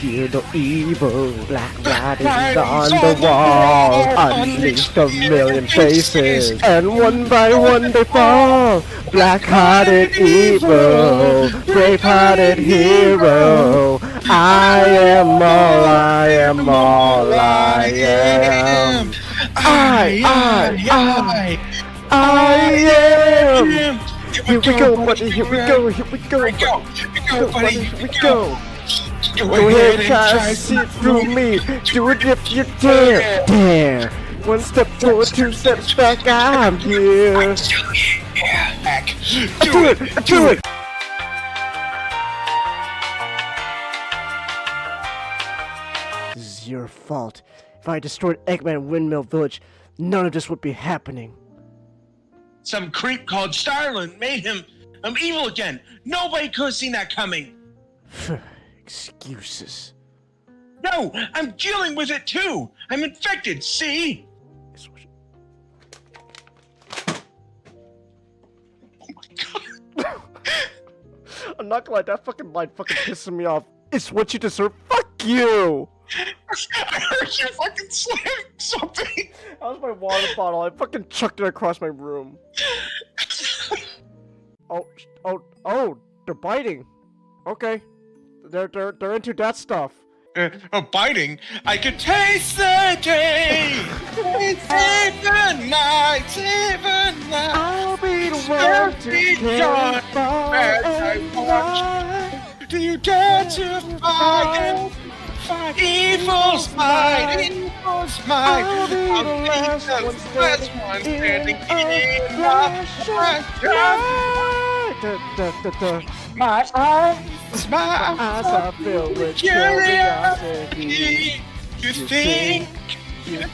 Fear no evil, black writings on the wall. Unleashed a million faces, and one by one they fall. Black-hearted evil, brave-hearted hero. I am all I am, all I am. I am. Here we go, buddy. Here we go. Here we go. Buddy. Here we go. Go ahead and try to see through me. Do it if you dare. Dare. One step forward, two steps back. I'm here. Do it. Do it. This is your fault. If I destroyed Eggman Windmill Village, none of this would be happening. Some creep called Starlin made him evil again. Nobody could have seen that coming. Excuses. No, I'm dealing with it too. I'm infected, see? Oh my god. I'm not gonna lie, that fucking line fucking pisses me off. It's what you deserve. Fuck you! I heard you fucking slam something. That was my water bottle. I fucking chucked it across my room. Oh, they're biting. Okay. They're into that stuff. Biting? I could taste the day. Save the night, save the night. I'll be the one to care. Do you dare to fight? Evil's might, evil's might. I'll be the last one standing in my eyes are filled with curiosity. You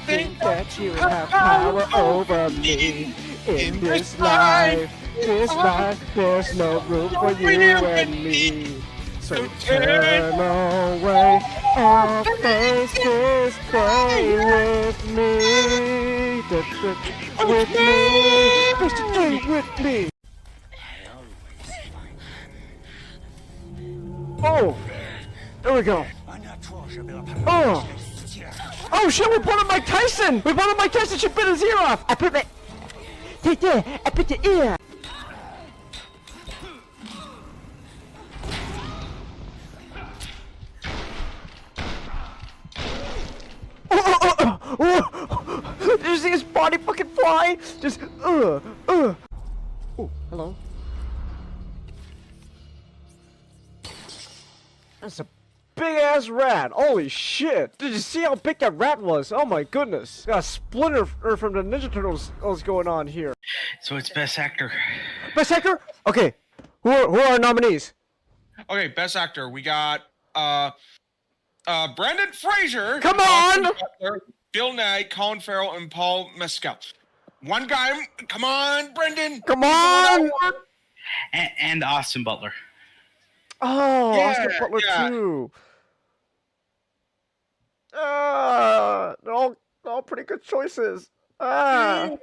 think that you have power over me in this life? There's no room for you and me. So turn away or face this day with me. With me. Face the day with me. Oh! There we go. Oh! Oh shit, we brought up Mike Tyson! We brought up Mike Tyson, she bit his ear off! I put the ear! Did you see his body fucking fly? Just, Oh, hello. That's a big-ass rat. Holy shit. Did you see how big that rat was? Oh my goodness. Got a splinter from the Ninja Turtles going on here. So it's Best Actor. Best Actor? Okay. Who are our nominees? Okay, Best Actor. We got, Brendan Fraser. Come on! Bill Nye, Colin Farrell, and Paul Mescal. One guy. Come on, Brendan. Come on! And Austin Butler. Oh, Yeah, Austin Butler too. They're all pretty good choices. What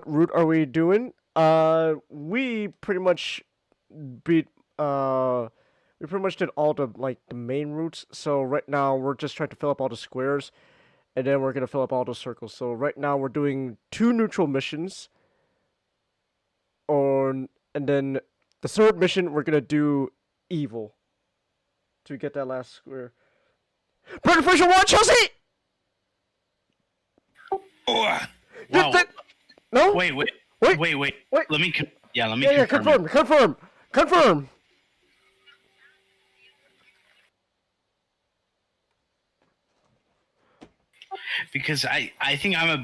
route are we doing? We pretty much did all the main routes. So right now we're just trying to fill up all the squares. And then we're going to fill up all those circles. So right now we're doing 2 neutral missions. And then the third mission we're going to do evil. To get that last square. Brendan Fraser won, Chelsea! Oh, Wow. No? Wait. Wait. Let me confirm. Confirm. Because I think I'm a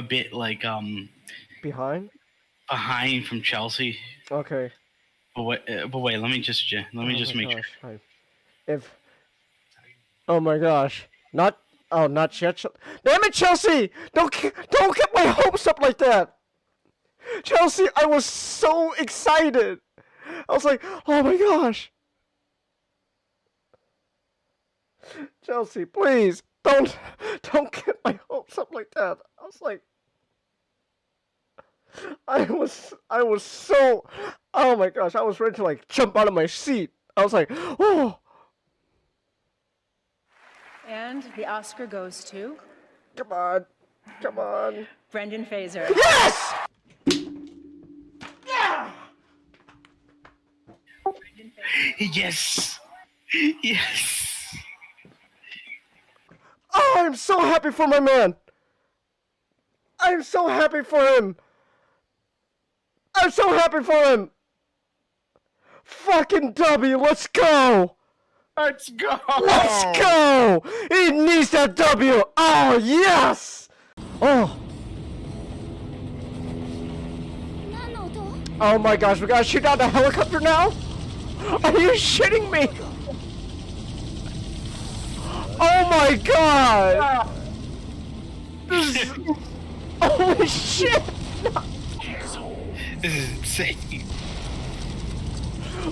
bit like Behind from Chelsea. Okay. But wait, let me just make sure. Hi. Oh my gosh. Not yet. Damn it, Chelsea! Don't get my hopes up like that. Chelsea, I was so excited. I was like, oh my gosh. Chelsea, please. Don't get my hopes up like that. I was like, I was so, oh my gosh, I was ready to like jump out of my seat. I was like, oh, And the Oscar goes to come on, come on. Brendan Fraser. Yes! Yes. Yes. Oh, I'm so happy for my man. I'm so happy for him. I'm so happy for him. Fucking W, let's go. Let's go. Let's go. He needs that W. Oh, yes. Oh. Oh my gosh, we gotta shoot down the helicopter now? Are you shitting me? Oh my god! This is... Holy shit! This is insane.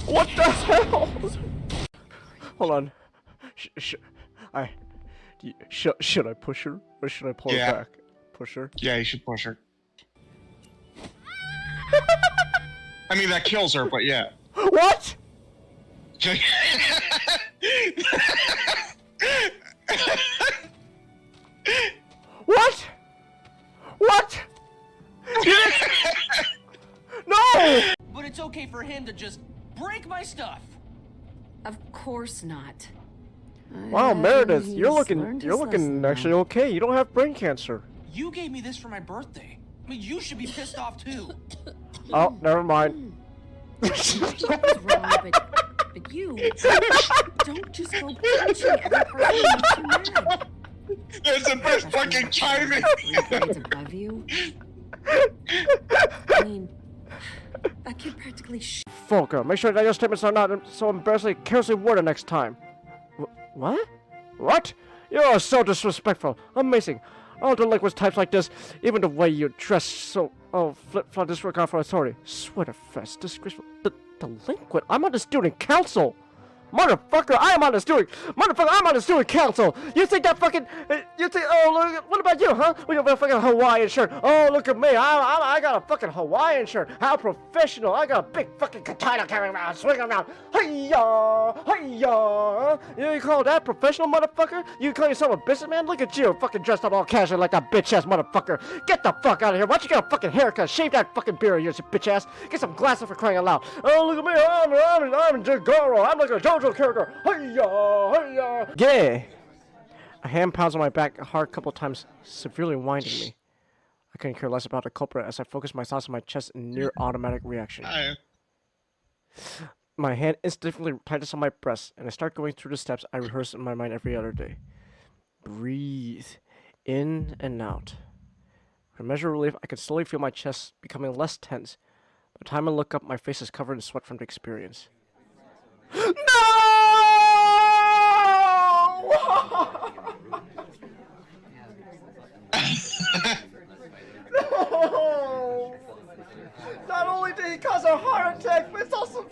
What the hell? Hold on. Should I push her or should I pull her back? Push her. Yeah, you should push her. I mean, that kills her, but yeah. What? What? What? No! But it's okay for him to just break my stuff. Of course not. Wow, Meredith, you're He's looking learned his lesson actually now. okay. You don't have brain cancer. You gave me this for my birthday. I mean, you should be pissed off too. Oh, never mind. He was wrong, but you don't just go punching every person who makes you mad. That's the best fucking timing. 3 grades above you. I mean, that kid practically Volker, make sure that your statements are not so embarrassingly carelessly worded next time. What? What? You are so disrespectful. Amazing. All delinquent types like this, even the way you dress so... Oh, flip-flop disregard for authority. Sweater fest, disgraceful... Delinquent? I'm on the student council! Motherfucker, I'm on the student... Motherfucker, I'm on the student council! You think that fucking... You think... Oh, look, what about you, huh? We got a fucking Hawaiian shirt. Oh, look at me. I got a fucking Hawaiian shirt. How professional. I got a big fucking katana carrying around, swinging around. Hi-ya! Hi-ya! You call that professional, motherfucker? You call yourself a businessman? Look at you, fucking dressed up all casual like that bitch-ass motherfucker. Get the fuck out of here. Why don't you get a fucking haircut? Shave that fucking beard of yours, you bitch-ass. Get some glasses for crying out loud. Oh, look at me. I'm Jagoro. I'm like a JoJo character. Hi-ya! Hi-ya! Yeah! A hand pounds on my back hard a couple times, severely winding me. I couldn't care less about the culprit as I focused my thoughts on my chest in near automatic reaction. My hand instinctively tightens on my breast, and I start going through the steps I rehearse in my mind every other day. Breathe in and out. For a measure of relief, I can slowly feel my chest becoming less tense. By the time I look up, my face is covered in sweat from the experience. No! No! Not only did he cause a heart attack, but it's also...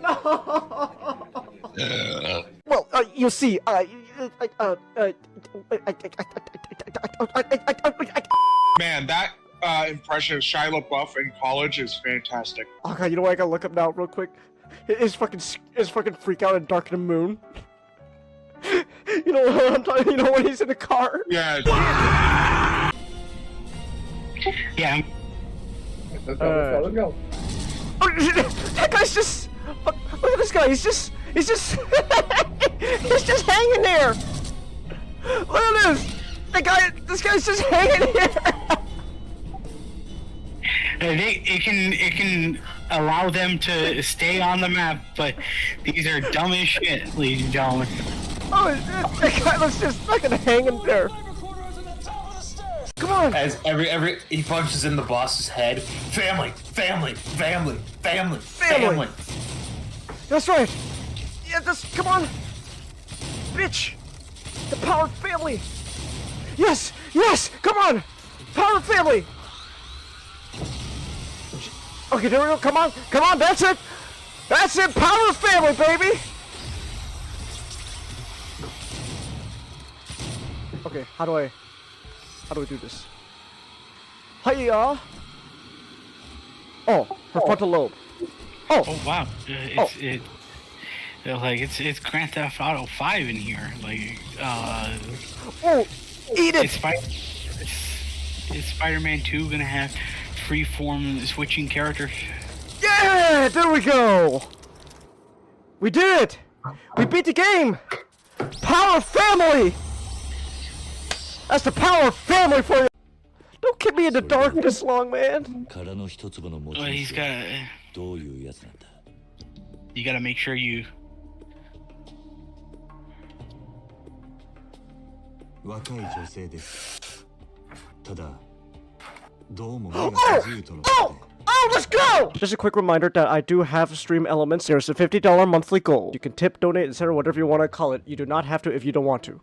No! Well, you see, Man, that impression of Shia LaBeouf in college is fantastic. Oh god, you know what I gotta look up now real quick? His fucking freak out in Dark of the Moon. You know what I'm talking, you know when he's in the car? Yeah. Yeah. Let's go. Oh, that guy's just... Look at this guy, he's just... he's just hanging there! Look at this! This guy's just hanging here! It can allow them to stay on the map, but these are dumb as shit, ladies and gentlemen. Oh shit, that guy was just fucking hanging there. Come on! As every he punches in the boss's head. Family, family, family, family, family. That's right. Yeah, come on, bitch. The power of family. Yes, yes. Come on, power of family. Okay, there we go. Come on, come on. That's it. That's it. Power of family, baby. Okay, how do I do this? Hiya! Oh, her frontal lobe. Oh, Oh wow, it's Grand Theft Auto 5 in here. Like oh, eat it! Is Spider-Man 2 gonna have free-form switching characters? Yeah, there we go. We did it. We beat the game. Power of family. That's the power of family for you. Don't keep me in the dark this long, man. 殻の一粒の持ち Well, he's 主 got. はどういうやつなんだ You gotta make sure you. 若い女性ですただどうも目が不自由とのことで Oh, let's go! Just a quick reminder that I do have stream elements. There's a $50 monthly goal. You can tip, donate, etc., whatever you want to call it. You do not have to if you don't want to.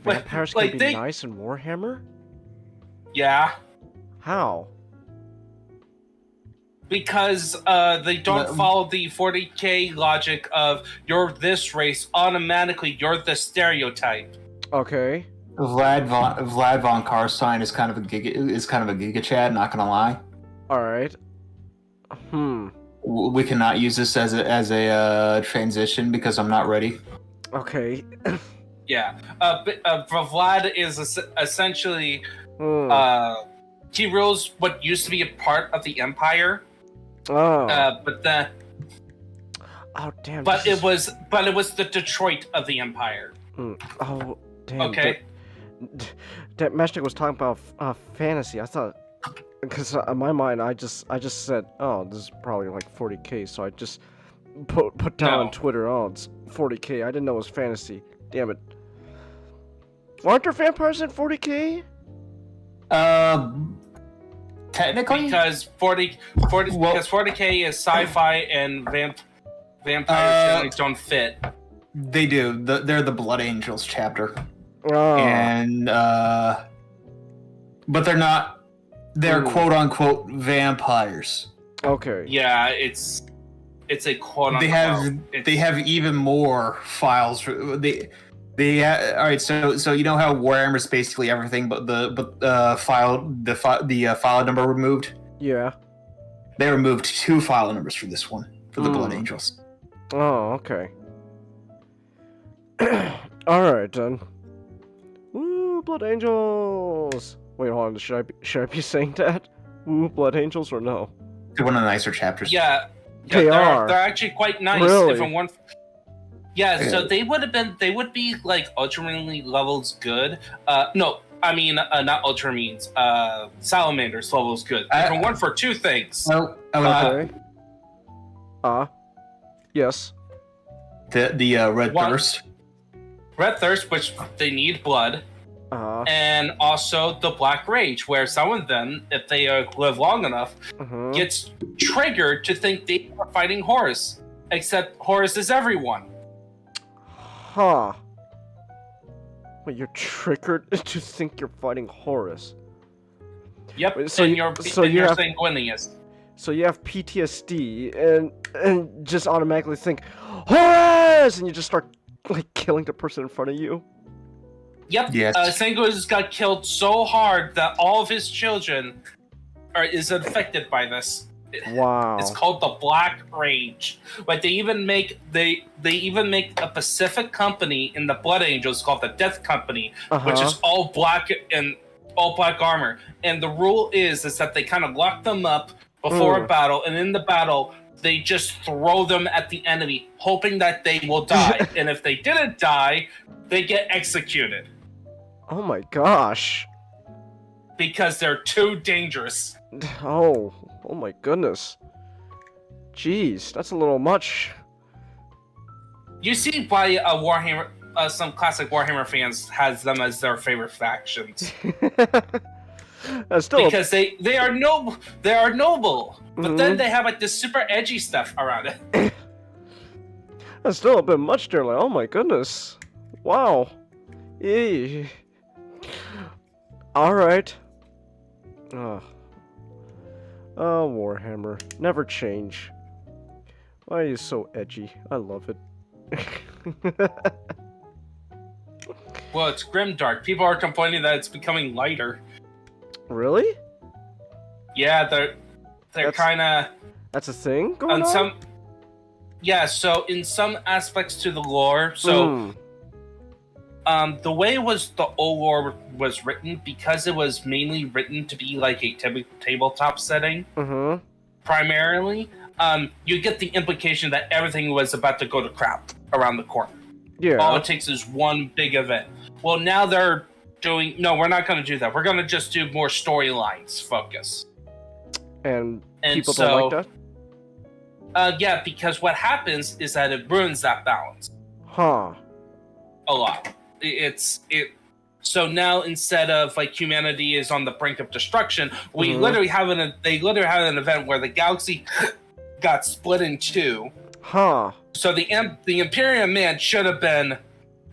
Like- Vampires like can be they- nice in Warhammer? Yeah, How? because they don't follow the 40k logic of you're this race, automatically you're the stereotype. Okay. Vlad von Karstein is kind of a giga Chad. Not gonna lie. Alright. We cannot use this as a transition because I'm not ready. Okay. Yeah, but Vlad is essentially Hmm. he rules what used to be a part of the Empire, Oh. but the Oh, damn. but this it was the Detroit of the Empire. Oh, damn. Okay. That Mashtik was talking about fantasy. I thought, because in my mind, I just said, oh, this is probably like 40k. So I just put down on No. Twitter, oh, it's 40k. I didn't know it was fantasy. Damn it. Aren't there vampires in 40k? Technically, Because 40k is sci-fi and vampires generally don't fit. they do. They're the Blood Angels chapter, Oh. and but they're not. They're quote unquote vampires. Okay. Yeah, it's a quote unquote. They have even more files. All right. So you know how Warhammer is basically everything, but the file number removed. Yeah. They removed 2 file numbers for this one for the Blood Angels. Oh, okay. Alright then. Woo, Blood Angels! Wait, hold on, should I be saying that? Woo, Blood Angels or no? They're one of the nicer chapters. Yeah, They are. They're actually quite nice. Really? If it weren't. Yeah, so they would be like ultramarine levels good. No, I mean not ultramarines. Salamanders levels good. If it weren't for 2 things. Okay. Yes. The Red What? Thirst. Red Thirst, which they need blood. And also the Black Rage, where some of them, if they live long enough, gets triggered to think they are fighting Horus. Except Horus is everyone. Huh. Wait, you're triggered to think you're fighting Horus. Yep, So and you- you're, so and you you're have- sanguineous. So you have PTSD and just automatically think, Horus! And you just start, like, killing the person in front of you. Yep, Yes. Sanguineous got killed so hard that all of his children is infected by this. Wow. It's called the Black Rage. Like they even make a Pacific company in the Blood Angels called the Death Company, which is all black and all black armor. And the rule is that they kind of lock them up before a battle, and in the battle they just throw them at the enemy, hoping that they will die. And if they didn't die, they get executed Oh my gosh. because they're too dangerous. Oh my goodness. Jeez, that's a little much. You see why Warhammer, some classic Warhammer fans has them as their favorite factions. That's still Because they are noble, but then they have like this super edgy stuff around it. that's still a bit much there, like, oh my goodness. Wow. Yay. Alright. Oh, Warhammer. Never change. Why are you so edgy? I love it. Well, it's grimdark. People are complaining that it's becoming lighter. Really? Yeah, they're That's- kind of That's a thing going on? some. Yeah, so in some aspects to the lore, so the way the old lore was written, because it was mainly written to be like a tabletop setting, primarily, you get the implication that everything was about to go to crap around the corner. Yeah. All it takes is one big event. Well, now they're doing, no, we're not going to do that. We're going to just do more storylines focus. And And people so, don't like that? Yeah, because what happens is that it ruins that balance Huh. a lot. So now instead of like humanity is on the brink of destruction, we literally have they literally have an event where the galaxy got split in two. Huh. So the Imperium Man should have been,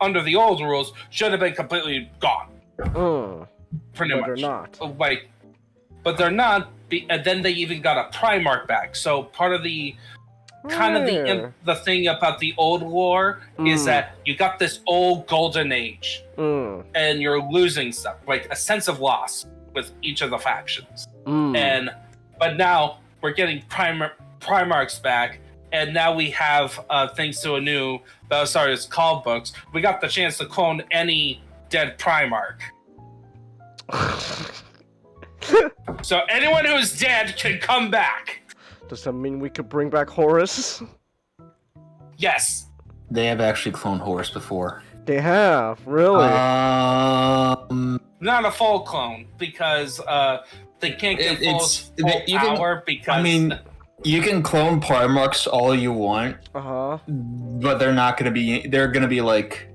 under the old rules, should have been completely gone. Pretty But much. they're not. Like, but they're not. And then they even got a Primarch back. So part of the kind of the thing about the old lore is that you got this old golden age, and you're losing stuff, like a sense of loss with each of the factions. But now we're getting Primarchs back. And now we have, thanks to a new Belisarius call books, we got the chance to clone any dead Primarch. So anyone who's dead can come back. Does that mean we could bring back Horus? Yes. They have actually cloned Horus before. They have, really? Not a full clone, because they can't get full power because... I mean, you can clone Primarchs all you want, but they're not going to be... They're going to be, like,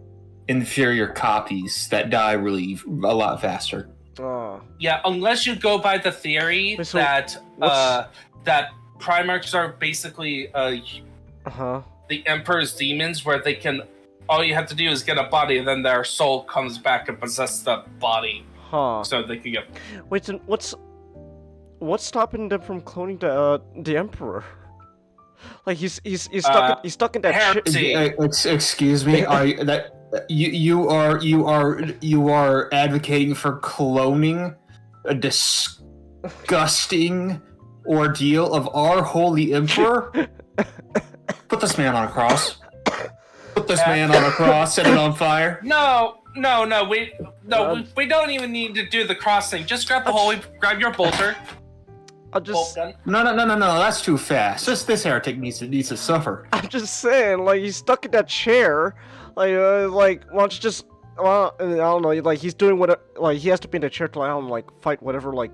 inferior copies that die really a lot faster. Yeah, unless you go by the theory that Primarchs are basically the Emperor's demons, where they can... All you have to do is get a body, and then their soul comes back and possesses the body. So they can get... Wait, then what's stopping them from cloning the Emperor? Like he's stuck in that heresy. Excuse me, you are advocating for cloning a disgusting ordeal of our holy Emperor? Put this man on a cross. Put this man on a cross, set it on fire. No, we don't even need to do the cross thing. Just grab grab your bolter. I'll just... No, that's too fast. This heretic needs to suffer. I'm just saying, like, he's stuck in that chair. Like, why don't you just... Well, I don't know, like, he's doing what... Like, he has to be in the chair to, I don't know, like, fight whatever, like,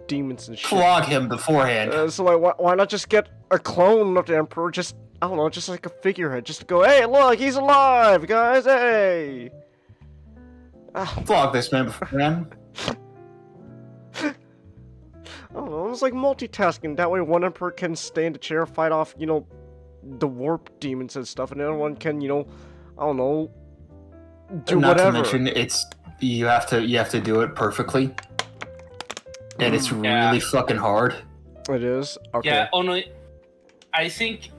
demons and shit. Flog him beforehand. So, like, why not just get a clone of the Emperor? Just, I don't know, just like a figurehead. Just to go, hey, look, he's alive, guys, hey! Flog this man beforehand. I don't know, it's like multitasking. That way one Emperor can stay in the chair, fight off, you know, the warp demons and stuff, and the other one can, you know, I don't know, do whatever. Not to mention, you have to do it perfectly. And it's really fucking hard. It is? Okay. Yeah, I think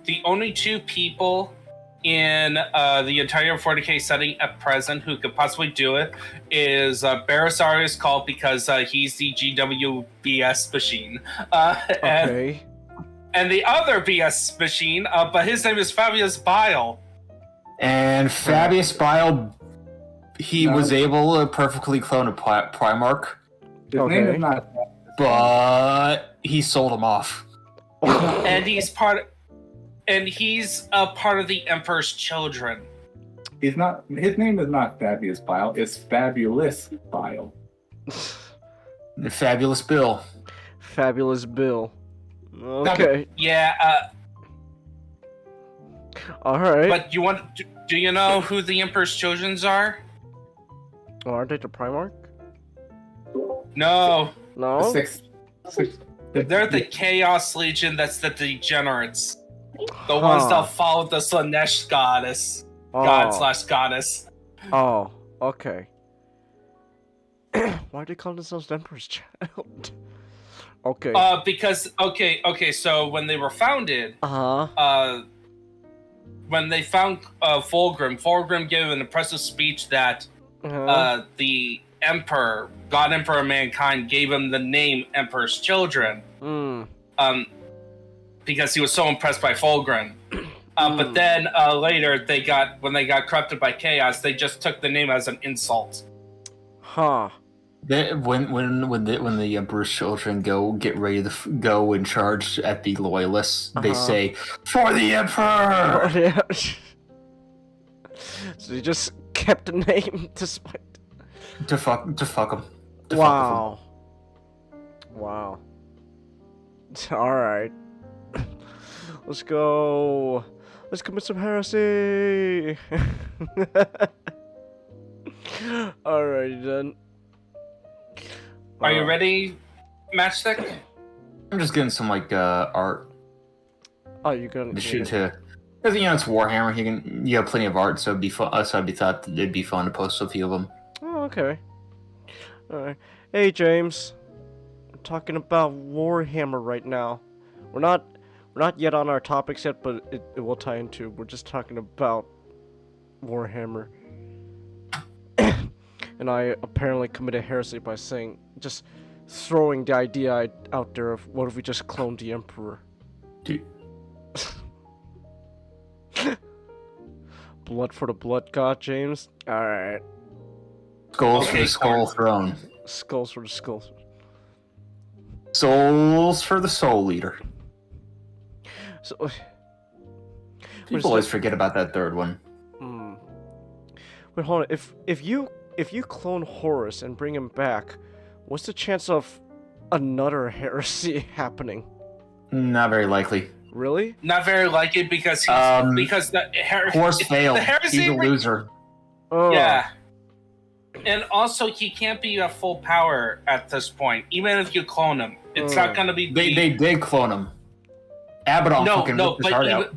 the only two people in the entire 40k setting at present who could possibly do it is Belisarius Cult, because he's the GWBS machine. Okay. And the other BS machine, but his name is Fabius Bile. And Fabius Bile, he was able to perfectly clone a Primarch. His name is not... But he sold him off. And he's a part of the Emperor's children. He's not. His name is not Fabius Bile. It's Fabulous Bile. Fabulous Bill. Fabulous Bill. Okay. Yeah. All right. But do you know who the Emperor's children are? Oh, aren't they the Primarch? No. No. They're the Chaos Legion. That's the degenerates. The ones that follow the Slanesh goddess. God/goddess. Oh, okay. Why do they call themselves the Emperor's Child? Okay. Because so when they were founded, when they found Fulgrim gave an impressive speech that the Emperor, God Emperor of Mankind, gave him the name Emperor's Children. because he was so impressed by Fulgrim. But then later, when they got corrupted by Chaos, they just took the name as an insult. Huh. When the Emperor's children get ready to go and charge at the Loyalists, they say, "For the Emperor!" So he just kept the name despite... To fuck him. Wow. Wow. Alright. Let's go. Let's commit some heresy. Alright then. Are you ready, Matchstick? I'm just getting some art. Oh, you're gonna shoot to, because it's Warhammer. You have plenty of art, so it'd be fun. So I'd thought that it'd be fun to post a few of them. Oh, okay. Alright. Hey, James. We're talking about Warhammer right now. We're not yet on our topics yet, but it will tie into. We're just talking about Warhammer. And I apparently committed heresy by just throwing the idea out there of what if we just cloned the Emperor. Dude. Blood for the Blood God, James? Alright. Skulls for the Skull Throne. Skulls for the Skull. Souls for the Soul Leader. So, people always forget about that third one. Wait, hold on. If you clone Horus and bring him back, what's the chance of another heresy happening? Not very likely. Really? Not very likely because Horus failed. He's a loser. Oh. Yeah. And also, he can't be at full power at this point. Even if you clone him, it's not going to be. They did clone him. Abaddon fucking ripped his heart out.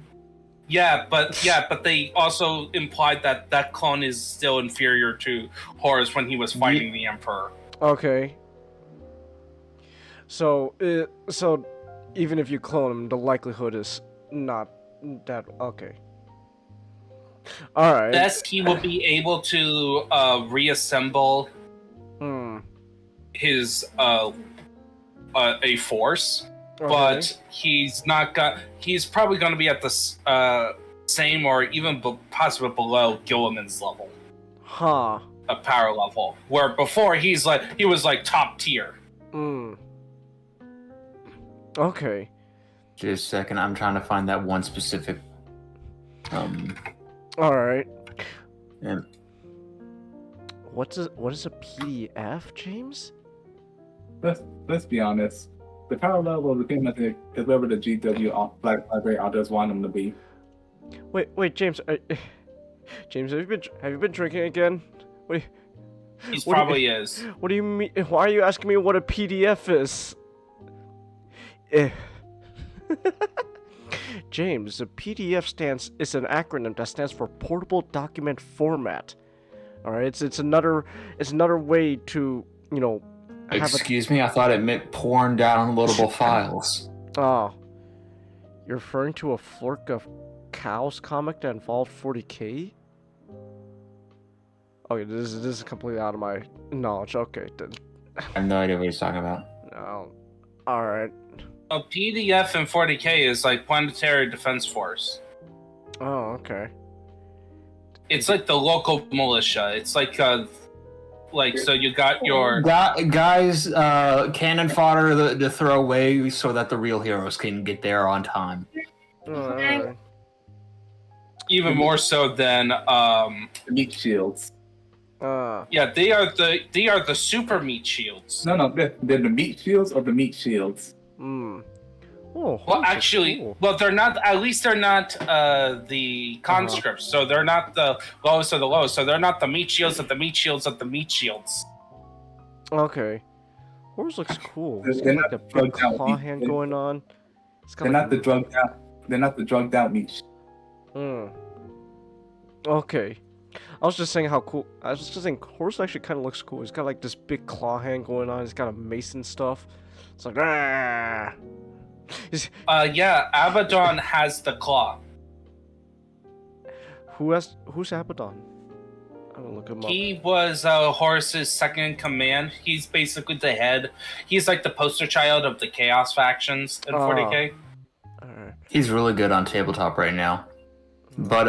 Yeah, but they also implied that clone is still inferior to Horus when he was fighting the Emperor. Okay. So even if you clone him, the likelihood is not that okay. All right. Best he will be able to reassemble his a force. Okay. But he's probably going to be at the same or even possibly below Gilliman's level. Huh. A power level. Where before he was like top tier. Okay. Just a second, I'm trying to find that one specific Alright. Yeah. What is a PDF, James? Let's be honest. The power level of the game that they deliver the GW Black Library authors want them to be. Wait, James. James, have you been drinking again? He probably is. What do you mean? Why are you asking me what a PDF is? James, a PDF is an acronym that stands for Portable Document Format. All right, it's another way to Excuse me, I thought it meant porn downloadable files. Oh, you're referring to a Flork of Cows comic that involved 40K? Okay, this is completely out of my knowledge. Okay, then. I have no idea what he's talking about. No. All right. A PDF and 40K is like Planetary Defense Force. Oh, okay. It's like the local militia. It's like so you got your guys cannon fodder to throw away so that the real heroes can get there on time. Even more so than the meat shields. Yeah, they are the super meat shields. No, they're the meat shields or the meat shields. Oh, well, actually, cool. well, they're not. At least they're not the conscripts. So they're not the lowest of the lowest. So they're not the meat shields of the meat shields of the meat shields. Okay. Horus looks cool. It's got like the big claw hand going on. They're not the drugged out. They're not the drugged out meat. Okay. I was just saying how cool. I was just saying Horus actually kind of looks cool. He's got like this big claw hand going on. He's got a mace and stuff. It's like yeah, Abaddon has the claw. Who's Abaddon? I'm gonna look him up. He was Horus's second in command. He's basically the head. He's like the poster child of the Chaos factions in 40k. Alright. He's really good on tabletop right now. But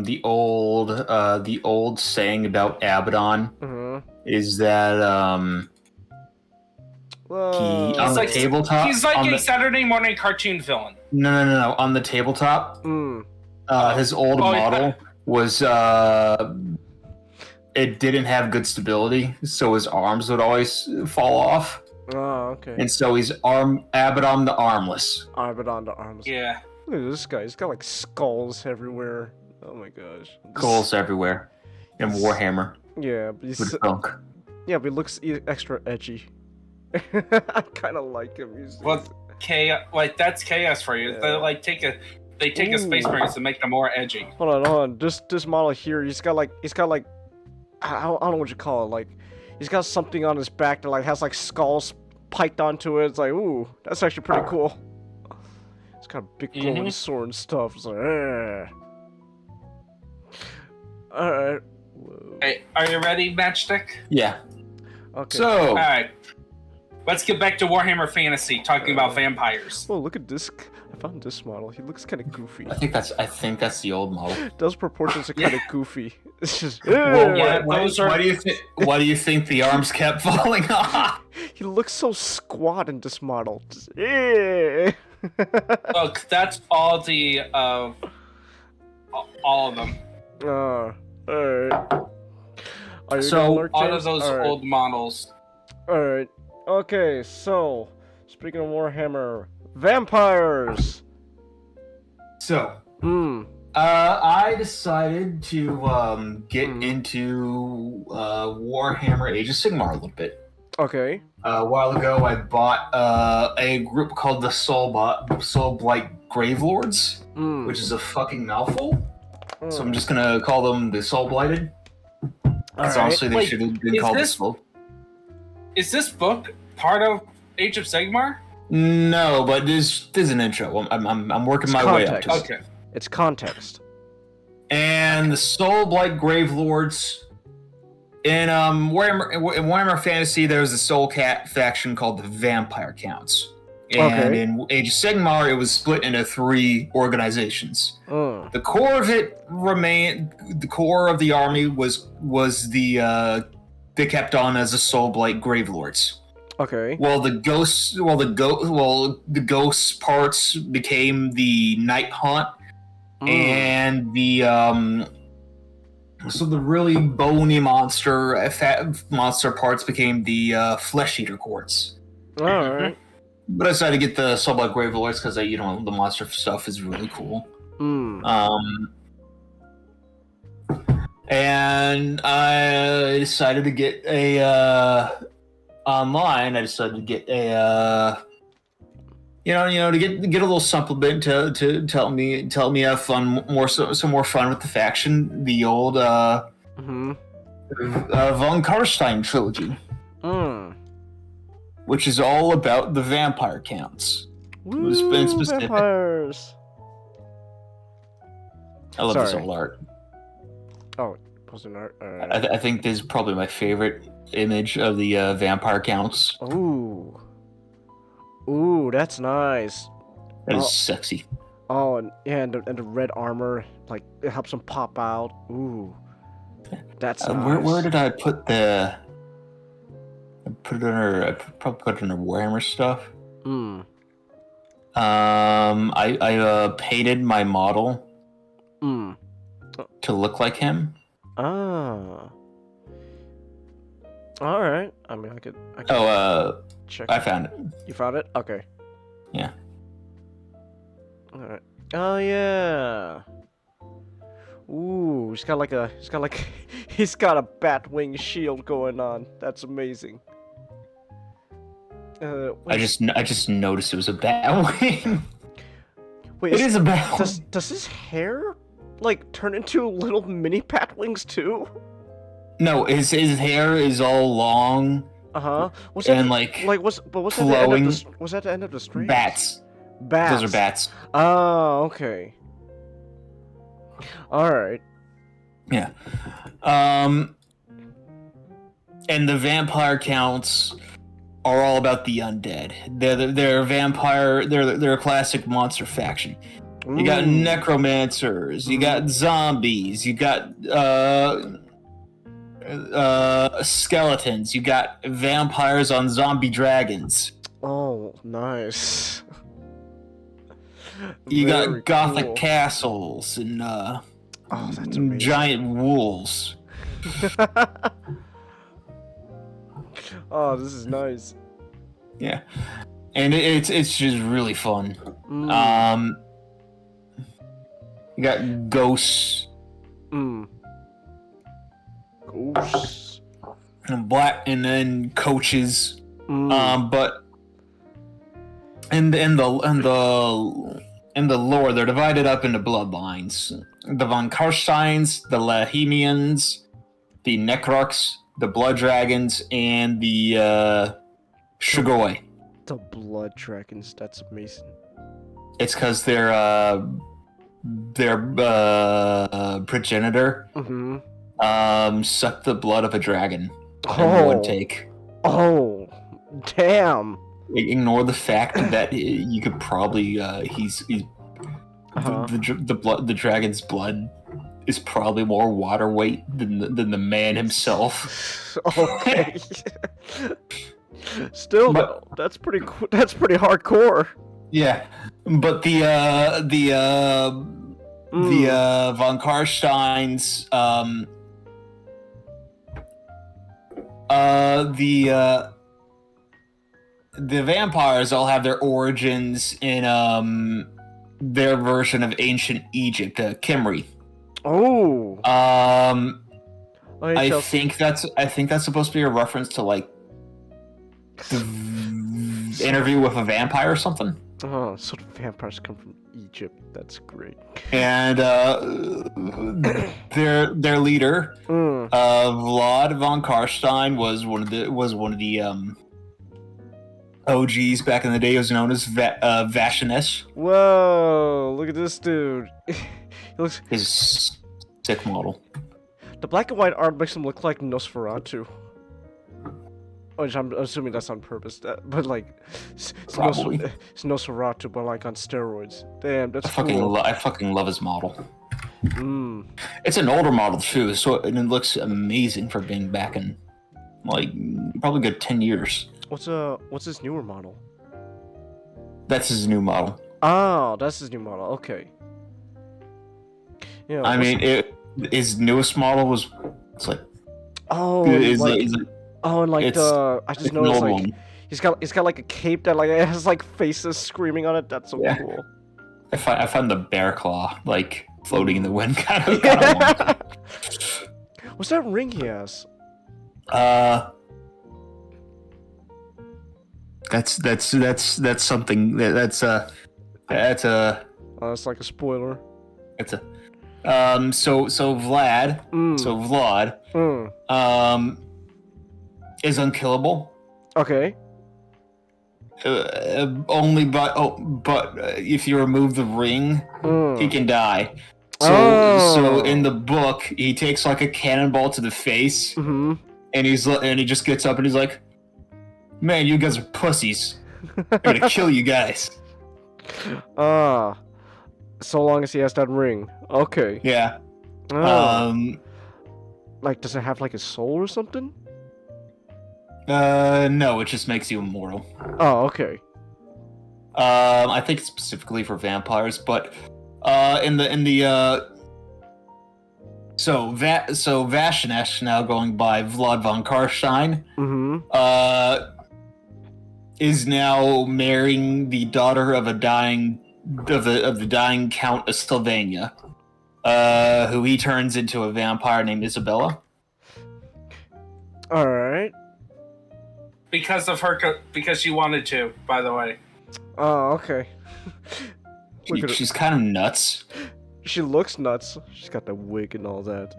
the old saying about Abaddon is that Whoa. he on the tabletop. He's like a Saturday morning cartoon villain. No. On the tabletop, his old model was it didn't have good stability, so his arms would always fall off. Oh, okay. And so he's Abaddon the Armless. Abaddon the Armless. Yeah. Look at this guy. He's got like skulls everywhere. Oh my gosh. Skulls everywhere. And Warhammer. Yeah, but he's With gunk. yeah, but he looks extra edgy. I kind of like him. That's chaos for you. Yeah. They take a Space Marines to make them more edgy. Hold on. This model here, he's got like I don't know what you call it. Like, he's got something on his back that like has like skulls piked onto it. It's like, ooh, that's actually pretty cool. It's got a big glowing sword and stuff. It's like, alright. Hey, are you ready, Matchstick? Yeah. Okay. So. All right. Let's get back to Warhammer Fantasy, talking about vampires. Oh, look at this. I found this model. He looks kind of goofy. I think that's the old model. Those proportions are kind of goofy. It's just. Why do you think the arms kept falling off? He looks so squat in this model. Just, yeah. Look, that's all of them. Alright. So, all of those old models. Alright. Okay, so, speaking of Warhammer, vampires! So, I decided to get into Warhammer Age of Sigmar a little bit. Okay. A while ago, I bought a group called the Soulblight Gravelords, which is a fucking mouthful. So I'm just gonna call them the Soulblighted. Because honestly, they should have been called the Soul. Is this book part of Age of Sigmar? No, but this is an intro. I'm working my way up to it. Okay. It's context. And the Soulblight Gravelords. In Warhammer Fantasy, there's a Soul Cat faction called the Vampire Counts. And in Age of Sigmar, it was split into 3 organizations. The core of it remained. The core of the army was the they kept on as the Soulblight Gravelords. Okay. The ghosts parts became the Night Haunt, and the so the really bony monster parts became the Flesh Eater Courts. All right. But I decided to get the Soulblight Gravelords because the monster stuff is really cool. And I decided to get online. I decided to get to get a little supplement to tell me have fun some more fun with the faction. The old Von Karstein trilogy. Which is all about the vampire counts. Woo, vampires! I love this old art. Oh, posting art. I think this is probably my favorite image of the vampire counts. Ooh, that's nice. That is sexy. Oh, and the red armor, like it helps them pop out. Ooh, that's nice. Where did I put the? I probably put it under Warhammer stuff. I painted my model to look like him. Ah. All right. I mean, I could check. I found it. You found it? Okay. Yeah. All right. Oh yeah. Ooh, he's got a Batwing shield going on. That's amazing. I just noticed it was a Batwing. Wait, it is a Batwing. Does his hair like turn into little mini Batwings too? No, his hair is all long. Was that the end of the stream? Bats. Those are bats. Oh, okay. All right. Yeah. And the vampire counts are all about the undead. They're vampire. They're a classic monster faction. You got necromancers. You got zombies. You got skeletons. You got vampires on zombie dragons. Oh, nice. You Very got gothic cool. castles and Oh, that's amazing. giant wolves. Oh, this is nice. Yeah, and it's just really fun. Mm. You got ghosts Ghosts. and and then coaches. Mm. But in the lore, they're divided up into bloodlines: the Von Karsteins, the Lahemians, the Necrox, the Blood Dragons, and the Shugoi. The blood dragons. That's amazing. It's because their progenitor sucked the blood of a dragon. In one take. Oh, damn. Ignore the fact that you could probably he's the dragon's blood is probably more water weight than the man himself. Okay. Still, But- though, that's pretty. That's pretty hardcore. Yeah, but the Von Karsteins, the vampires all have their origins in their version of ancient Egypt, Kimri. Oh. I think that's supposed to be a reference to like the interview with a vampire or something. Oh, so the vampires come from Egypt. That's great. And their leader, Vlad von Karstein, was one of the OGs back in the day. He was known as Vashinesh. Whoa! Look at this dude. He looks. His sick model. The black and white art makes him look like Nosferatu. Which I'm assuming that's on purpose. But like, it's Probably. it's Nosferatu, but like on steroids. Damn, that's I fucking love his model. Mm. It's an older model too, so and it looks amazing for being back in like probably a good 10 years. What's his newer model? That's his new model. Oh, that's his new model. Okay. Yeah. I mean, his newest model was it's like and like it's I just an noticed old like one. he's got like a cape that like it has like faces screaming on it. That's so Yeah. cool. I found the bear claw like floating in the wind kind of long. What's that ring he has? That's something that's a Oh, it's like a spoiler. it's a so Vlad is unkillable. Okay. Only but if you remove the ring, he can die. So in the book, he takes like a cannonball to the face, and he just gets up and he's like, "Man, you guys are pussies. I'm gonna kill you guys." So long as he has that ring. Okay. Yeah. Like, does it have like a soul or something? No, it just makes you immortal. Oh, okay. I think it's specifically for vampires, but so Vashinesh, now going by Vlad von Karstein, is now marrying the daughter of the dying Count of Sylvania, who he turns into a vampire named Isabella. All right. Because she wanted to, by the way. Oh, okay. She's kind of nuts. She looks nuts. She's got the wig and all that.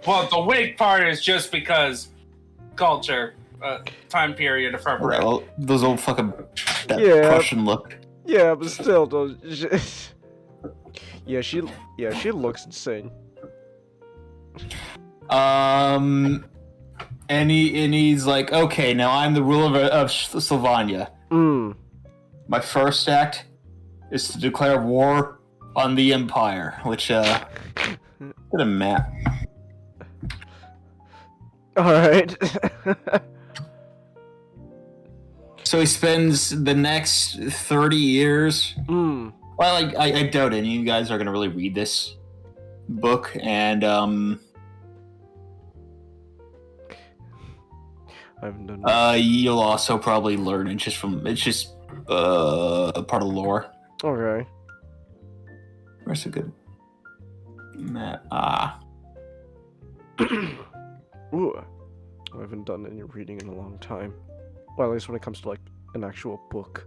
Well, the wig part is just because culture, time period of her birth. Well, those old fucking Prussian look. Yeah, but still, though. She looks insane. And he's like, okay, now I'm the ruler of Sylvania. My first act is to declare war on the Empire, which, get a map. Alright. So he spends the next 30 years. Well, I doubt any of you guys are going to really read this book, and, I haven't done you'll also probably learn it just from a part of the lore. Okay. Where's a good map? Ooh. I haven't done any reading in a long time. Well, at least when it comes to like an actual book.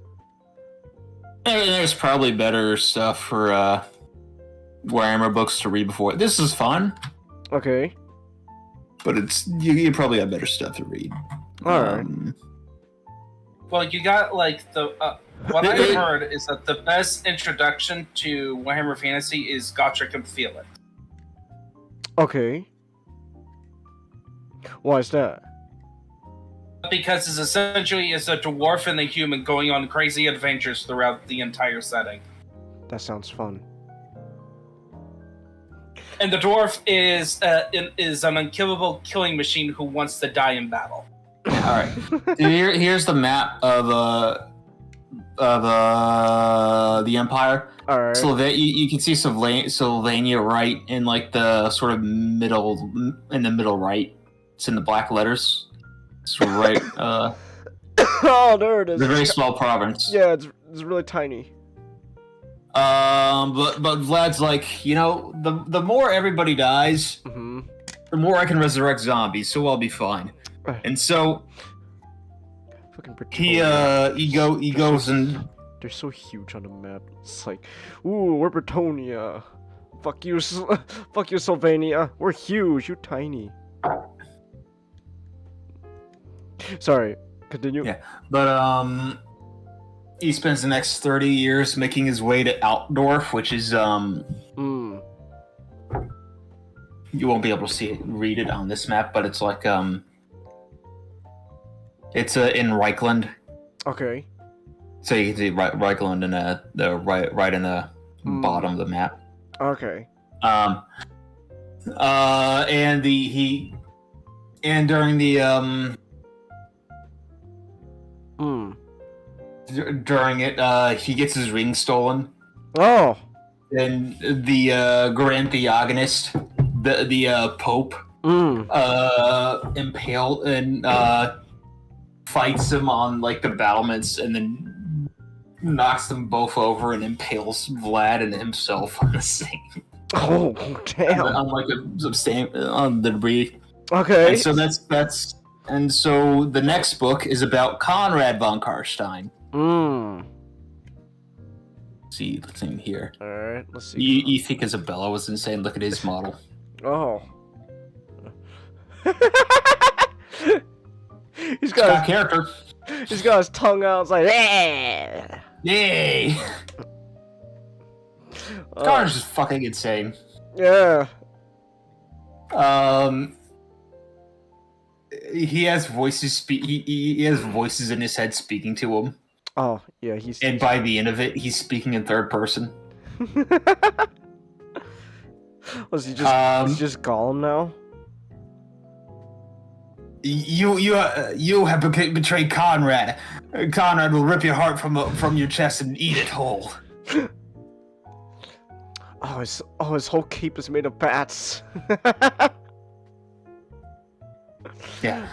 There's probably better stuff for Warhammer books to read before. This is fun. Okay. But it's you probably have better stuff to read. Alright. Well, you got like the what I've heard is that the best introduction to Warhammer Fantasy is Gotrek and Felix. Okay. Why is that? Because it's essentially is a dwarf and a human going on crazy adventures throughout the entire setting. That sounds fun. And the dwarf is an unkillable killing machine who wants to die in battle. All right. Here's the map of the Empire. All right. You can see Sylvania right in like the sort of middle right. It's in the black letters. It's right. Oh, there it is. It's a very small province. Yeah, it's really tiny. But Vlad's like, you know, the more everybody dies, the more I can resurrect zombies, so I'll be fine. And so he goes and they're so huge on the map. It's like, ooh, we're Bretonia. Fuck you, Sylvania. We're huge. You're tiny. Sorry, continue. Yeah, but he spends the next 30 years making his way to Altdorf, which is you won't be able to read it on this map, but it's like it's in Reichland. Okay. So you can see Reichland in the right in the bottom of the map. Okay. And during the during it, he gets his ring stolen. Oh. And the Grand Theogonist, the Pope, impaled and fights him on like the battlements, and then knocks them both over and impales Vlad and himself on the same. Oh damn! On like on the debris. Okay. And so that's and so the next book is about Conrad von Karstein. See the thing here. All right, let's see. You think Isabella was insane? Look at his model. Oh. He's got a character. He's got his tongue out. It's like, yeah. Yay! Conrad's just fucking insane. Yeah. He has voices. He has voices in his head speaking to him. Oh yeah, And by the end of it, he's speaking in third person. Was he just Gollum now? You have betrayed Conrad. Conrad will rip your heart from your chest and eat it whole. His whole cape is made of bats. Yeah.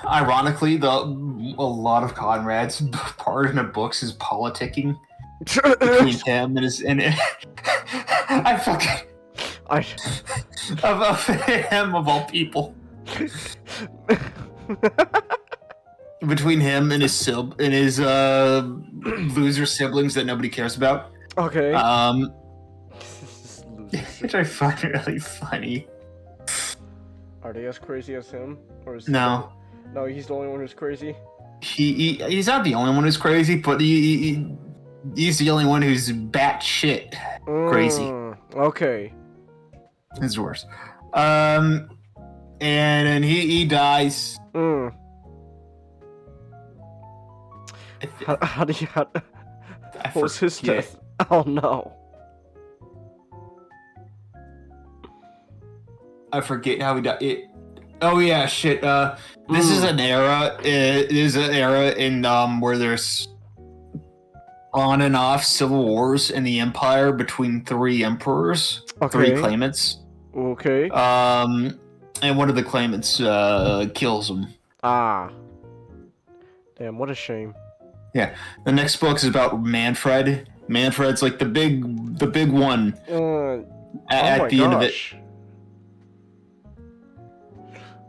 Ironically, a lot of Conrad's part in the books is politicking between him and his of him of all people. Between him and his loser siblings that nobody cares about. Okay. Which I find really funny. Are they as crazy as him? Or is No. No, he's the only one who's crazy? he's not the only one who's crazy, but he's the only one who's batshit crazy. Okay. It's worse. And then he dies. How do you... What was his death? Oh no. I forget how he died. Oh yeah, shit. This is an era. It is an era in where there's on and off civil wars in the empire between 3 emperors, 3 claimants. Okay. And one of the claimants kills him. Ah. Damn, what a shame. Yeah. The next book is about Manfred. Manfred's like the big one at the end of it.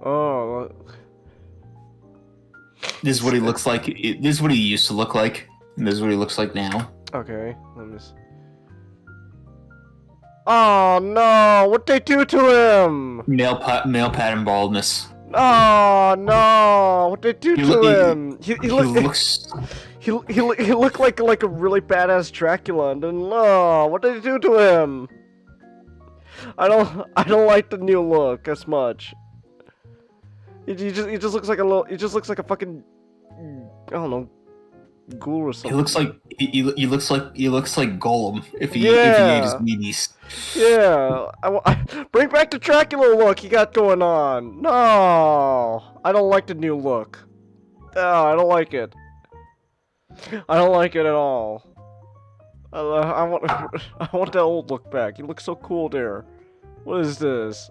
Oh. This is what he looks like. This is what he used to look like. And this is what he looks like now. Okay. Let me see. Oh no! What'd they do to him? Male pattern baldness. Oh no! What'd they do to him? He looks. He looked like a really badass Dracula, and then what did they do to him? I don't like the new look as much. He just looks like a fucking, I don't know, ghoul or something. He looks like Golem if he ate his meaties. Yeah, bring back the Dracula look he got going on. No, I don't like the new look. Oh, I don't like it. I don't like it at all. I want that old look back. He looks so cool there. What is this?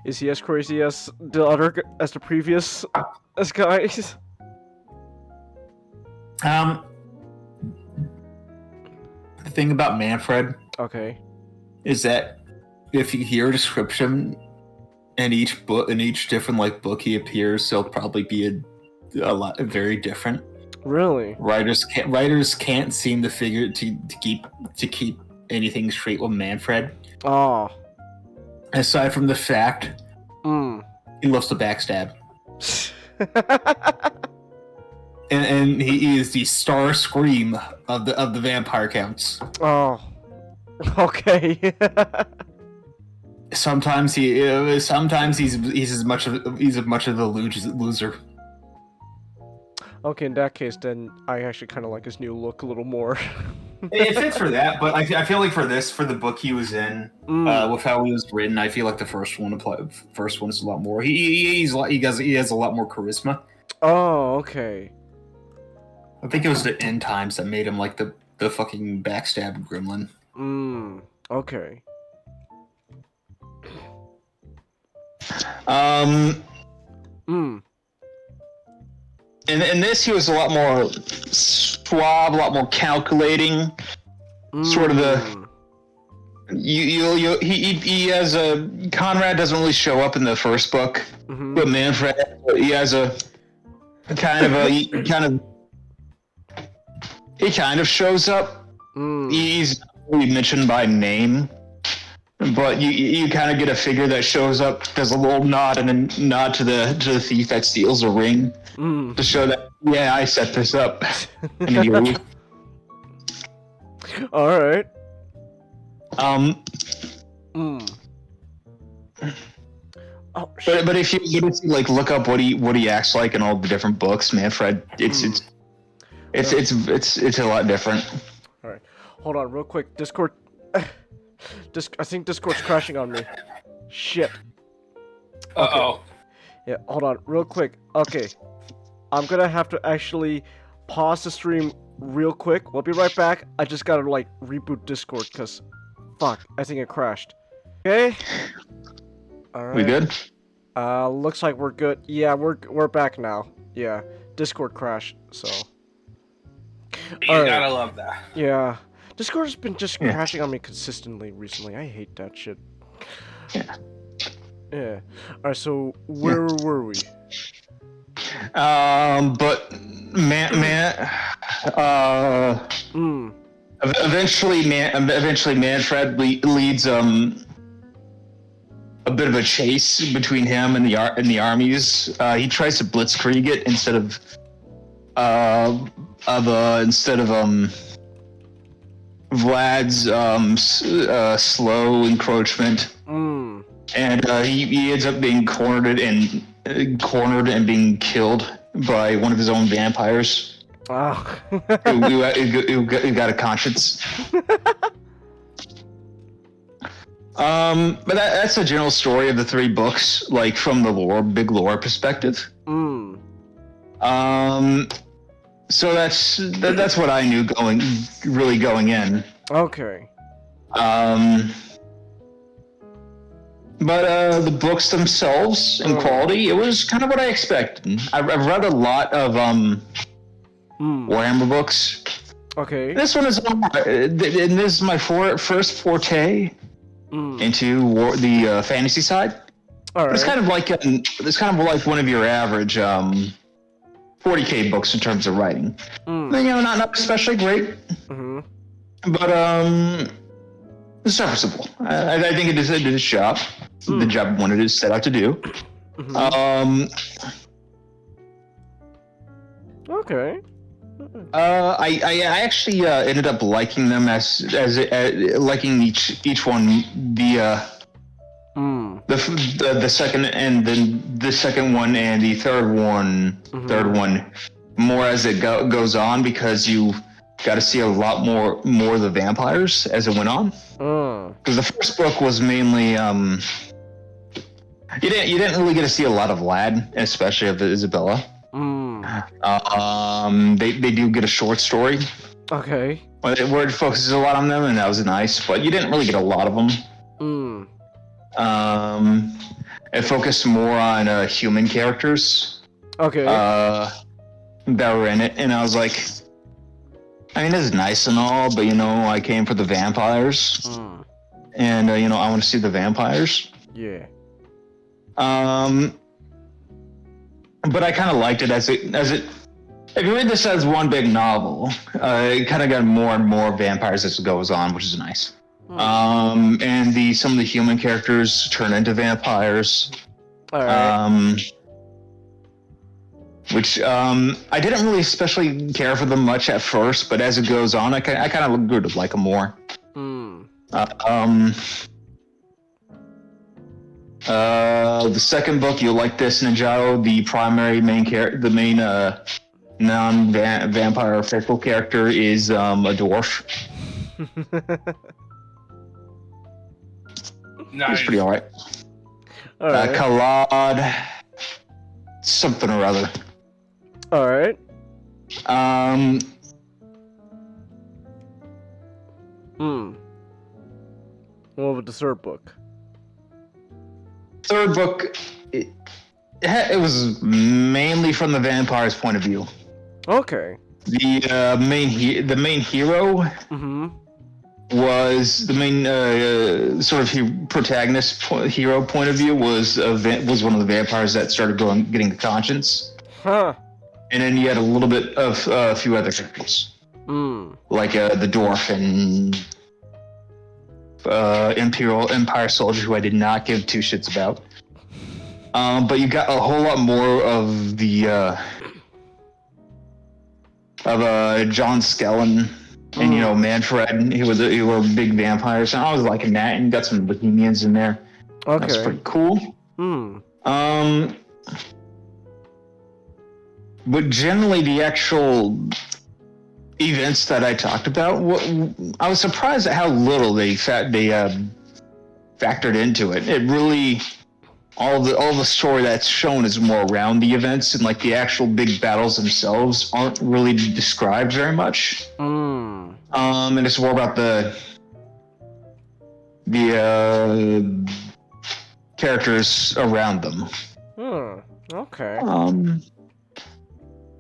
Is he as crazy as the previous guys? The thing about Manfred, is that if you hear a description in each book, in each different book he appears, there'll probably be a lot very different. Really? Writers can't seem to figure to keep anything straight with Manfred. Oh. Aside from the fact he loves to backstab. and he is the star scream of the vampire counts. Oh. Okay. Sometimes he's as much of a loser. Okay, in that case, then I actually kind of like his new look a little more. It fits for that, but I feel like for the book he was in, with how he was written, I feel like the first one is a lot more. He has a lot more charisma. Oh, okay. I think it was the end times that made him like the fucking backstab gremlin. Okay. In this, he was a lot more suave, a lot more calculating. Sort of the he has a Conrad doesn't really show up in the first book, but Manfred he has a kind of shows up. He's not really mentioned by name, but you kind of get a figure that shows up, does a little nod and a nod to the thief that steals a ring to show that I set this up. And you leave. All right. But if you look up what he acts like in all the different books, Manfred, it's a lot different. All right, hold on, real quick. Discord. I think Discord's crashing on me. Shit. Uh-oh. Yeah, hold on, real quick. Okay, I'm gonna have to actually pause the stream real quick. We'll be right back. I just gotta reboot Discord because, fuck, I think it crashed. Okay. All right. We good? Looks like we're good. Yeah, we're back now. Yeah, Discord crashed. So. You gotta love that. Yeah. Discord has been just crashing on me consistently recently. I hate that shit. Yeah. Alright, so where were we? But eventually Manfred leads a bit of a chase between him and the armies. He tries to blitzkrieg it instead of Vlad's slow encroachment. And he ends up being cornered and being killed by one of his own vampires. Oh. who got a conscience. But that's the general story of the 3 books, like from the big lore perspective. So that's what I knew going in. Okay. But the books themselves in quality, it was kind of what I expected. I've read a lot of Warhammer books. Okay. This one is, and this is my first forte into the fantasy side. All right. It's kind of like one of your average 40K books in terms of writing. Not especially great, but it's serviceable. I think it did its job. The job wanted it set out to do. Okay. I actually ended up liking them as liking each one the second and then the second one and the third one more as it goes on, because you got to see a lot more of the vampires as it went on. Because the first book was mainly you didn't really get to see a lot of Vlad, especially of Isabella. They do get a short story. Okay. Where it focuses a lot on them, and that was nice, but you didn't really get a lot of them. It focused more on human characters. Okay. That were in it, and I was like, I mean, this is nice and all, but I came for the vampires, and I want to see the vampires. Yeah. But I kind of liked it as it. If you read this as one big novel, it kind of got more and more vampires as it goes on, which is nice. And some of the human characters turn into vampires. All right. Which I didn't really especially care for them much at first, but as it goes on, I kind of grew to like them more. The second book, you'll like this, Ninjago. The primary the main non-vampire official character is a dwarf. Nice. He's pretty alright. All right. Kalad, something or other. All right. What about the third book? Third book, it was mainly from the vampire's point of view. Okay. The main hero was the main sort of protagonist hero point of view was one of the vampires that started getting the conscience. Huh. And then you had a little bit of a few other characters, like the dwarf and Empire soldier, who I did not give two shits about. But you got a whole lot more of the John Skellen and Manfred. He were big vampires, and I was liking that. And you got some Bohemians in there. Okay, that's pretty cool. But generally, the actual events that I talked about, I was surprised at how little they factored into it. It really, all the story that's shown is more around the events, and like the actual big battles themselves aren't really described very much. And it's more about the characters around them. Okay.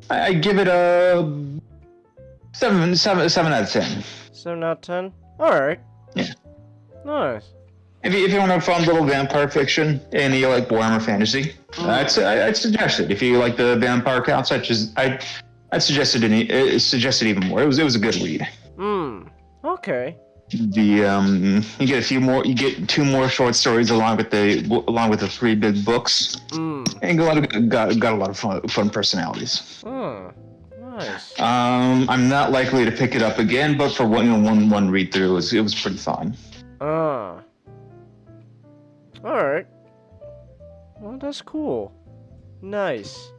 I give it a 7 out of 10. 7 out of 10. All right. Yeah. Nice. If you want a fun little vampire fiction and you like Warhammer fantasy, I'd suggest it. If you like the vampire counts, I'd suggest it even more. It was a good read. Okay. you get a few more. You get 2 more short stories along with the 3 big books, and got a lot of fun personalities. Oh, nice. I'm not likely to pick it up again, but for one read through, it was pretty fun. All right. Well, that's cool. Nice.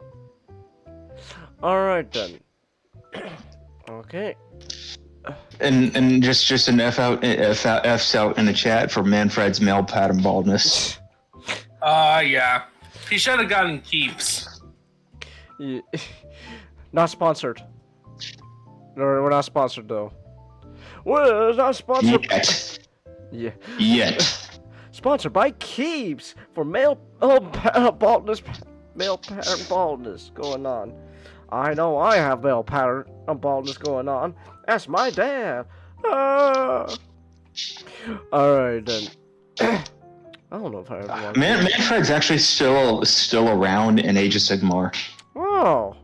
All right then. Okay. And just an F's out in the chat for Manfred's male pattern baldness. Yeah. He should have gotten keeps. Yeah. Not sponsored. No, we're not sponsored though. We're not sponsored. Yet. Yeah. Yet. Sponsored by Keeps for male baldness, male pattern baldness going on. I know I have male pattern baldness going on. That's my dad. All right then. I don't know if I ever want. Manfred's actually still around in Age of Sigmar. Oh.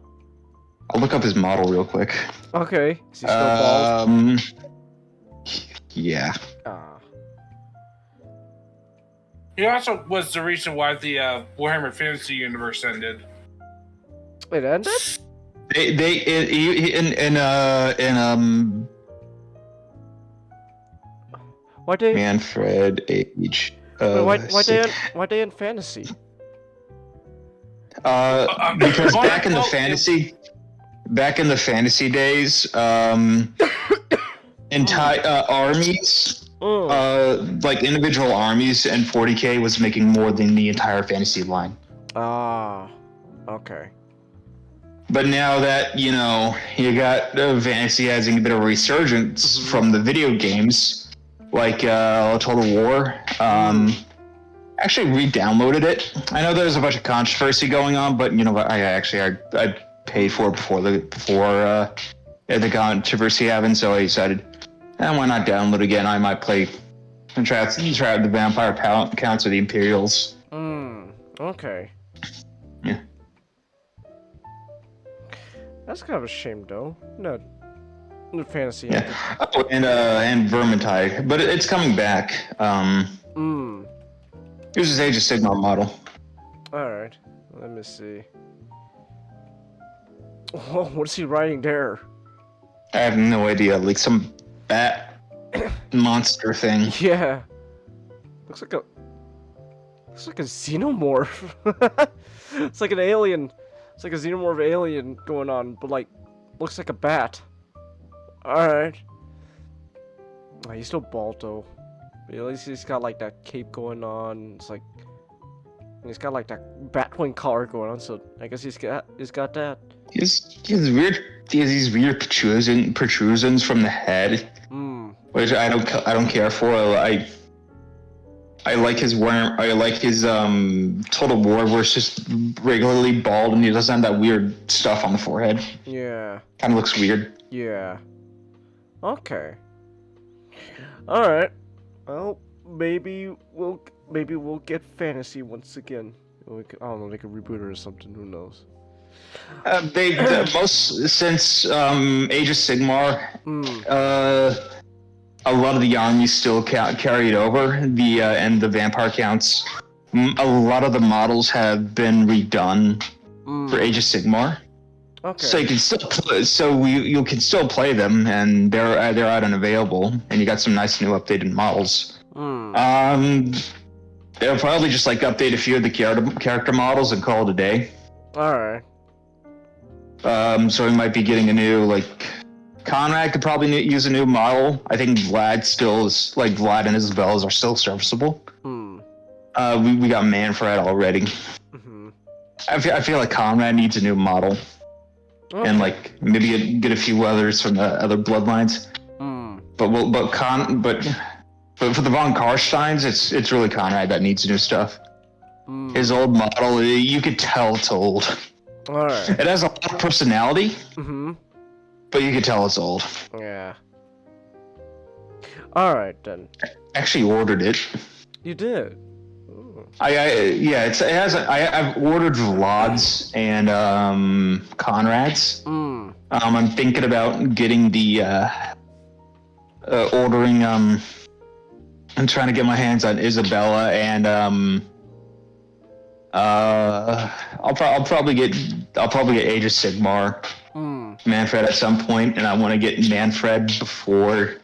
I'll look up his model real quick. Okay. Is he still bald? Yeah. He also was the reason why the Warhammer Fantasy Universe ended. It ended? Why they Manfred Age. Why they in fantasy? Because back in the fantasy days, entire armies, like individual armies, and 40k was making more than the entire fantasy line. Ah, okay. But now that you got fantasy having a bit of a resurgence from the video games, like Total War. Actually re-downloaded it. I know there's a bunch of controversy going on, but I paid for it before the controversy happened, so I decided, why not download again? I might play and try out the vampire counts of the Imperials. Okay. Yeah. That's kind of a shame, though. No fantasy. Yeah. Oh, and Vermintide, but it's coming back. Here's his Age of Sigmar model. Alright, let me see. Oh, what is he writing there? I have no idea, like some bat monster thing. Yeah. Looks like a xenomorph. It's like an alien. It's like a xenomorph alien going on, but like, looks like a bat. Alright. Oh, he's still bald though. But at least he's got like that cape going on. It's like, and he's got like that Batwing collar going on. So I guess he's got that. He has these weird protrusions from the head, which I don't care for. I like his Total War where it's just regularly bald and he doesn't have that weird stuff on the forehead. Yeah. Kind of looks weird. Yeah. Okay. All right. Well, maybe we'll get fantasy once again. I don't know, they could reboot it or something. Who knows? Most since Age of Sigmar, a lot of the armies still carried over. And the vampire counts. A lot of the models have been redone for Age of Sigmar. Okay. So you can still you can still play them, and they're out and available, and you got some nice new updated models. They'll probably just like update a few of the character models and call it a day. All right. So we might be getting a new Conrad could probably use a new model. I think Vlad and Isabellas are still serviceable. We got Manfred already. I feel like Conrad needs a new model. Okay. And maybe get a few others from the other bloodlines. But for the von Karsteins, it's really Conrad that needs new stuff. His old model, you could tell it's old. All right. It has a lot of personality. But you could tell it's old. Yeah. All right then. I actually ordered it. You did. I've ordered Vlad's and Conrad's. I'm thinking about getting the ordering I'm trying to get my hands on Isabella and I'll probably get Age of Sigmar, Manfred at some point, and I want to get Manfred before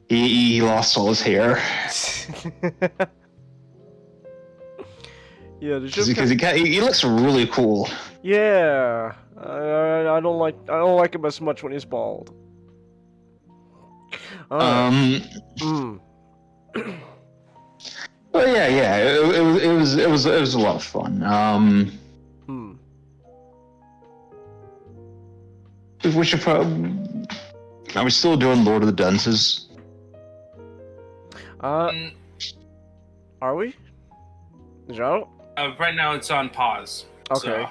he lost all his hair. Yeah, because he looks really cool. Yeah, I don't like him as much when he's bald. Well, yeah, it was a lot of fun. We should probably. Are we still doing Lord of the Dunces? Are we? Joe? Right now it's on pause. Okay.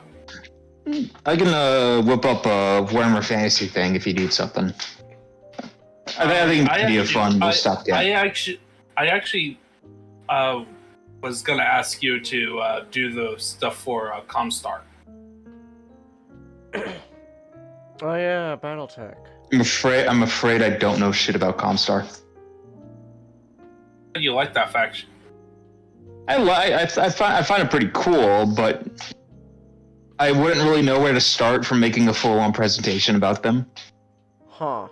So. I can whip up a Warhammer Fantasy thing if you need something. I think it'd be fun to stop that. I actually was gonna ask you to do the stuff for Comstar. Oh yeah, BattleTech. I'm afraid I don't know shit about Comstar. You like that faction? I find it pretty cool, but I wouldn't really know where to start from making a full-on presentation about them. Huh.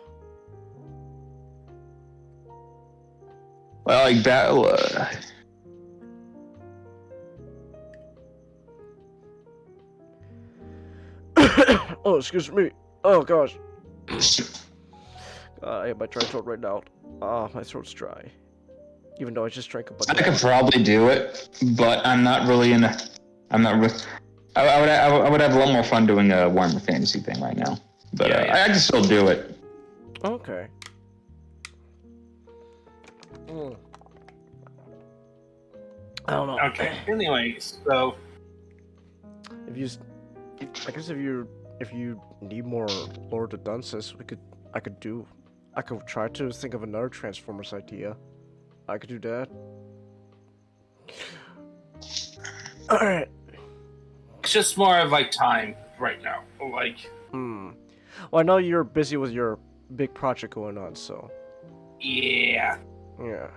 Well, like battle. Oh, excuse me. Oh gosh. I have my dry throat right now. My throat's dry. Even though I just drank a bunch. I could probably do it, but I'm not really in a. I'm not really. I would have a lot more fun doing a Warhammer Fantasy thing right now, but I can still do it. Okay. I don't know. Okay. Anyways, so I guess if you need more Lord of the Dunces, I could try to think of another Transformers idea. I could do that. All right. it's just more of like time right now. Like. Well, I know you're busy with your big project going on, so. Yeah. Yeah.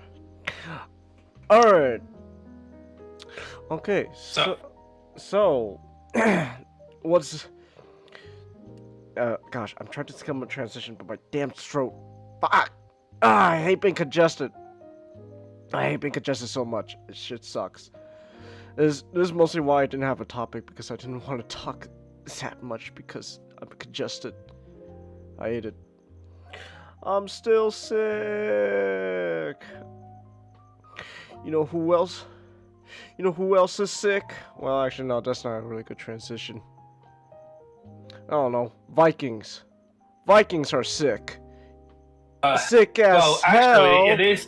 All right. Okay. So, what's? Gosh, I'm trying to think of a transition, but my damn throat. Fuck! I hate being congested. I hate being congested so much. It shit sucks. This is mostly why I didn't have a topic, because I didn't want to talk that much because I'm congested. I hate it. I'm still sick. You know who else? You know who else is sick? Well, actually, no, that's not a really good transition. I don't know. Vikings. Vikings are sick. Sick as well, hell. Actually, it is.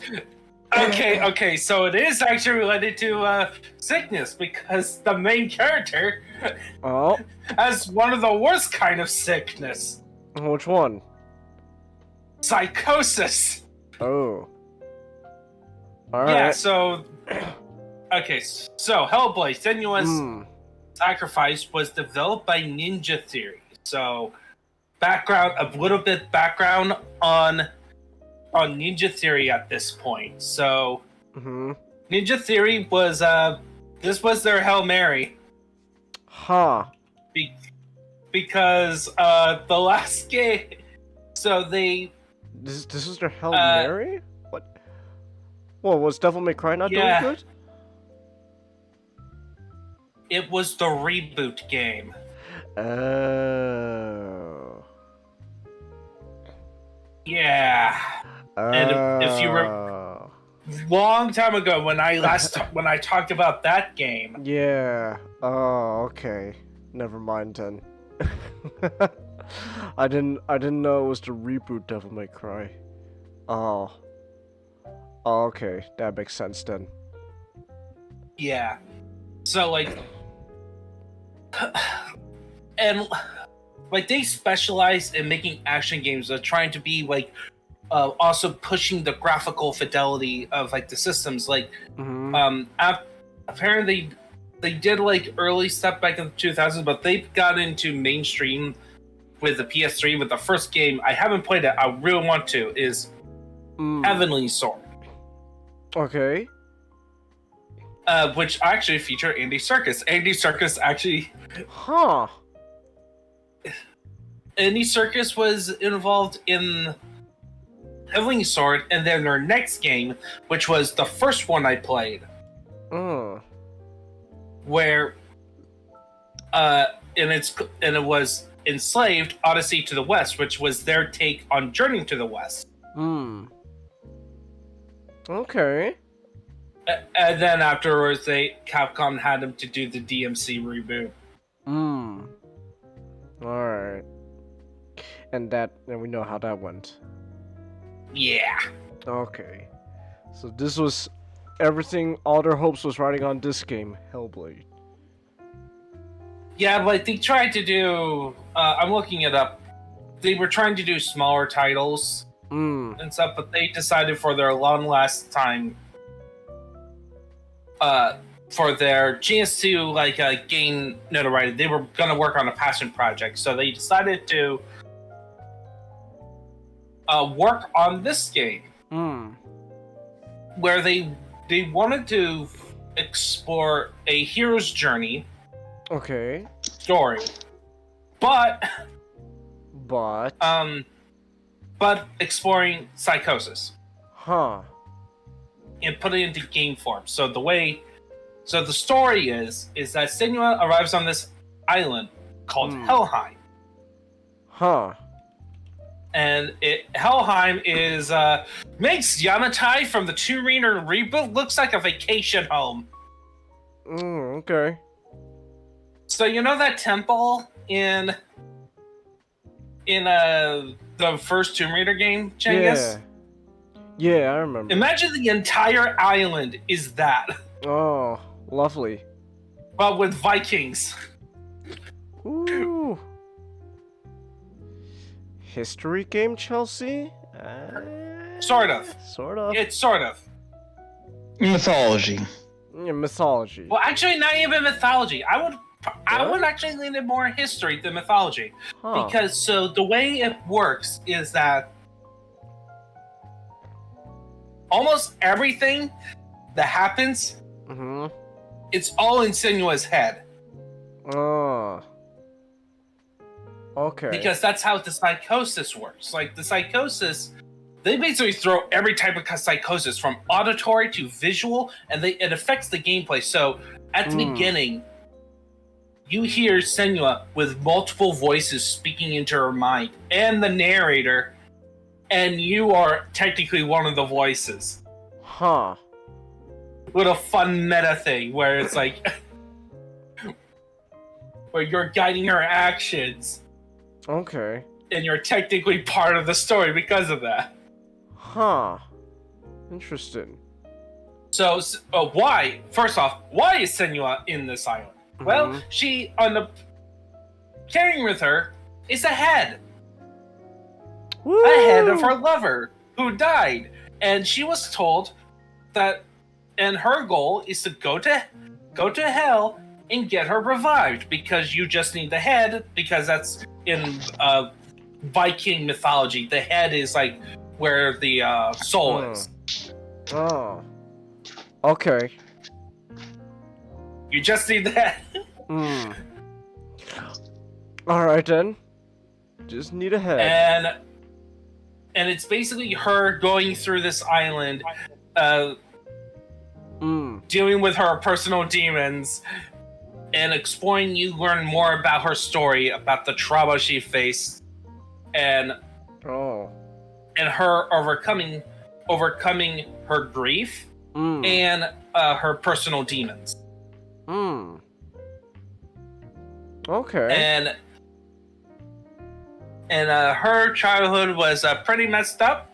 Okay, so it is actually related to sickness, because the main character has one of the worst kind of sickness. Which one? Psychosis. Oh. Alright. Yeah, so... Okay, so Hellblade: Senua's Sacrifice was developed by Ninja Theory. So, a little bit background on Ninja Theory at this point. So, Ninja Theory was, this was their Hail Mary. Huh. Because, the last game, so they... This is their Hail Mary? What? Well, was Devil May Cry not doing good? It was the reboot game. Oh. Yeah. And if you long time ago when I when I talked about that game. Yeah. Oh, okay. Never mind then. I didn't know it was the reboot Devil May Cry. Oh. Okay, that makes sense then. Yeah. So like and like they specialize in making action games. They're trying to be like also pushing the graphical fidelity of like the systems. Like apparently they did like early stuff back in the 2000s, but they got into mainstream with the PS3 with the first game. I haven't played it. I really want to. Is Heavenly Sword. Okay. Which actually feature Andy Serkis. Andy Serkis actually. Huh. Andy Serkis was involved in Heavenly Sword, and then their next game, which was the first one I played, where, and it was Enslaved: Odyssey to the West, which was their take on Journey to the West. Okay. And then afterwards, Capcom had them to do the DMC reboot. Alright. And we know how that went. Yeah. Okay. So this was everything all their hopes was riding on this game, Hellblade. Yeah, like they tried to do. I'm looking it up. They were trying to do smaller titles and stuff, but they decided for their long last time, for their chance to gain notoriety, they were gonna work on a passion project. So they decided to work on this game, where they wanted to explore a hero's journey. Okay. Story, but exploring psychosis, and put it into game form. So the story is that Senua arrives on this island called Helheim, and Helheim is makes Yamatai from the Tomb Raider reboot looks like a vacation home. Okay. So you know that temple in the first Tomb Raider game, Cengiz? Yeah, I remember. Imagine the entire island is that. Oh, lovely. But with Vikings. Ooh. History game, Chelsea? Sort of. Sort of. It's sort of. Mythology. Yeah, mythology. Well, actually, not even mythology. I would actually lean in more history than mythology. Because so the way it works is that almost everything that happens, it's all in Senua's head. Oh. Okay. Because that's how the psychosis works. Like the psychosis, they basically throw every type of psychosis from auditory to visual, and it affects the gameplay. So at the beginning, you hear Senua with multiple voices speaking into her mind, and the narrator, and you are technically one of the voices. With a fun meta thing where it's like, where you're guiding her actions. Okay. And you're technically part of the story because of that. Interesting. So, why? First off, why is Senua in this island? Well, she, carrying with her, is a head. Woo! A head of her lover, who died. And she was told that, and her goal is to go to hell and get her revived, because you just need the head, because that's in Viking mythology. The head is like where the soul is. Oh. Okay. You just need that. Alright then. Just need a head. And it's basically her going through this island, dealing with her personal demons, and exploring. You learn more about her story, about the trauma she faced, and her overcoming her grief and her personal demons. Okay. And her childhood was pretty messed up.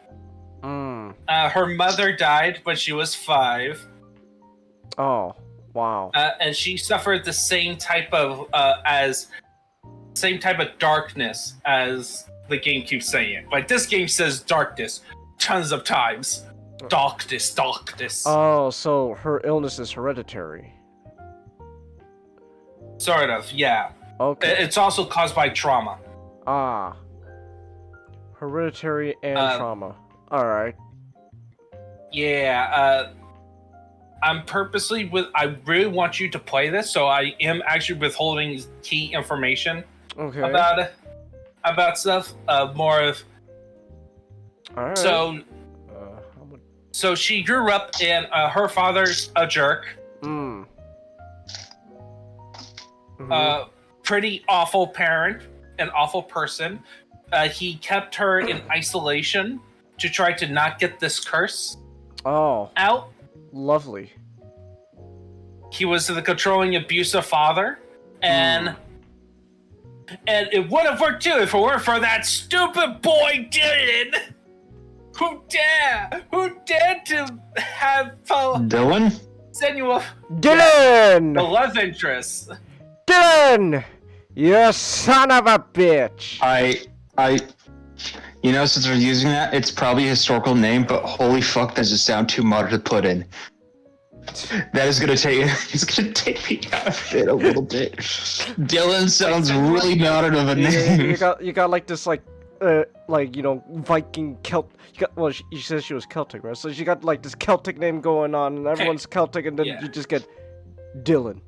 Her mother died when she was 5. Oh, wow. And she suffered the same type of darkness as the game keeps saying. Like this game says darkness tons of times. Darkness. Oh, so her illness is hereditary. Sort of, yeah. Okay. It's also caused by trauma. Hereditary and trauma. Alright. Yeah, I'm purposely with. I really want you to play this, so I am actually withholding key information about stuff. More of. All right. So she grew up, and her father's a jerk. Pretty awful parent, an awful person. He kept her in isolation to try to not get this curse out. Lovely. He was the controlling, abusive father, and it would have worked too if it weren't for that stupid boy Dylan, who dared to have Dylan? send you a Dylan! the love interest. Dylan! You son of a bitch! You know, since we're using that, it's probably a historical name, but holy fuck, does it sound too modern to put in. That is gonna take me out of it a little bit. Dylan sounds really modern of a name. You got like this like Viking Celt. She says she was Celtic, right? So she got like this Celtic name going on, and everyone's Celtic, and then you just get Dylan.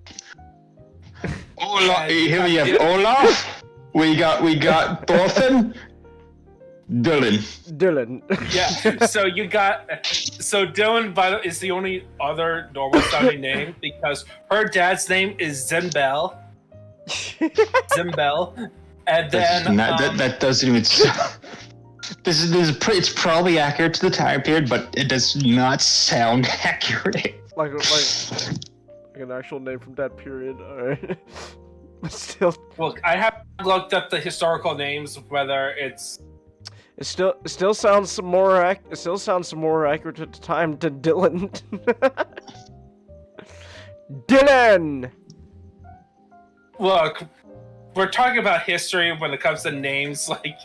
Olaf, here we have Olaf. We got Thorfinn. Dylan. Yeah. So Dylan is the only other normal sounding name because her dad's name is Zenbel. And then that doesn't even. It's probably accurate to the time period, but it does not sound accurate. Like an actual name from that period. Alright. But still. Look, I have looked up the historical names, whether it's. It still sounds more accurate at the time than Dylan. Dylan. Look, we're talking about history when it comes to names. Like,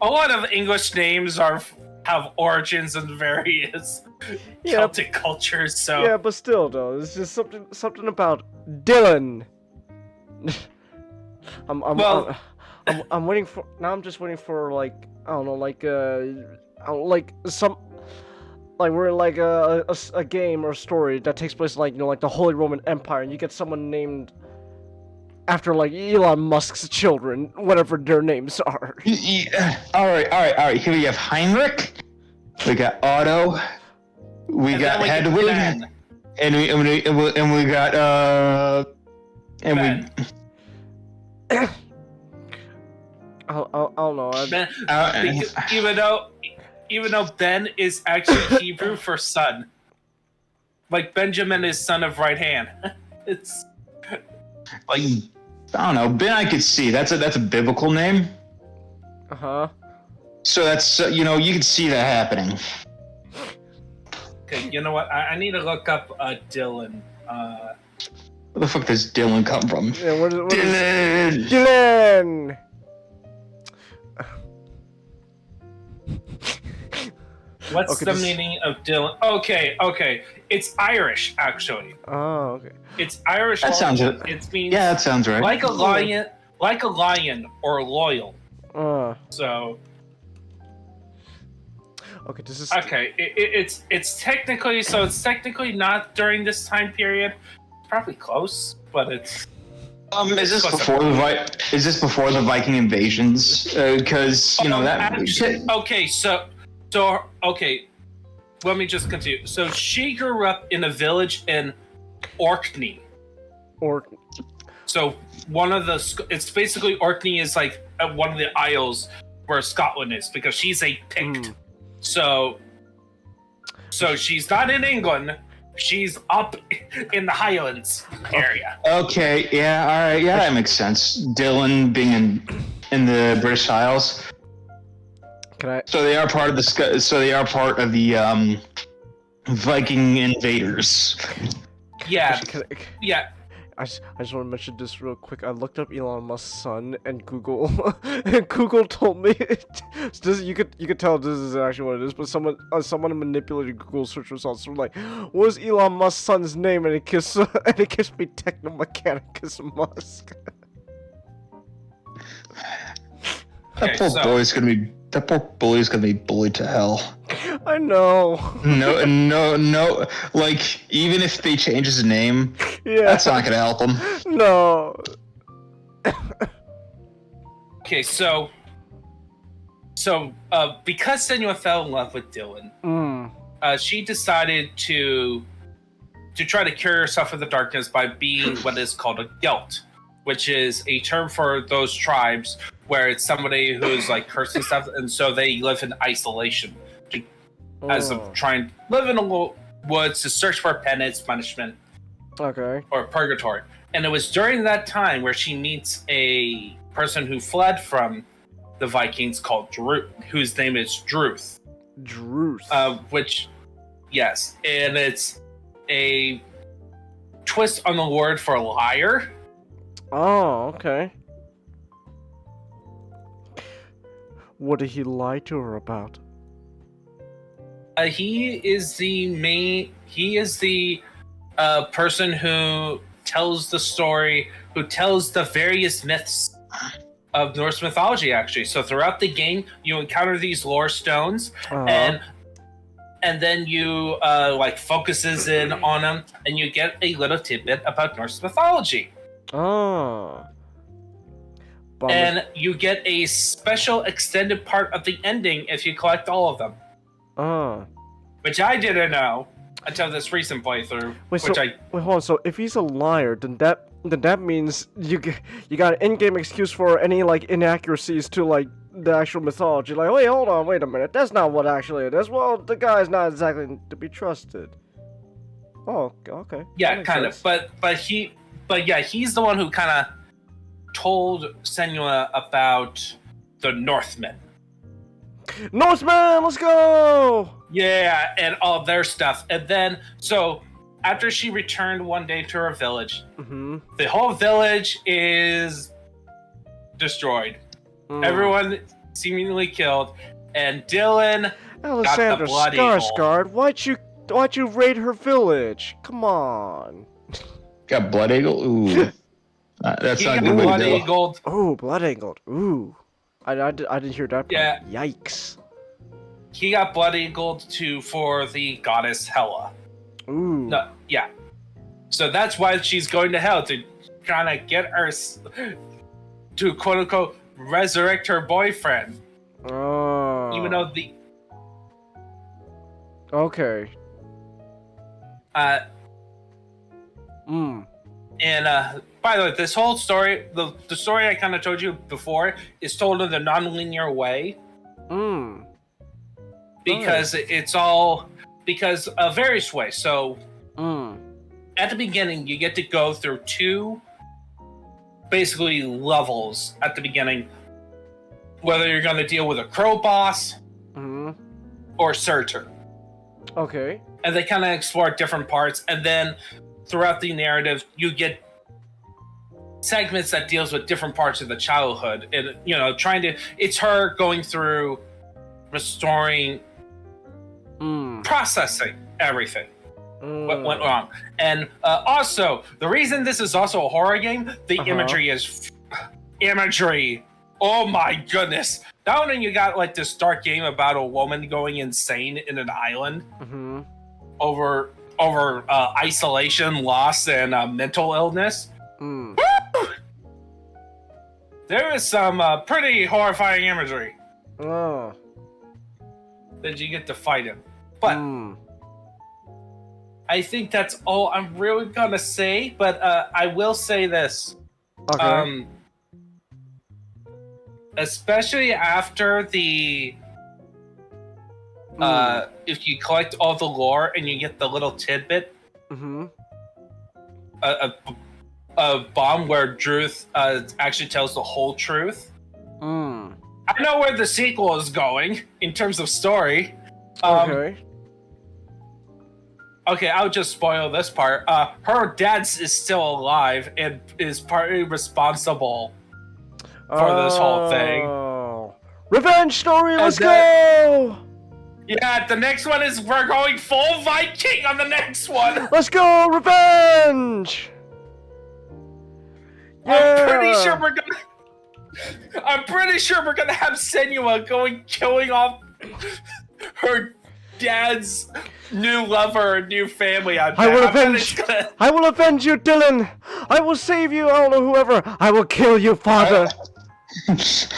a lot of English names have origins in various Celtic cultures. So yeah, but still, though, it's just something about Dylan. I'm waiting for now. I'm just waiting for like I don't know, like we're in like a game or a story that takes place like like the Holy Roman Empire, and you get someone named after like Elon Musk's children, whatever their names are. All right. Here we have Heinrich. We got Otto. We got Hedwig. And we got Ben. I don't know. Even though Ben is actually Hebrew for son, like Benjamin is son of right hand. It's like I don't know. Ben, I could see that's a biblical name. So that's you can see that happening. Okay, you know what? I need to look up Dylan. Where the fuck does Dylan come from? Yeah, Dylan. Dylan. What's the meaning of Dylan? Okay. It's Irish, actually. Oh, okay. It's Irish. That sounds right. It means that sounds right. Like a lion or loyal. So. Okay, this is okay. It's technically not during this time period. It's probably close, but it's. Is this before the Viking invasions? Because that. Okay, so okay, let me just continue. So she grew up in a village in Orkney. So it's basically Orkney is like one of the isles where Scotland is because she's a Pict. So she's not in England. She's up in the Highlands area. Okay, yeah, all right, yeah, that makes sense. Dylan being in the British Isles. So they are part of the Viking invaders. Yeah. Yeah. I just want to mention this real quick. I looked up Elon Musk's son, and Google told me you could tell this is actually what it is. But someone manipulated Google search results. So like, what was Elon Musk's son's name? And it gives me Technomechanicus Musk. That poor boy's gonna be That poor bully's gonna be bullied to hell. I know. No. Like, even if they change his name, that's not gonna help him. No. Okay, so because Senua fell in love with Dylan, she decided to try to cure herself of the darkness by being what is called a Gelt, which is a term for those tribes where it's somebody who's like cursed and stuff, and so they live in isolation as of trying to live in the woods to search for penance, punishment, or purgatory. And it was during that time where she meets a person who fled from the Vikings called whose name is Druth. Druth. Yes, and it's a twist on the word for liar. Oh, okay. What did he lie to her about? He is the person who tells the story, who tells the various myths of Norse mythology, actually. So throughout the game, you encounter these lore stones, and then you focuses in on them, and you get a little tidbit about Norse mythology. Oh. And you get a special extended part of the ending if you collect all of them. Which I didn't know until this recent playthrough. Wait, hold on. So if he's a liar, then that means you got an in-game excuse for any inaccuracies to the actual mythology. Like, wait, hold on, wait a minute. That's not what actually it is. Well, the guy's not exactly to be trusted. Oh, okay. Yeah, kind of. But he's the one who kind of told Senua about the Northmen. Northmen, let's go! Yeah, and all their stuff. And then, so after she returned one day to her village, the whole village is destroyed. Everyone seemingly killed, and Dylan got the blood Skarsgård, why'd you raid her village? Come on. Got blood eagle? Ooh. That's not good. Blood eagled. Oh, blood eagled. Ooh. I didn't hear that part. Yeah. Yikes. He got blood eagled for the goddess Hela. Ooh. No, yeah. So that's why she's going to hell, to kind of get her to quote unquote resurrect her boyfriend. Oh. Even though Okay. And by the way, this whole story, the story I kind of told you before, is told in a non-linear way. Because it's all various ways. So at the beginning, you get to go through two basically levels at the beginning, whether you're going to deal with a crow boss or Surtur. Okay. And they kind of explore different parts, and then throughout the narrative, you get segments that deals with different parts of the childhood, and it's her going through restoring, processing everything what went wrong. And also, the reason this is also a horror game, the imagery is imagery. Oh my goodness. Not only you got this dark game about a woman going insane in an island over isolation, loss, and mental illness. There is some pretty horrifying imagery. That you get to fight him. But I think that's all I'm really gonna say. But I will say this. Okay. Especially after the if you collect all the lore and you get the little tidbit, a bomb where Druth actually tells the whole truth. I know where the sequel is going in terms of story. Okay, I'll just spoil this part. Her dad is still alive and is partly responsible for this whole thing. Revenge story, let's go! Yeah, the next one is we're going full Viking on the next one. Let's go, revenge! I'm pretty sure we're gonna I'm pretty sure we're gonna have Senua killing off her dad's new lover and new family. I will avenge you, Dylan. I will save you. I don't know whoever. I will kill you, father. Ends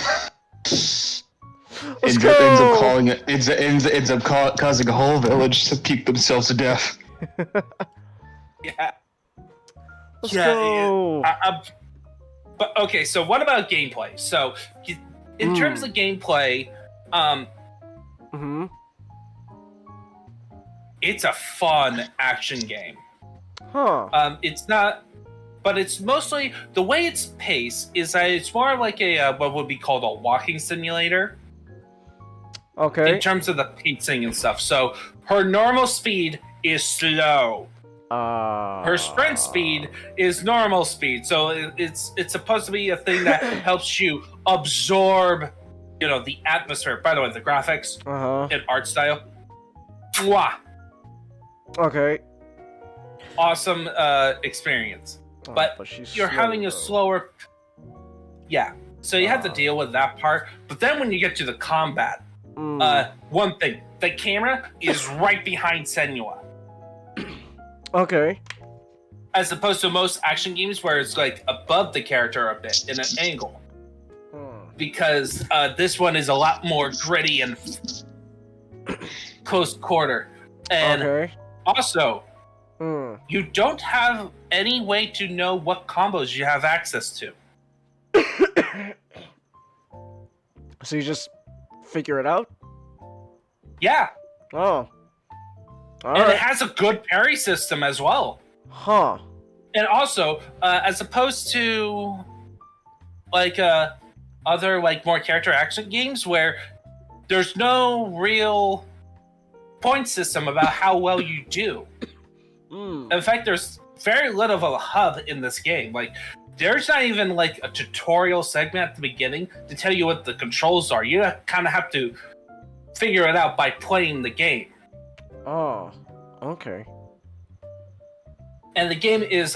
up causing a whole village to keep themselves to death. Yeah. Let's go. But okay, so what about gameplay? So, in terms of gameplay, it's a fun action game. Huh. It's not, but it's mostly the way it's paced is that it's more like a what would be called a walking simulator. Okay. In terms of the pacing and stuff. So her normal speed is slow. Her sprint speed is normal speed. So it's supposed to be a thing that helps you absorb, the atmosphere. By the way, the graphics and art style. Mwah! Okay. Awesome experience. But you're having a slower... Yeah. So you have to deal with that part. But then when you get to the combat, one thing. The camera is right behind Senua. Okay. As opposed to most action games where it's like above the character a bit in an angle. Because this one is a lot more gritty and close quarter. And also, you don't have any way to know what combos you have access to. So you just figure it out? Yeah. Oh. It has a good parry system as well. Huh. And also, as opposed to like other more character action games where there's no real point system about how well you do. In fact, there's very little of a hub in this game. There's not even a tutorial segment at the beginning to tell you what the controls are. You kind of have to figure it out by playing the game. Oh, okay. And the game is,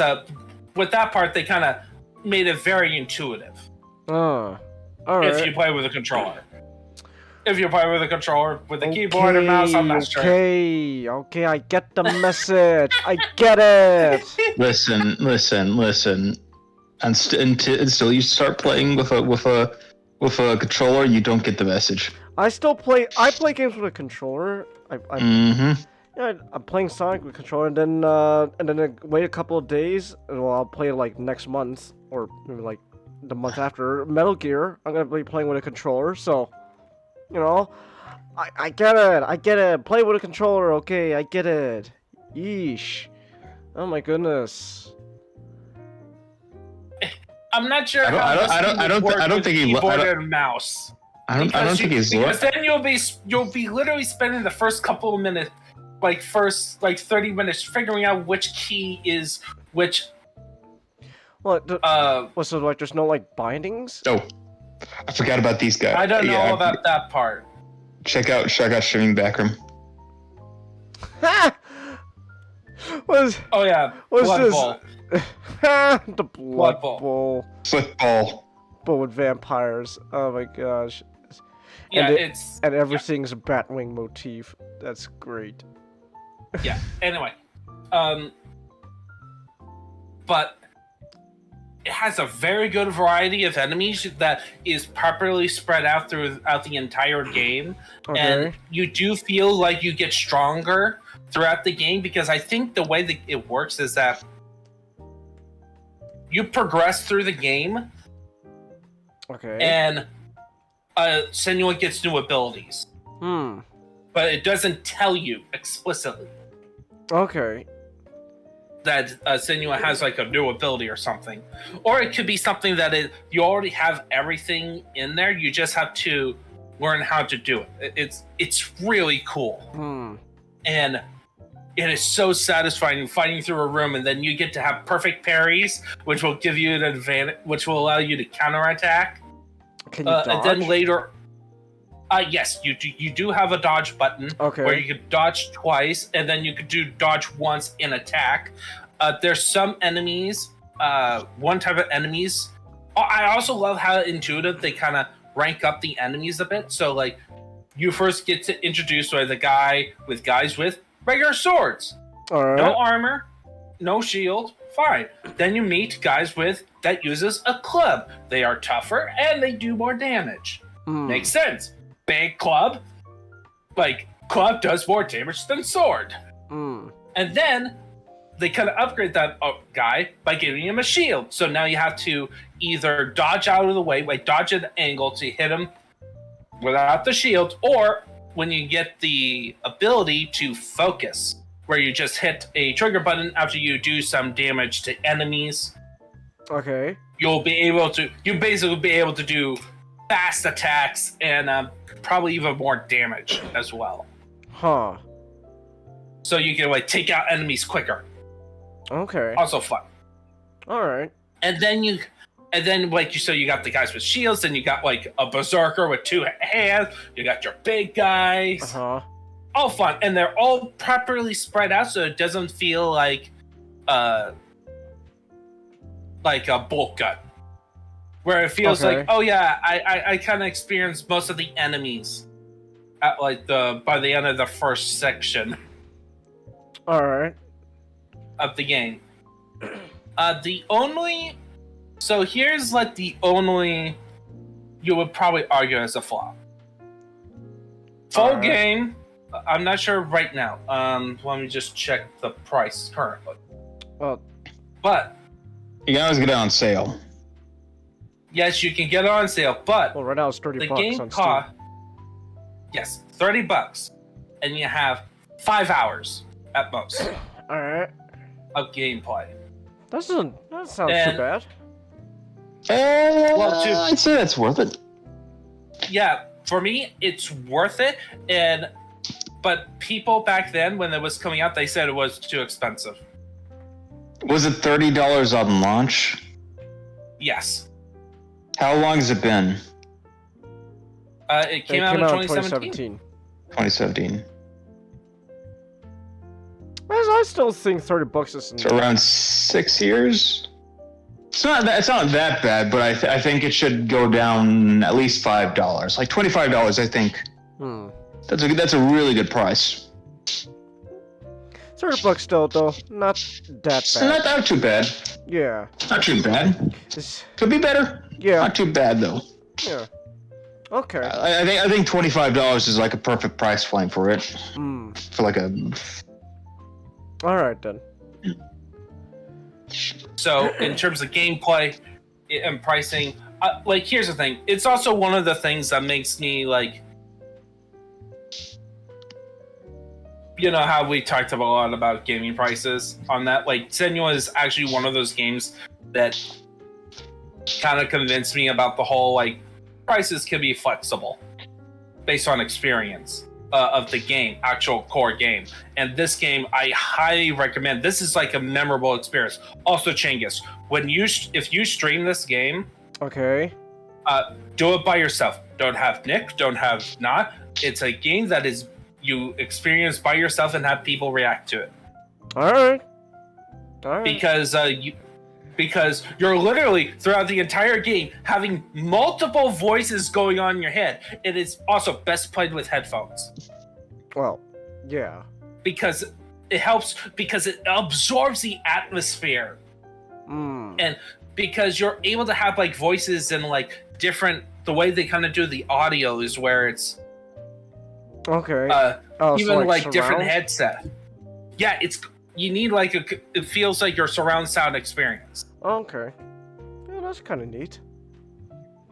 with that part, they kind of made it very intuitive. All right. If you play with a controller. If you play with a controller, with a keyboard and mouse, I'm not sure. Okay, I get the message. I get it. Listen. Until you start playing with a controller, you don't get the message. I play games with a controller. I'm playing Sonic with a controller, and then I wait a couple of days, and I'll play next month or maybe the month after Metal Gear. I'm gonna be playing with a controller, so I get it. Play with a controller, okay? I get it. Yeesh. Oh my goodness. I'm not sure I don't think he keyboard and mouse. I don't think he's because then you'll be literally spending the first couple of minutes, first 30 minutes figuring out which key is which. What? So there's no bindings? Oh, I forgot about these guys. I don't know about that part. Check out streaming backroom. Oh yeah. What's Blood this? Bowl. The Blood Bowl. Football. But with vampires. Oh my gosh. Yeah, and everything's a Batwing motif. That's great. Yeah. Anyway, but it has a very good variety of enemies that is properly spread out throughout the entire game, and you do feel like you get stronger throughout the game because I think the way that it works is that you progress through the game, and Senua gets new abilities. But it doesn't tell you explicitly. Okay. That Senua has a new ability or something. Or it could be something that you already have everything in there, you just have to learn how to do it. It's really cool. And it is so satisfying fighting through a room, and then you get to have perfect parries, which will give you an advantage, which will allow you to counterattack. Can you dodge? And then later, yes, you do have a dodge button where you can dodge twice, and then you could do dodge once in attack. There's some enemies, one type of enemies. I also love how intuitive they kind of rank up the enemies a bit. So like, you first get to introduce the guys with regular swords, no armor, no shield, fine. Then you meet guys that uses a club. They are tougher and they do more damage. Makes sense. Big club, club does more damage than sword. And then they kind of upgrade that guy by giving him a shield. So now you have to either dodge out of the way, dodge an angle to hit him without the shield, or when you get the ability to focus, where you just hit a trigger button after you do some damage to enemies. Okay. You'll basically be able to do fast attacks and probably even more damage as well. Huh. So you can take out enemies quicker. Okay. Also fun. All right. And then you got the guys with shields, and you got a berserker with 2 hands. You got your big guys. All fun, and they're all properly spread out, so it doesn't feel like a bulk gut, where it feels like, oh yeah, I kind of experienced most of the enemies at by the end of the first section. All right. Of the game. So here's the only you would probably argue as a flaw. Full game, I'm not sure right now. Let me just check the price currently. Well, but you can always get it on sale. Yes, you can get it on sale, but right now it's $30 the game on cost. Yes, $30, and you have 5 hours at most. All right. Of gameplay. That sounds too bad. I'd say that's worth it. Yeah, for me, it's worth it. But people back then, when it was coming out, they said it was too expensive. Was it $30 on launch? Yes. How long has it been? It came out in 2017. 2017. I still think $30 is so around 6 years. It's not that bad, but I think it should go down at least $5. $25, I think. That's a really good price. $30 still, though, not that bad. Not too bad. Yeah. Not too bad. Could be better. Yeah. Not too bad though. Yeah. Okay. I think $25 is a perfect price point for it. For a. All right then. So in terms of gameplay and pricing, here's the thing. It's also one of the things that makes me you know how we talked a lot about gaming prices on that. Senua is actually one of those games that kind of convinced me about the whole prices can be flexible based on experience of the game, actual core game. And this game, I highly recommend. This is a memorable experience. Also, Chinggis, if you stream this game, okay, do it by yourself. Don't have Nick. Don't have Not. It's a game that is you experience by yourself and have people react to it. All right. Because you're literally throughout the entire game having multiple voices going on in your head. It is also best played with headphones. Well, yeah. Because it helps, because it absorbs the atmosphere. And because you're able to have voices and different, the way they kind of do the audio is where it's okay. Even so different headset. Yeah, you need it feels like your surround sound experience. Okay. Yeah, that's kind of neat.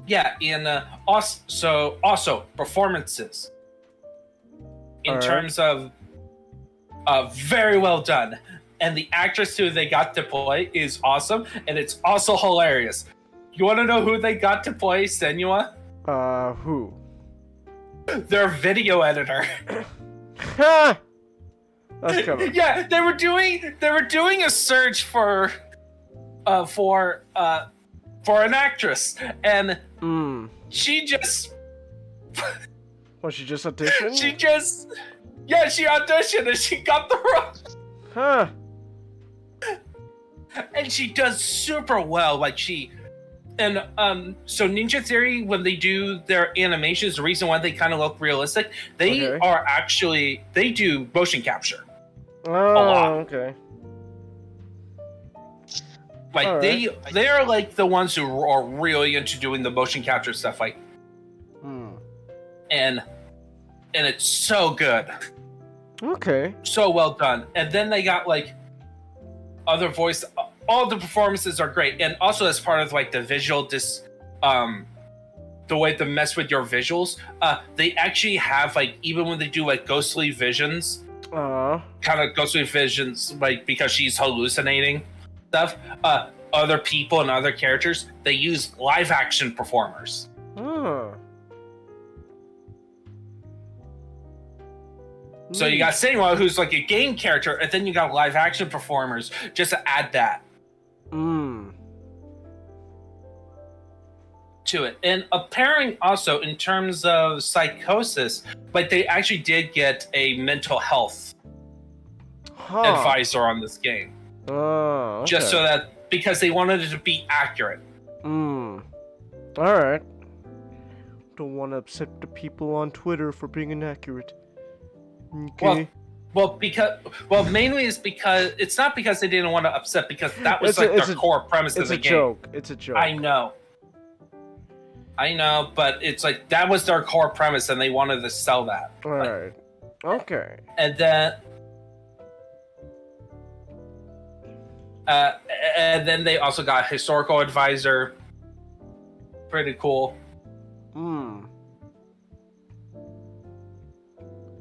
Yeah, and also performances. In terms of very well done. And the actress who they got to play is awesome, and it's also hilarious. You want to know who they got to play Senua? Who? Their video editor. Ha! That's kind of... Yeah, they were doing a search for an actress, and she just she just auditioned? She auditioned and she got the role. Huh. And she does super well. And so Ninja Theory, when they do their animations, the reason why they kind of look realistic, they are actually they do motion capture. Oh, a lot. Okay. Like they are like the ones who are really into doing the motion capture stuff. Like, and it's so good. Okay. So well done. And then they got like other voice. All the performances are great, and also as part of like the visual the way to mess with your visuals, they actually have like even when they do like ghostly visions, kind of ghostly visions, like because she's hallucinating stuff. Other people and other characters, they use live action performers. So you got Senua, who's like a game character, and then you got live action performers just to add that. To it. And apparently also in terms of psychosis, like they actually did get a mental health advisor on this game. Just so that, because they wanted it to be accurate. Alright. Don't want to upset the people on Twitter for being inaccurate. Okay. Well, mainly is because it's not because they didn't want to upset, because that was their core premise of the game. It's a joke. I know, but it's like that was their core premise, and they wanted to sell that. Alright. Okay. And then they also got a historical advisor. Pretty cool.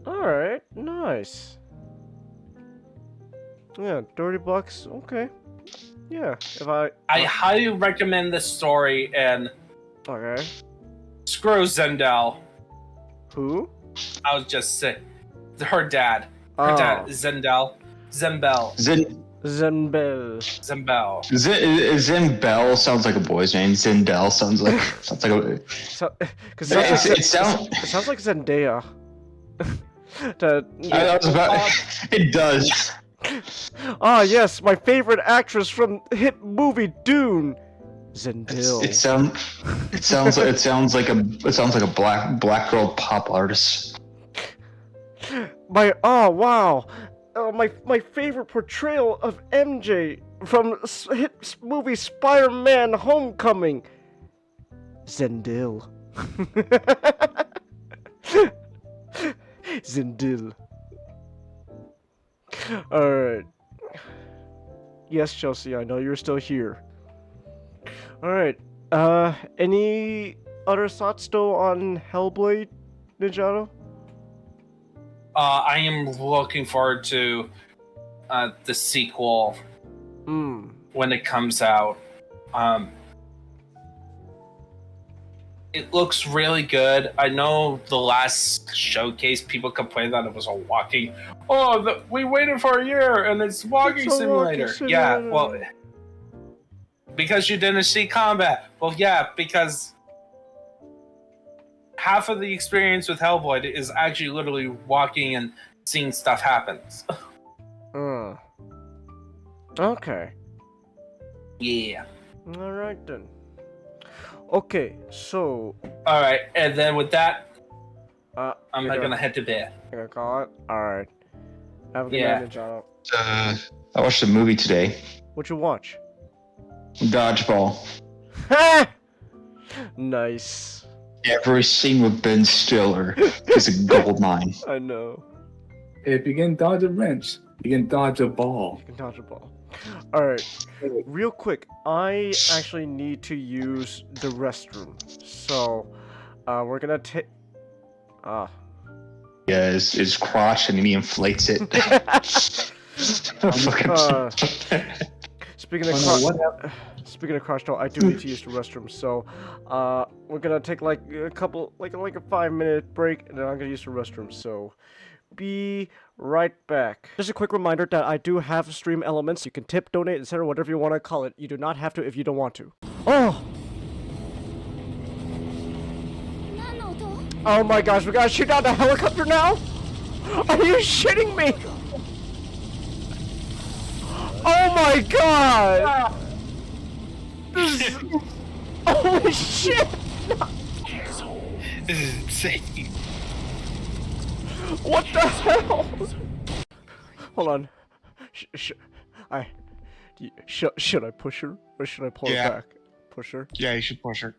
Alright, nice. Yeah, $30. Okay. Yeah, if I highly recommend this story, and screw Zendel. Who? I was just sick. Her dad. Zembel. Zenbel. Zembel sounds like a boy's name. Zendel sounds like a. It sounds like Zendaya. It does. Ah, yes, my favorite actress from the hit movie Dune, Zendel. It sounds like a black girl pop artist. My favorite portrayal of MJ from hit movie Spider-Man: Homecoming, Zendel. Zendel. Alright. Yes, Chelsea, I know you're still here. Alright. Any other thoughts though on Hellblade, Ninjato? I am looking forward to the sequel when it comes out. It looks really good. I know the last showcase, people complained that it was a walking. We waited for a year and it's walking simulator. Yeah, well, because you didn't see combat. Well, yeah, because half of the experience with Hellblade is actually literally walking and seeing stuff happen. Okay. Yeah. Alright then. Okay, so... Alright, and then with that, I'm gonna head to bed. You're gonna call it? Alright. Have a good night, Ninjato. I watched a movie today. What'd you watch? Dodgeball. Ha! Nice. Every scene with Ben Stiller is a gold mine. I know. If you can dodge a wrench, you can dodge a ball. You can dodge a ball. Alright, real quick, I actually need to use the restroom. So, we're gonna take... Yeah, his crotch and he inflates it. Speaking of crotch, though, I do need to use the restroom. So, we're gonna take like a 5-minute break, and then I'm gonna use the restroom. So, be right back. Just a quick reminder that I do have stream elements. You can tip, donate, etc., whatever you want to call it. You do not have to if you don't want to. Oh! Oh my gosh, we gotta shoot down the helicopter now? Are you shitting me? Oh my god! Holy shit! This is insane. What the hell? Hold on. Should I push her or should I pull her back? Push her. Yeah, you should push her.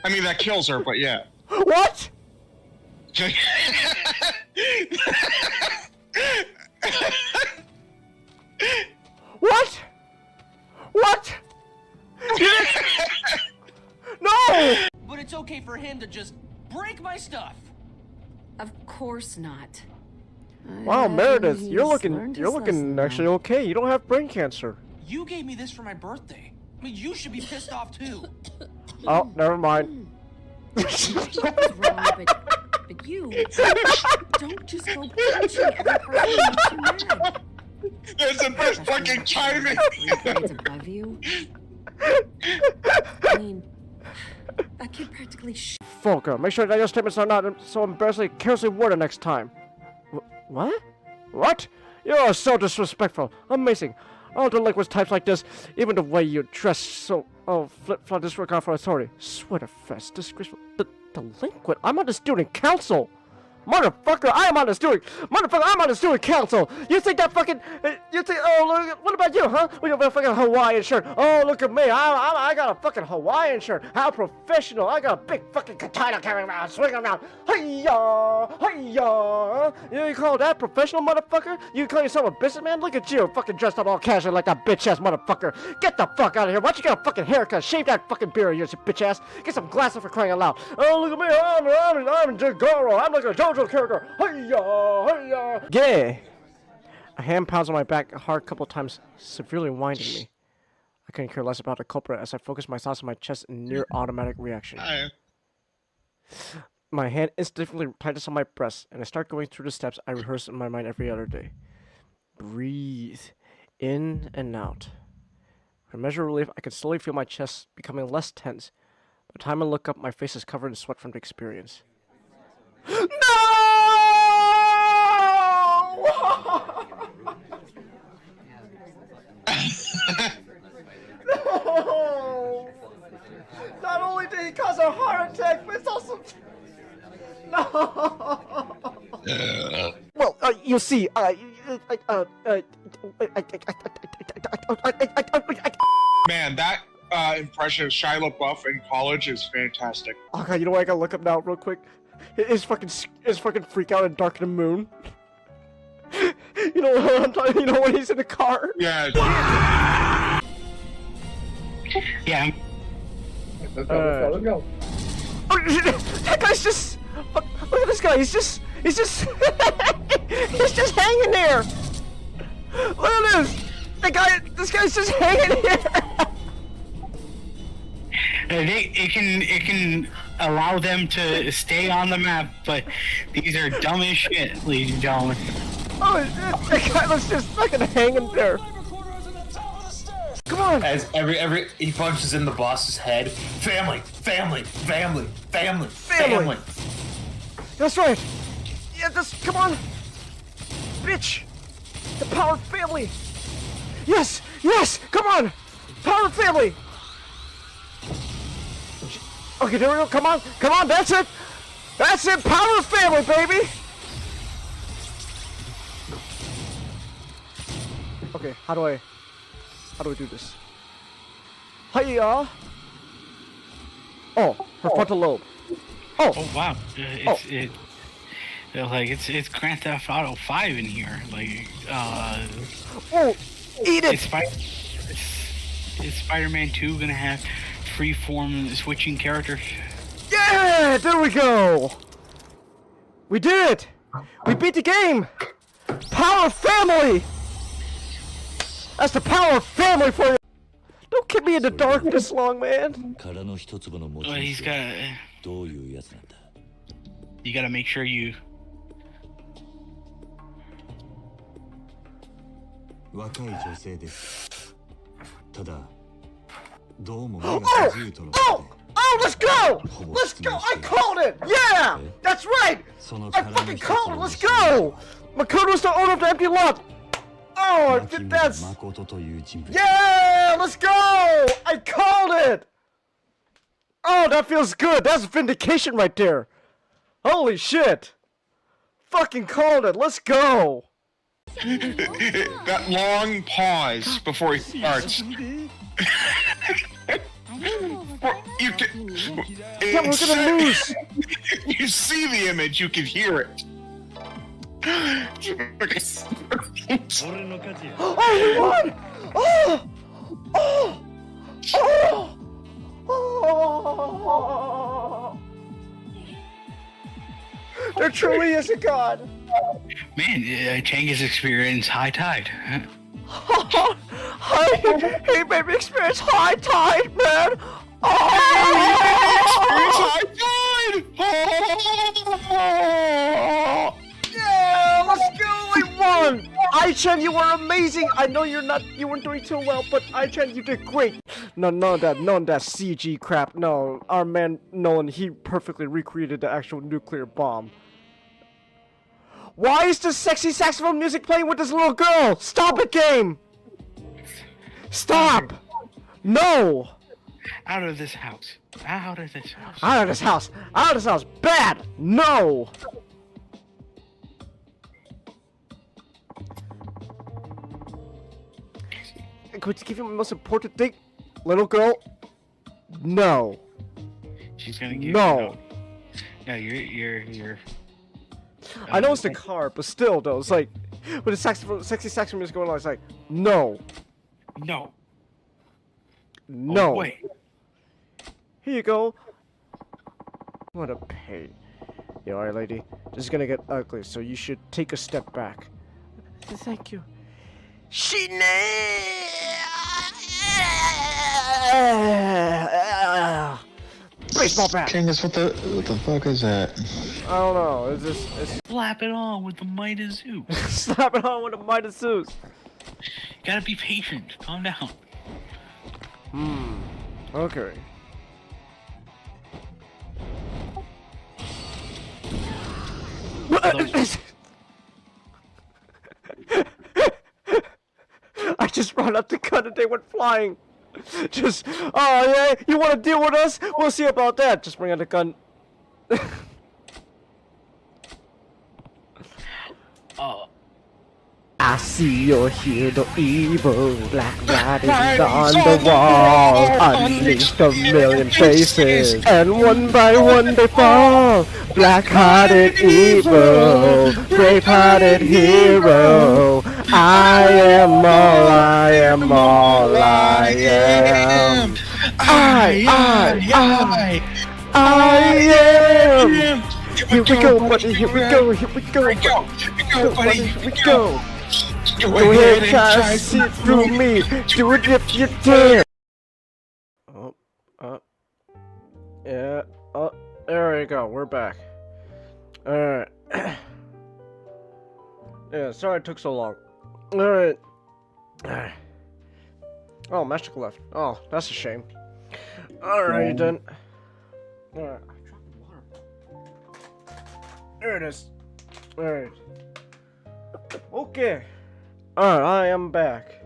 I mean, that kills her, but yeah. What? What? What? No! But it's okay for him to just break my stuff. Of course not. Wow, Meredith, He's you're learned his looking lesson now. actually okay. You don't have brain cancer. You gave me this for my birthday. I mean, you should be pissed off too. Oh, never mind. What's wrong, but you don't just go punching every person you get too mad. That's the best fucking timing. Grades above you. I mean, that kid practically Volker, make sure that your statements are not so embarrassingly carelessly worded next time. What? What? You are so disrespectful. Amazing. All delinquents types like this, even the way you dress so flip-flop disregard for authority. Sweaterfest, disgraceful. Delinquent? I'm on the student council! Motherfucker, I'm on the student council! You think that fucking, oh, look, what about you, huh? We got a fucking Hawaiian shirt. Oh, look at me, I got a fucking Hawaiian shirt. How professional. I got a big fucking katana carrying around, swinging around. Hi-ya, hi-ya. You call that professional, motherfucker? You call yourself a businessman? Look at you, fucking dressed up all casual like that bitch-ass motherfucker. Get the fuck out of here. Why don't you get a fucking haircut? Shave that fucking beard of yours, you bitch-ass. Get some glasses for crying out loud. Oh, look at me, I'm Jagoro. I'm like a JoJo character. Hi-ya, hi-ya. Yeah. A hand pounds on my back a hard couple times, severely winding me. I couldn't care less about the culprit as I focused my thoughts on my chest in near automatic reaction. My hand instinctively tightens on my breast, and I start going through the steps I rehearse in my mind every other day. Breathe in and out. For a measure of relief, I could slowly feel my chest becoming less tense. By the time I look up, my face is covered in sweat from the experience. No! No! Not only did he cause a heart attack, but it's also... No! Well, you see, Man, that impression of Shia LaBeouf in college is fantastic. Oh god, you know what? I gotta look up now real quick. His fucking freak out in Dark of the Moon. You know what I'm talking? You know when he's in the car? Yeah. Yeah. Let's go. Oh, that guy's just. Look at this guy. He's just. he's just hanging there. Look at this. This guy's just hanging here. It can allow them to stay on the map, but these are dumb as shit, ladies and gentlemen. Oh, that guy was just fucking hanging there. Come on! As every he punches in the boss's head. Family. That's right. Yeah, come on, bitch. The power of family. Yes. Come on, power of family. Okay, there we go. Come on. That's it. Power of family, baby. Okay, how do we do this? Hiya! Oh, her frontal lobe. Oh wow! It's Grand Theft Auto 5 in here. Oh, eat it! Is Spider-Man 2 gonna have free-form switching characters? Yeah! There we go. We did it. We beat the game. Power of family. That's the power of family for you! Don't keep me in the dark this long, man! Well, he's got... You gotta make sure you... Oh, let's go! Let's go! I called it! Yeah! That's right! I fucking called it! Let's go! Makoto's the owner of the empty lot! Oh, Oh, that's... Yeah, let's go! I called it! Oh, that feels good. That's vindication right there. Holy shit. Fucking called it. Let's go. That long pause before he starts. You can, Yeah, we're gonna lose. You see the image, you can hear it. Oh, we won! Oh! Oh! Oh! Oh! There truly is a god. Man, Chang has experienced high tide. He made me experience high tide, man. Yeah, let's go! We won! I-Chan, you were amazing! I know you weren't doing too well, but I-Chan, you did great! No, none of that CG crap, no. Our man Nolan, he perfectly recreated the actual nuclear bomb. Why is this sexy saxophone music playing with this little girl? Stop it, game! Stop! No! Out of this house. Out of this house. Out of this house! Out of this house! Bad! No! Could you give him the most important thing? Little girl? No. She's gonna give No. No, you're I know it's the car, but still though, it's like with the sexy saxophone music going on, it's like, no. No. No. Oh, wait. Here you go. What a pain. You alright, lady? This is gonna get ugly, so you should take a step back. Thank you. Baseball bat. Kangas, what the fuck is that? I don't know. It's slap it on with the Midas Zeus. Slap it on with the Midas Zeus. Gotta be patient. Calm down. Okay. I just brought up the gun and they went flying. Just, oh yeah, you want to deal with us? We'll see about that. Just bring out the gun. I see you're here, the evil black riding on the wall. Unleashed a million faces, and one by one they fall. Black-hearted evil, brave-hearted hero. I am all I am, all I am. I am. Here we go, buddy. Here we go. Here we go. Here we go, buddy. Here we go. Go ahead, try to see it through me. Do it if you dare. Yeah. There we go. We're back. Alright. Yeah, sorry it took so long. Alright. Oh, Magic left. Oh, that's a shame. Alright then. Alright. I dropped the water. There it is. Alright. Okay. Alright, I am back.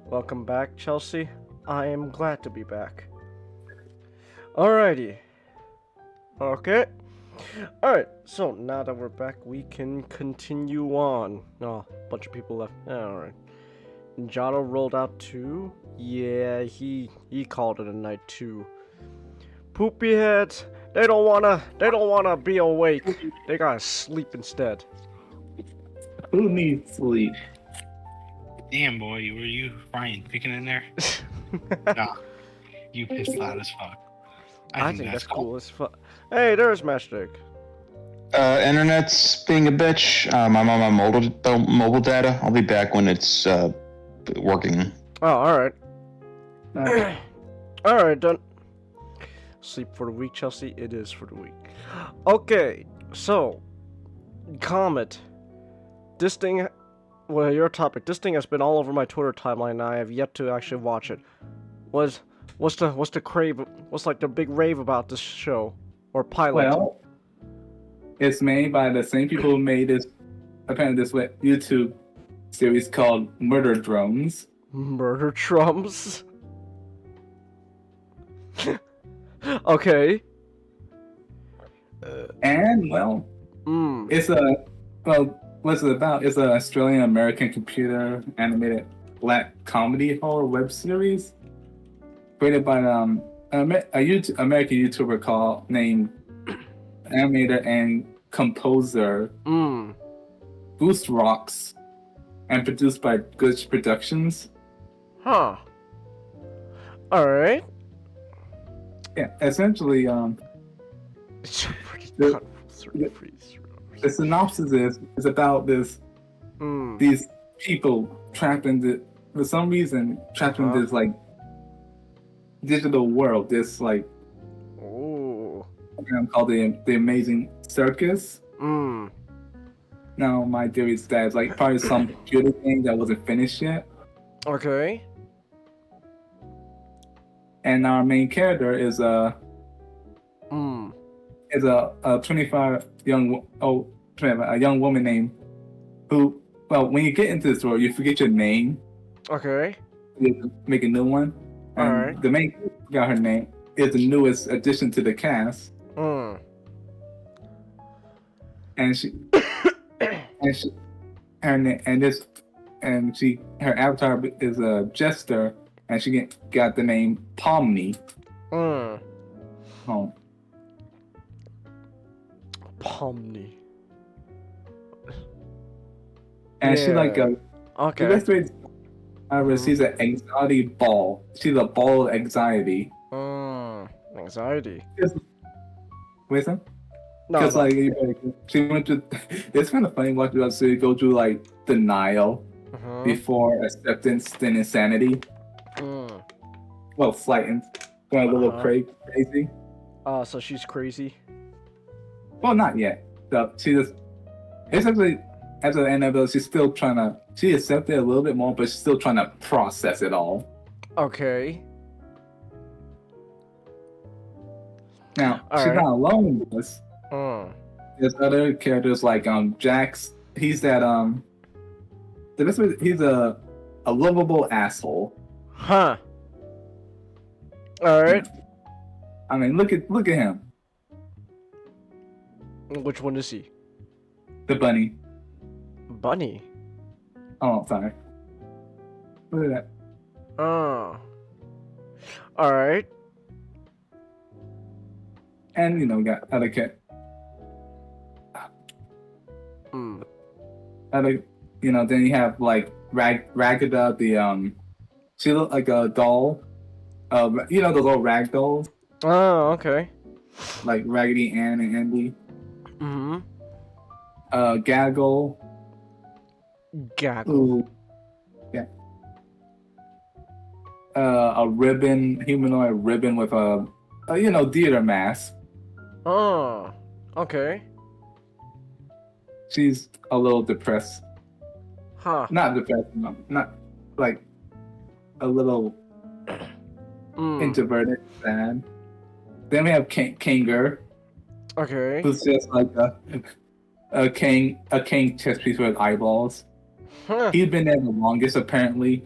Welcome back, Chelsea. I am glad to be back. Alrighty. Okay. Alright, so now that we're back, we can continue on. Oh, a bunch of people left. Alright. Jado rolled out too. Yeah, he called it a night too. Poopy heads, they don't wanna be awake. They gotta sleep instead. Who needs sleep? Damn, boy, were you Brian picking in there? Nah, you pissed loud as fuck. I think that's cool as fuck. Hey, there's Matchstick. Internet's being a bitch. I'm on my mobile data. I'll be back when it's working. Oh, alright. Alright, done. Sleep for the week, Chelsea? It is for the week. Okay, so, Comet. This thing, well, your topic. This thing has been all over my Twitter timeline, and I have yet to actually watch it. What's the crave? What's like the big rave about this show or pilot? Well, it's made by the same people who made this. Apparently, this YouTube series called Murder Drones. Murder drums. Okay. And well, it's a what's it about? It's an Australian American computer animated black comedy horror web series created by American YouTuber named animator and composer Boost Rocks, and produced by Glitch Productions. Huh. All right. Yeah, essentially, the synopsis is about these people trapped in for some reason trapped in this like digital world. This like program called the Amazing Circus. Now my theory is that it's like probably some computer game that wasn't finished yet. Okay. And our main character is a 25 young woman named who, well, when you get into the story, you forget your name. Okay. You make a new one. And Alright. the main character got her name is the newest addition to the cast. And her avatar is a jester, and she got the name Pomni. Pomni. And she like okay. The best way she's an anxiety ball. She's a ball of anxiety. Anxiety. Wait a second. No, Because like she went to, it's kind of funny watching her go through like denial before acceptance, then insanity. Well, slight going a little crazy. So she's crazy. Well, not yet. So she just essentially at the end of it, she's still trying to. She accepted it a little bit more, but she's still trying to process it all. Okay. Now she's not alone in this. There's other characters like Jax. He's that the best way, he's a lovable asshole. Huh. All right. I mean, look at him. Which one is he? The bunny. Bunny. Oh, sorry. Look at that. Oh. All right. And we got other cat. Other, then you have like Ragada, the she looked like a doll. The little rag dolls. Oh, okay. Like Raggedy Ann and Andy. Gaggle. Gaggle. Ooh. Yeah. A humanoid ribbon with a theater mask. Oh, okay. She's a little depressed. Huh. Not depressed, no, not like a little introverted, sad. Then we have Kanger. Okay. Who's just like a king chess piece with eyeballs. Huh. He's been there the longest, apparently.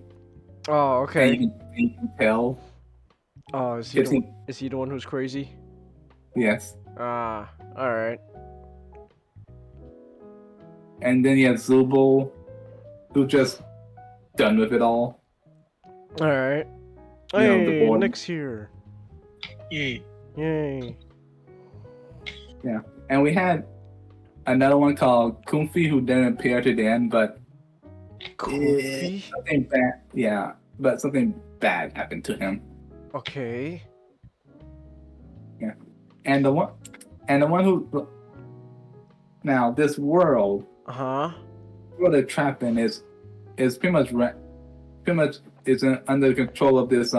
Oh, okay. And you can tell. Oh, is he the one who's crazy? Yes. All right. And then you have Zubul, who's just done with it all. All right. The Hey, board. Nick's here. Yay. Yay. Yeah. And we had another one called Kumfi, who didn't appear to the end, but something bad. Yeah, but something bad happened to him. Okay. Yeah. And the one who now this world. World they're trapped in is pretty much is under control of this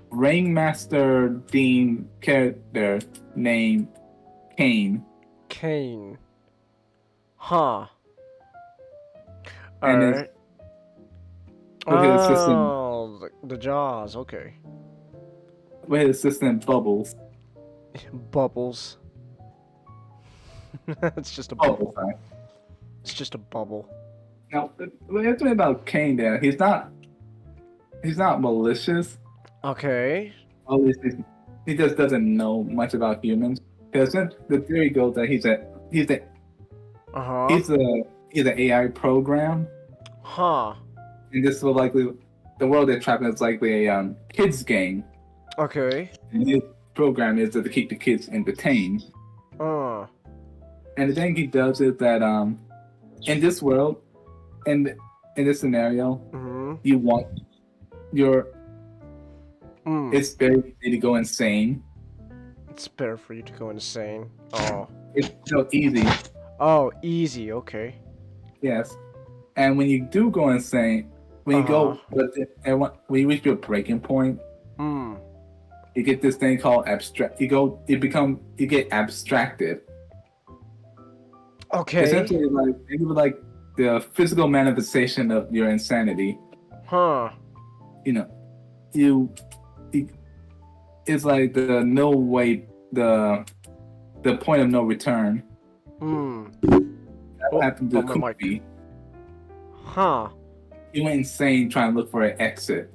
Ringmaster Dean character named Kane. Kane. Huh. And Alright. with his assistant, Oh, the Jaws. Okay. with his assistant Bubbles. Bubbles. It's just a Bubbles, bubble. It's just a bubble. Now, it's about Kane there. He's not malicious. Okay. At least he just doesn't know much about humans. Because the theory goes that he's an AI program. Huh. And this will likely, the world they're trapped in is likely a kids game. Okay. And his program is to keep the kids entertained. And the thing he does is that in this world, in this scenario, you want it's very easy to go insane. It's better for you to go insane. Oh. It's so easy. Oh, easy. Okay. Yes. And when you do go insane, when you go, when you reach your breaking point, you get this thing called abstract. You get abstracted. Okay. Essentially, like the physical manifestation of your insanity. Huh. You know, it's like the no way, the point of no return. That happened to Kofi. Huh. He went insane trying to look for an exit.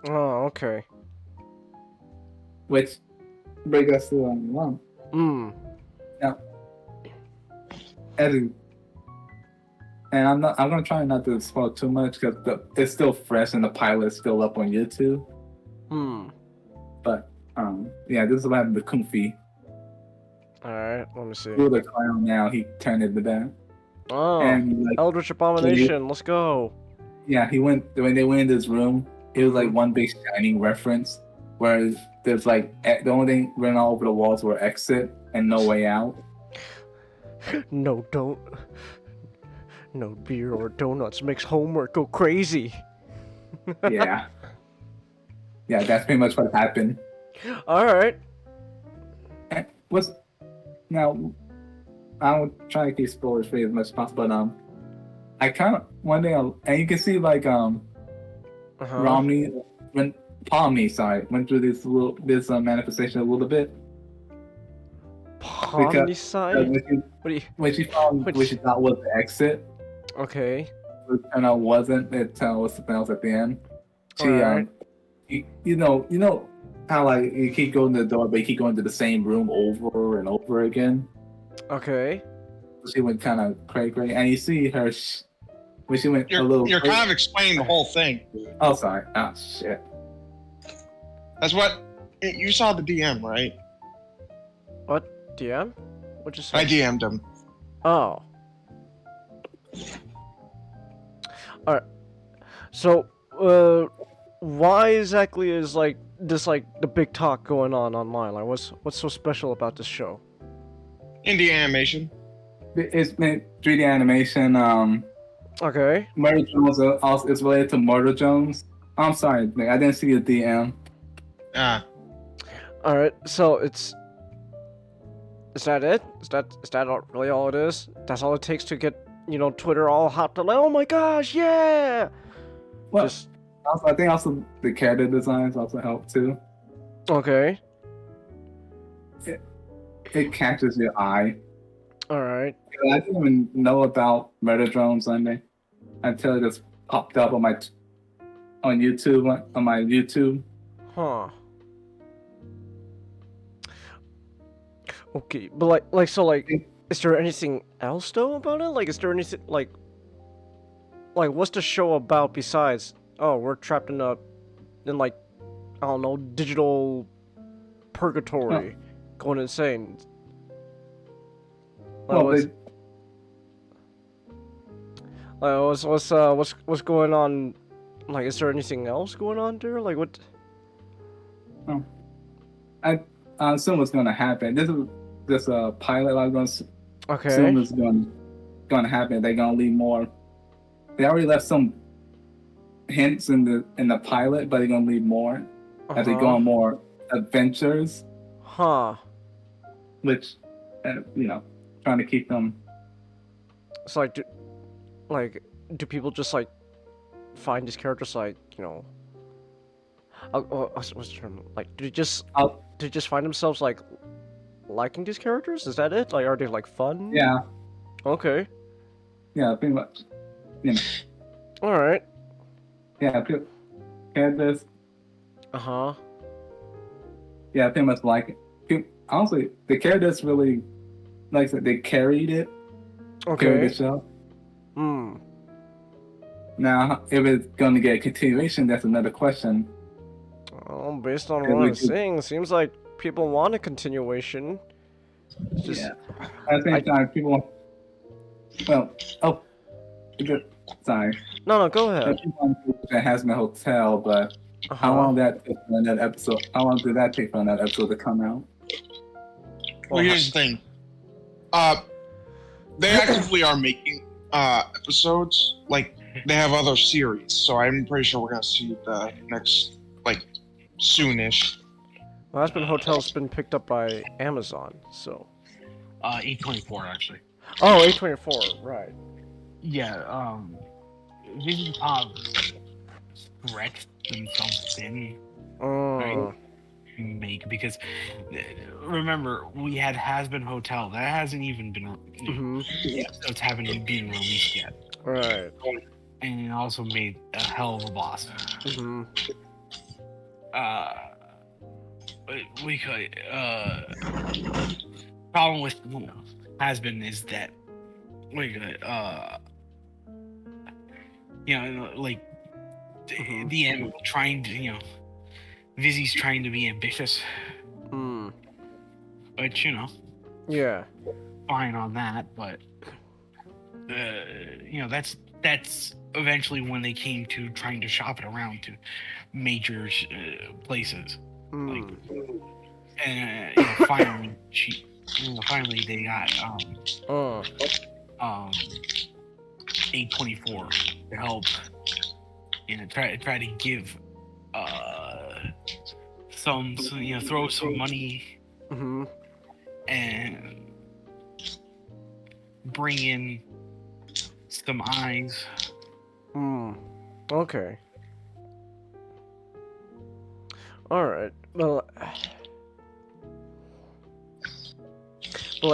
Oh, okay. Which brings us to one. Now, and I'm gonna try not to spoil too much because it's still fresh and the pilot's still up on YouTube. But yeah, this is what happened to Kofi. Alright, let me see. Who the clown now? He turned into that. Oh, and Eldritch Abomination, let's go. Yeah, when they went in this room, it was like one big Shining reference, where there's like the only thing written all over the walls were exit and no way out. No beer or donuts makes homework go crazy. Yeah, that's pretty much what happened. All right. Now? I'll try to keep spoilers free as much as possible. But I kind of one thing, and you can see like Pomni went through this manifestation a little bit. Pomni side? When she found what she thought was the exit. Okay. It turned out wasn't. It was something else at the end. She right. you know how like you keep going to the door, but you keep going to the same room over and over again. Okay. She went kind of cray, and you see her when she went You're kind of explaining the whole thing. Oh, sorry. Oh, shit. That's what you saw the DM, right? What DM? What you say? I DM'd him. Oh. All right. So, why exactly is like this like the big talk going on online? Like, what's so special about this show? Indie animation. It's been 3D animation. Okay. Murder Jones also is related to Murder Jones. I'm sorry, Nick, I didn't see the DM. All right. So is that it? Is that really all it is? That's all it takes to get Twitter all hopped up like, oh my gosh, yeah. Well, I think also the character designs also help too. Okay. It catches your eye. All right. I didn't even know about Murder Drone Sunday until it just popped up on my YouTube. Huh. Okay, but is there anything else though about it? Like, is there anything like what's the show about besides? Oh, we're trapped in like I don't know, digital purgatory. Going insane. What's going on? Like, is there anything else going on there? Like, what? Oh, I assume what's going to happen. This is just a pilot. I'm going to assume it's going to happen. They're going to leave more. They already left some hints in the pilot, but they're going to leave more as they go on more adventures. Huh. Which, trying to keep them. It's like, do people just like find these characters like what's the term? Like, do they just find themselves like liking these characters? Is that it? Like, are they like fun? Yeah. Okay. Yeah, pretty much. you know. All right. Yeah, characters. Yeah, pretty much like it. Honestly, the characters really, like I said, they carried it. Okay. Carried the show. Now, if it's going to get a continuation, that's another question. Well, based on what I'm seeing, seems like people want a continuation. Just, yeah. At the same time, people. Well, sorry. No, go ahead. That has my hotel, but how long that take for another episode? How long did that take for another episode to come out? Well, here's the thing. They actively are making episodes. Like, they have other series, so I'm pretty sure we're gonna see the next, like, soonish. Well, Hazbin Hotel's been picked up by Amazon, so. A24 actually. Oh, A24, right. Yeah, Vision Pop stretched themselves thin. Right? Make because remember we had Hazbin Hotel that hasn't even been episodes haven't been released yet. Right. And it also made a hell of a boss. We could problem with Hazbin is that we could like the end trying to Vizzy's trying to be ambitious. But yeah, fine on that, but that's eventually when they came to trying to shop it around to major places. Like, and finally they got A24 to help try to give throw some money and bring in some eyes. Okay. Alright. Well,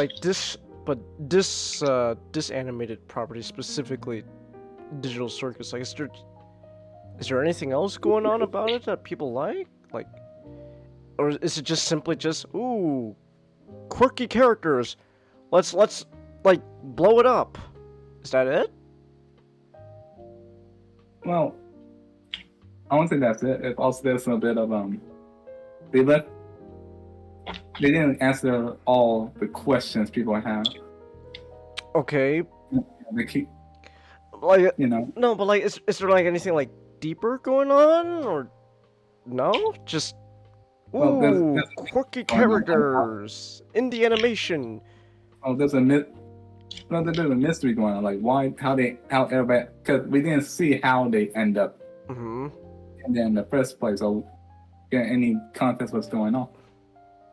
this animated property, specifically Digital Circus, like, is there anything else going on about it that people like? Like, or is it just simply ooh, quirky characters, let's like blow it up? Is that it? Well, I won't say that's it. It also there's a bit of they didn't answer all the questions people have. Okay. They keep like no, but like is there like anything like deeper going on, or no? Just ooh, there's quirky characters in the animation. Oh, there's a mystery going on. Like how everybody, because we didn't see how they end up. And then in the first place, or get any context what's going on,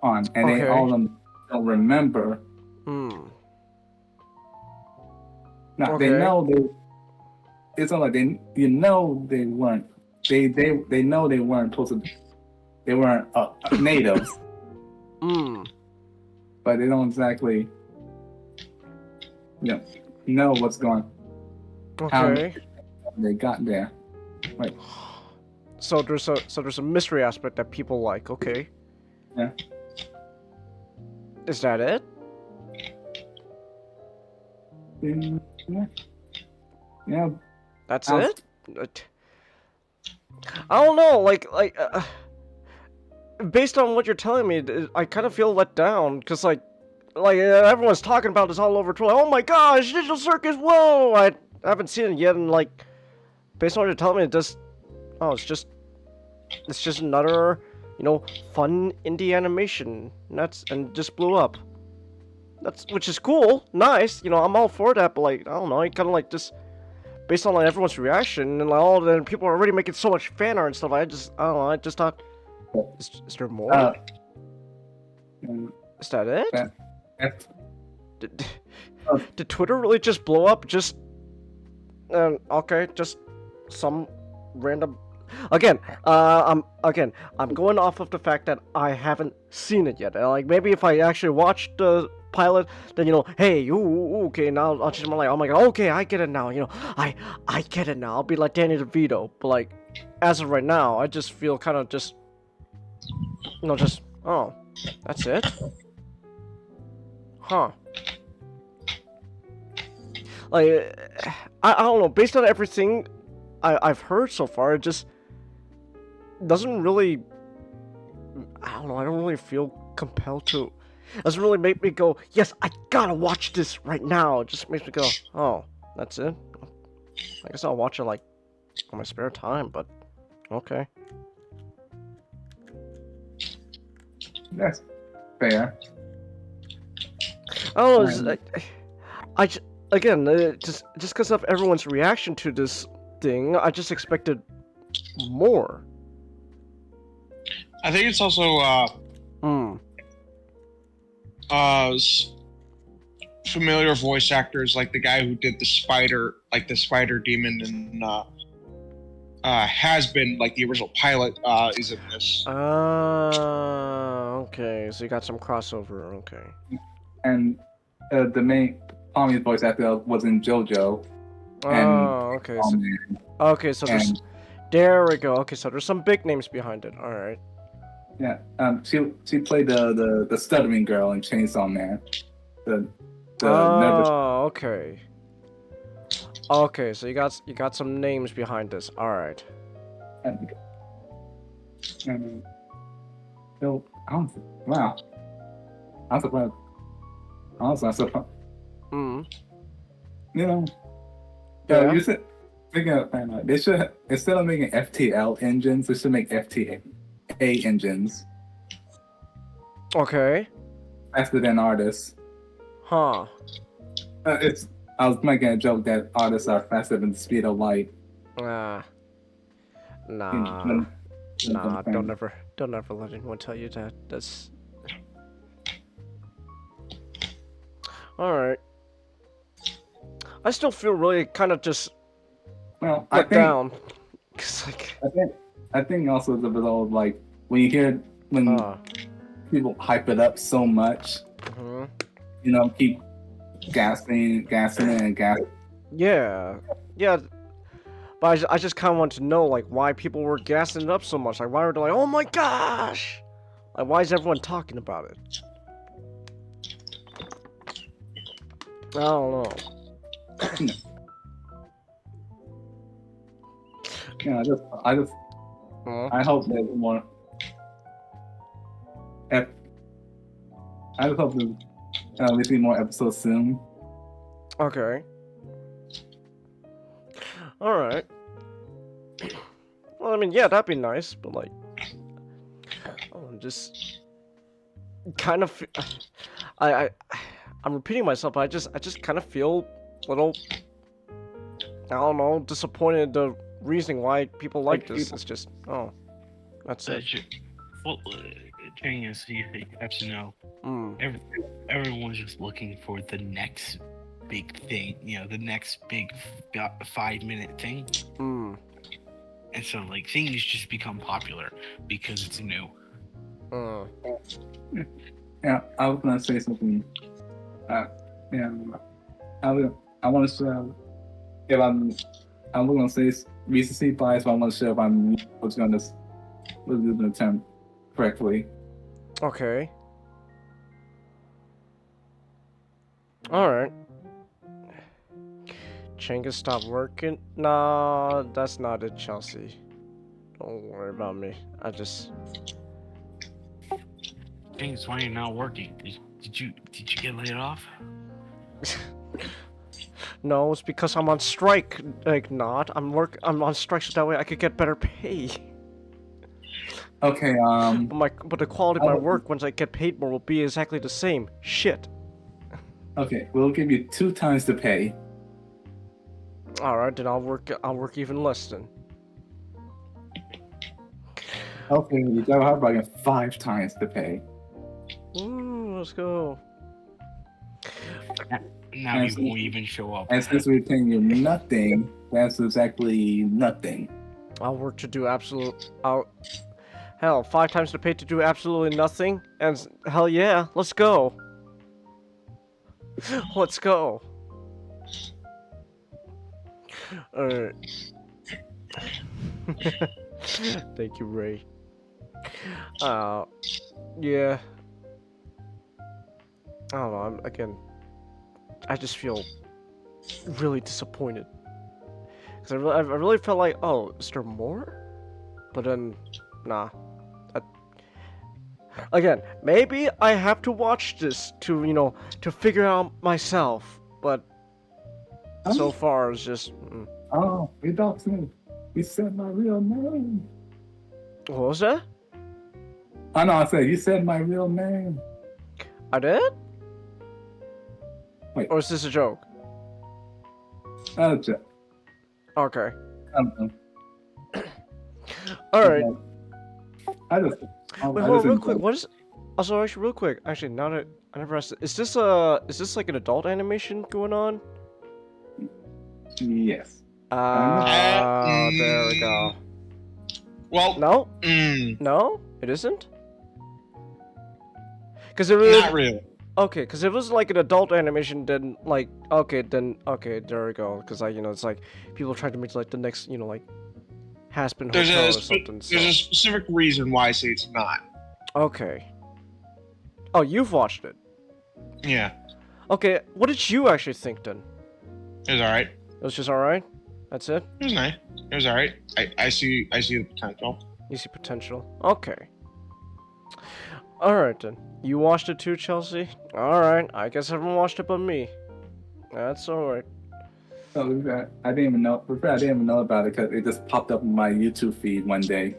and they all of them don't remember. Now they know it's not like they weren't. They know they weren't supposed to be. They weren't natives. But they don't exactly know what's going on. How they got there. Right. So there's a mystery aspect that people like, okay. Yeah. Is that it? Yeah. That's it? I don't know, like based on what you're telling me, I kind of feel let down, because like everyone's talking about this all over Twitter. Oh my gosh, Digital Circus, whoa! I haven't seen it yet, and like, based on what you're telling me, it's just another, fun indie animation, and just blew up. Which is cool, nice, I'm all for that, but like, I don't know, I kind of like just, based on like everyone's reaction, and like all the people are already making so much fan art and stuff, I don't know, I just thought, is there more? Is that it? Did Twitter really just blow up? Okay, just some random. I'm going off of the fact that I haven't seen it yet. Like maybe if I actually watched the pilot, then hey, okay, now I'll change my life. I'm like, okay, I get it now. I get it now. I'll be like Danny DeVito. But like, as of right now, I just feel kind of just, oh, that's it, huh? Like, I don't know. Based on everything I've heard so far, it just doesn't really. I don't know. I don't really feel compelled to. It doesn't really make me go, yes, I gotta watch this right now. It just makes me go, oh, that's it. I guess I'll watch it like on my spare time, but okay. That's fair. Oh, just because of everyone's reaction to this thing, I just expected more. I think it's also familiar voice actors, like the guy who did the spider demon, and has been like the original pilot is in this. Okay, so you got some crossover. Okay. And the main Tommy's voice actor was in JoJo. Okay. Okay, so there we go. Okay, so there's some big names behind it. All right. Yeah. She played the stuttering girl in Chainsaw Man. Okay. Okay, so you got some names behind this. All right. Wow. I'm surprised. Honestly, I'm surprised. Yeah. You said, thinking of, they should, instead of making FTL engines, they should make FTA engines. Okay. Faster than artists. Huh. I was making a joke that artists are faster than the speed of light. Nah. Don't ever let anyone tell you that. That's. All right. I still feel really kind of just let down. I think also it's a bit of like when you hear people hype it up so much, keep gassing and gassing. Yeah. But I just kind of want to know like why people were gassing it up so much. Like why were they like, oh my gosh! Like why is everyone talking about it? I don't know. Yeah, I hope there's more. I just hope we see more episodes soon. Okay. All right. Well, I mean, yeah, that'd be nice, but like, I'm just kind of. I'm repeating myself, but I just kind of feel a little, I don't know, disappointed the reasoning why people like this. It's just, oh, that's it. Well, thing is, you have to know, everyone's just looking for the next big thing, the next big 5-minute thing. And so, like, things just become popular because it's new. Yeah, I was gonna say something. I want to show if I'm gonna say recency bias, but I want to show if I'm gonna use the term correctly. Okay. All right. Chenga stopped working? Nah, that's not it, Chelsea. Don't worry about me. I just. James, why you're not working? Did you get laid off? No, it's because I'm on strike. Like not. I'm on strike so that way I could get better pay. Okay. But the quality of my work once I get paid more will be exactly the same. Shit. Okay, we'll give you 2 times the pay. All right, then I'll work even less then. Okay, you got hard bargain 5 times the pay. Ooh, let's go. Now you won't even show up. And since we're paying you nothing, that's exactly nothing. I'll work to do hell, 5 times the pay to do absolutely nothing? And hell yeah, let's go. Let's go. Alright. Thank you, Ray. Yeah. I don't know, I just feel really disappointed. Because I really felt like, oh, is there more? But then, nah. Again, maybe I have to watch this to, you know, to figure out myself. But so far, it's just... Oh, you doxed me. You said my real name. What was that? Oh, no, I said, you said my real name. I did? Wait. Or is this a joke? Joke. Okay. Alright. Wait, hold on, real quick. What is? Also, actually, real quick. Actually, now that I never asked, is this like an adult animation going on? Yes. There we go. Well, no, no, it isn't. Because it really not really. Okay, because if it was like an adult animation, then like okay, there we go. Because like it's like people trying to make like the next like Hazbin Hotel or something. There's a specific reason why I say it's not. Okay. Oh, you've watched it. Yeah. Okay, what did you actually think then? It was alright. It was just alright? That's it? It was nice. It was alright. I see the potential. You see potential? Okay. Alright then. You watched it too, Chelsea? Alright, I guess everyone watched it but me. That's alright. Oh, I didn't even know. I didn't even know about it because it just popped up in my YouTube feed one day.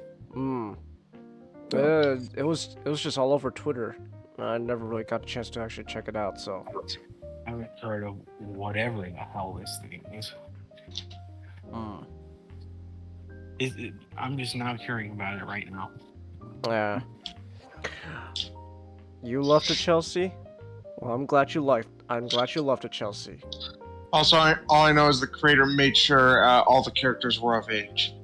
It was just all over Twitter. I never really got a chance to actually check it out, so. I haven't heard of whatever the hell this thing is. I'm just now hearing about it right now. Yeah. You loved it, Chelsea? Well, I'm glad you loved it, Chelsea. Also, all I know is the creator made sure all the characters were of age.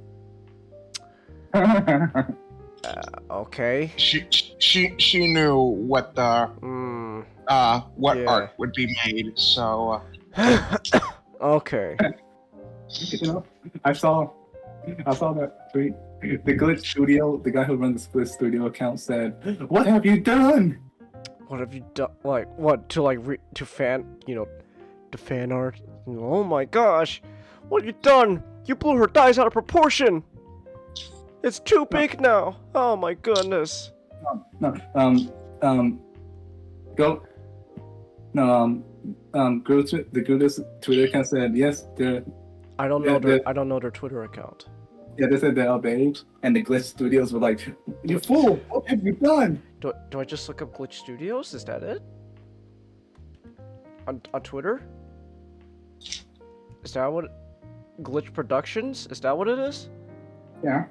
Okay. She knew what the art would be made, so. Okay. I saw that tweet. The Glitch Studio, the guy who runs the Glitch Studio account said, "What have you done?" What have you done? Like what? To fan art? Oh my gosh! What have you done? You blew her thighs out of proportion. It's too big now. Oh my goodness. The Grutis Twitter account said yes. I don't know their Twitter account. Yeah, they said they're of age, and the Glitch Studios were like, "You fool! What have you done?" Do I just look up Glitch Studios? Is that it? On Twitter? Is that what? Glitch Productions? Is that what it is? Yeah.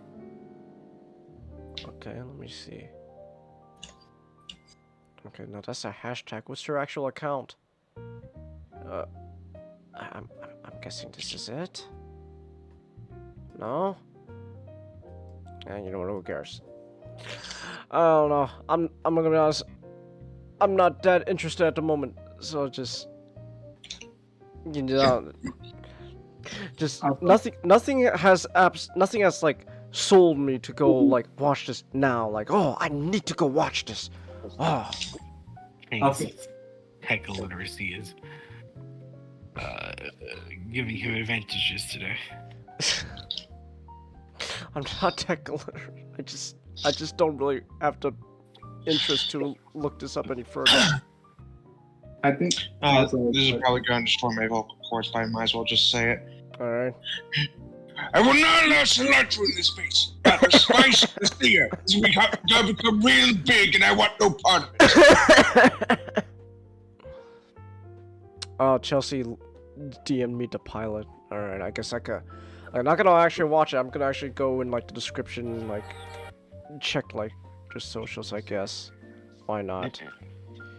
Okay, let me see. Okay, now that's a hashtag. What's their actual account? I'm guessing this is it. No? And you know what? Who cares? I don't know. I'm gonna be honest. I'm not that interested at the moment. So just just nothing has like sold me to go like watch this now. Like, oh, I need to go watch this. Oh. Tech illiteracy is giving him advantages today. I'm not tech illiterate. I just don't really have the interest to look this up any further. I think this is probably going to destroy my vocal cords, but I might as well just say it. Alright. I will not allow cilantro in this space. The spice is here. We have to become real big, and I want no part of it. Oh, Chelsea DM'd me the pilot. Alright, I guess I'm not gonna actually watch it. I'm gonna actually go in like the description and like check like their socials, I guess. Why not?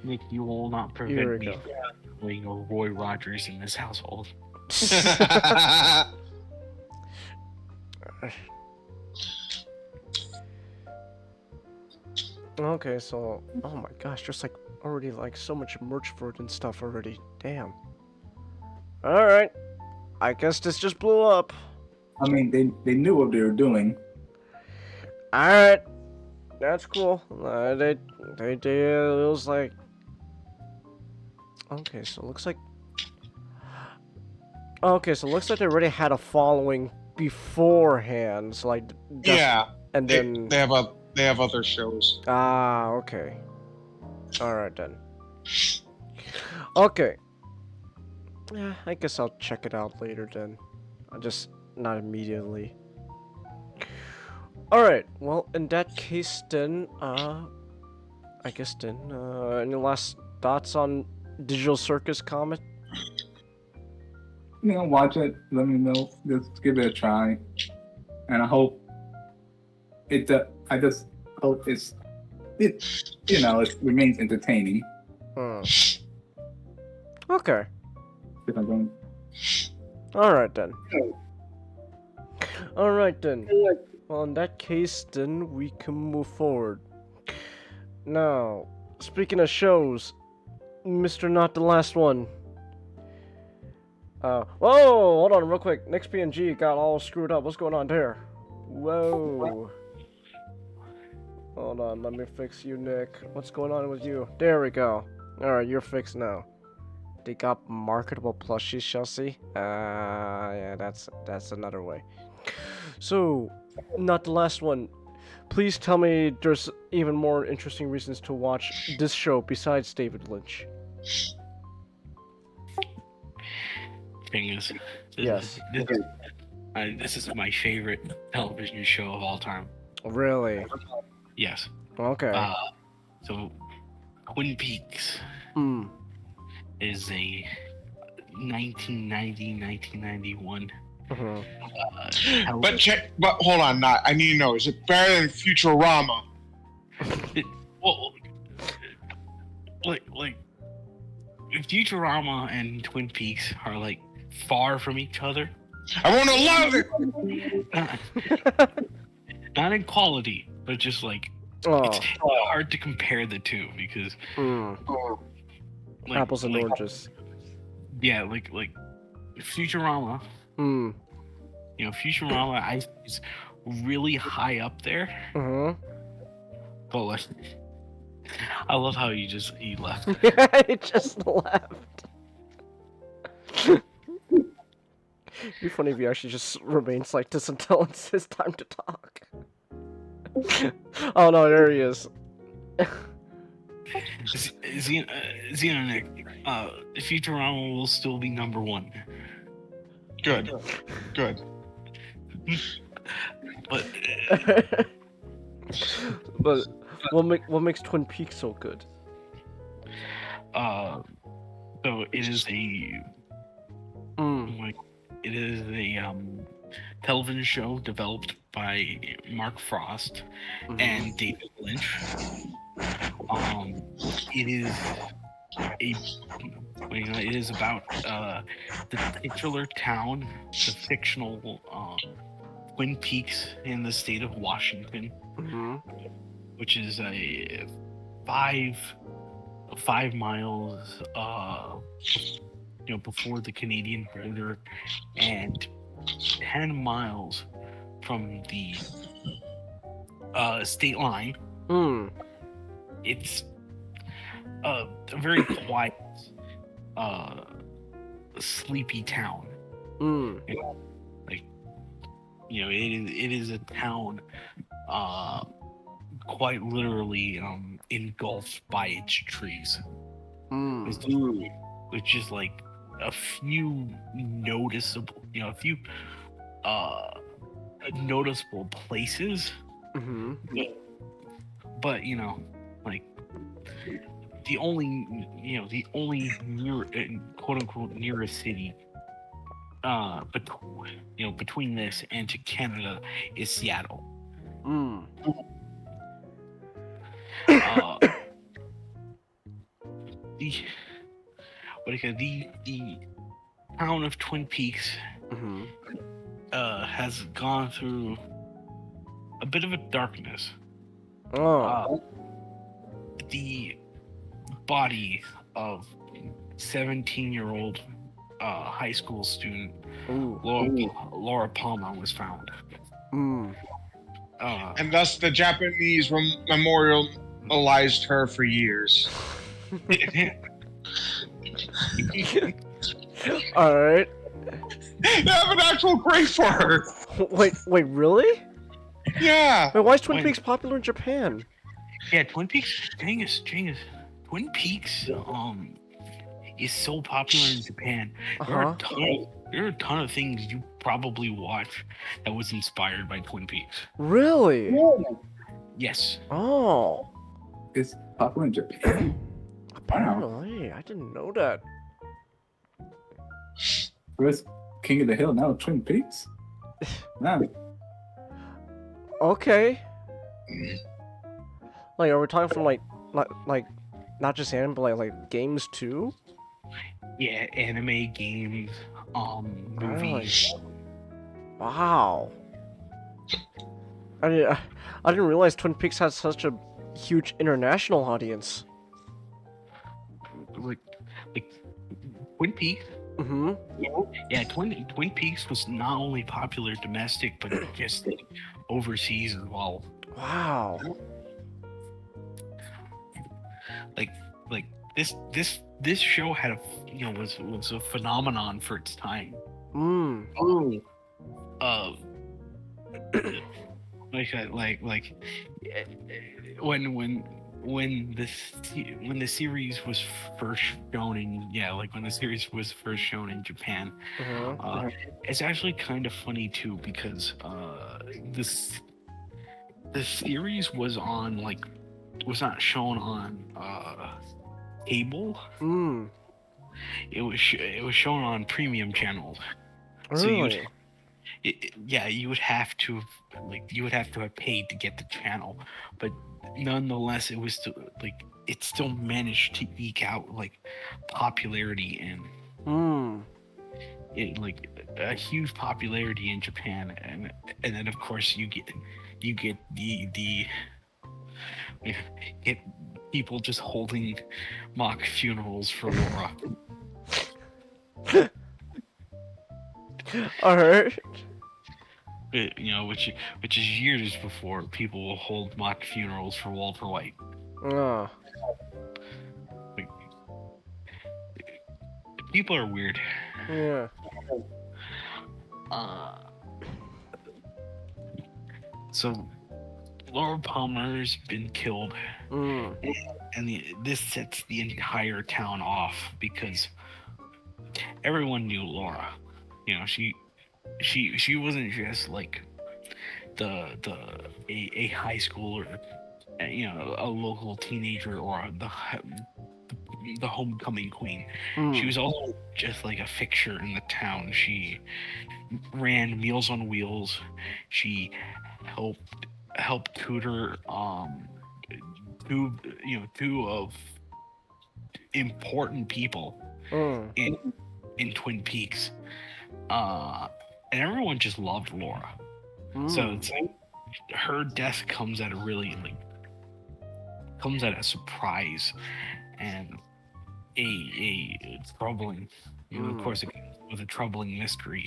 Nick, you will not prevent me from being a Roy Rogers in this household. Okay, so oh my gosh, there's like already like so much merch for it and stuff already. Damn. All right, I guess this just blew up. I mean, they knew what they were doing. All right, that's cool. It was like. Okay, so it looks like. Okay, so it looks like they already had a following beforehand. So like. Yeah. And then they have other shows. Ah, okay. All right then. Okay. Yeah, I guess I'll check it out later then. I'll just not immediately. All right. Well, in that case then, I guess then, any last thoughts on Digital Circus Comet? You know, watch it. Let me know. Just give it a try, and I hope it. I just hope it remains entertaining. Okay. If I'm going. All right then. All right then. Well, in that case, then we can move forward. Now, speaking of shows, Mr. Not the Last One. Whoa, hold on real quick. Next PNG got all screwed up. What's going on there? Whoa. Hold on, let me fix you, Nick. What's going on with you? There we go. Alright, you're fixed now. They got marketable plushies, Chelsea? Yeah, that's another way. So, Not the Last One. Please tell me there's even more interesting reasons to watch this show besides David Lynch. Thing is, yes. This is my favorite television show of all time. Really? Yes. Okay. So, Twin Peaks is a 1991. But hold on, I need to know: is it better than Futurama? Well, like Futurama and Twin Peaks are like far from each other. I want to love it. Not in quality, but just like it's hard to compare the two because like, apples and oranges. Yeah, like Futurama. You know, Futurama I think is really high up there. But like, I love how he left. He just left. It'd be funny if he actually just remains like this until it's his time to talk. Oh no, there he is. Xenonic, Futurama will still be number one. Good. But what makes Twin Peaks so good? So it is a television show developed by Mark Frost and David Lynch. It is about the titular town, the fictional Twin Peaks in the state of Washington, which is a 5 miles before the Canadian border and 10 miles from the state line. It's a very quiet, sleepy town. It is a town quite literally engulfed by its trees. It's just like a few noticeable, noticeable places. But the only near, quote unquote, nearest city between this and to Canada is Seattle. The town of Twin Peaks has gone through a bit of a darkness. the body of 17-year-old high school student Laura Palmer was found. And thus the Japanese memorialized her for years. All right. They have an actual grave for her. Wait, really? Yeah. Wait, why is Twin Peaks popular in Japan? Yeah, Twin Peaks. Genghis. Twin Peaks. Is so popular in Japan. There are a ton of things you probably watch that was inspired by Twin Peaks. Really? Yes. Oh. It's popular in Japan. Apparently, I didn't know that. Where's King of the Hill now? Twin Peaks. Man. Okay. Like, are we talking from like not just anime, but like games too? Yeah, anime, games, movies. Wow. I didn't realize Twin Peaks had such a huge international audience. Like Twin Peaks. Mm-hmm. Yeah, Twin Peaks was not only popular domestic, but just overseas as well. Wow. Like this show had was a phenomenon for its time. Like when the series was first shown in Japan, it's actually kind of funny too, because the series was not shown on cable. It was shown on premium channels. Really? So you would have to have paid to get the channel, but nonetheless, it still managed to eke out popularity and a huge popularity in Japan, and then of course you get people just holding mock funerals for Laura. Alright. Which is years before people will hold mock funerals for Walter White. People are weird. Yeah. So Laura Palmer's been killed, and this sets the entire town off, because everyone knew Laura. She wasn't just like a high schooler, a local teenager, or the homecoming queen. She was also just like a fixture in the town. She ran Meals on Wheels. She helped tutor two of important people in Twin Peaks, and everyone just loved Laura. So it's like her death comes at a surprise and a troubling, of course, it was a troubling mystery.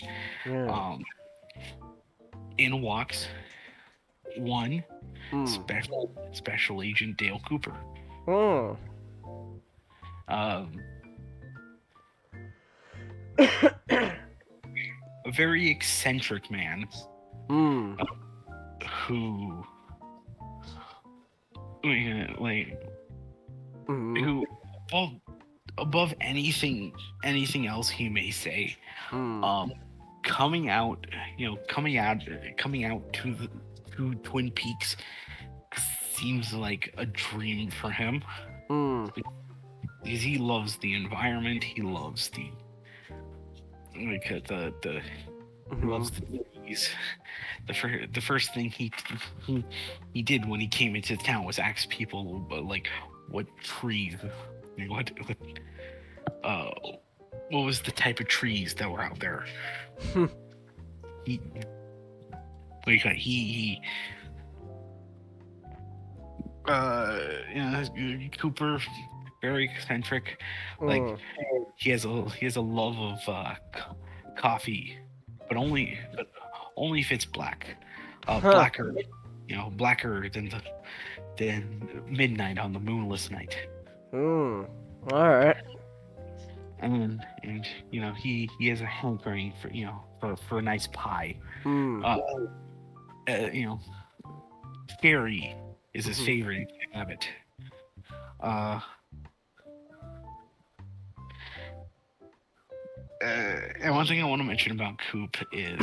In walks one special agent Dale Cooper. A very eccentric man who above anything else he may say, coming out to Twin Peaks seems like a dream for him, because he loves the environment. He loves he loves the trees. The first thing he did when he came into town was ask people what trees, what was the type of trees that were out there. Cooper, very eccentric. Like he has a love of coffee, but only if it's black. Blacker, blacker than midnight on the moonless night. All right. And he has a hankering for a nice pie. Scary is his favorite habit. And one thing I want to mention about Coop is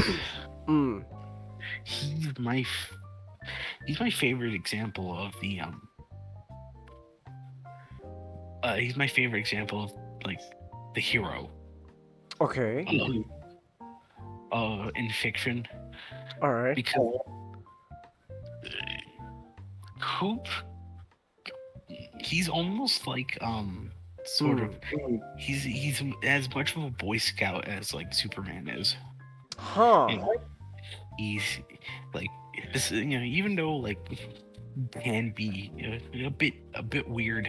he's my favorite example of the he's my favorite example of like the hero. Okay. In fiction. All right. Because Coop, he's almost like sort of he's as much of a Boy Scout as like Superman is. He's like this, even though like can be a bit weird,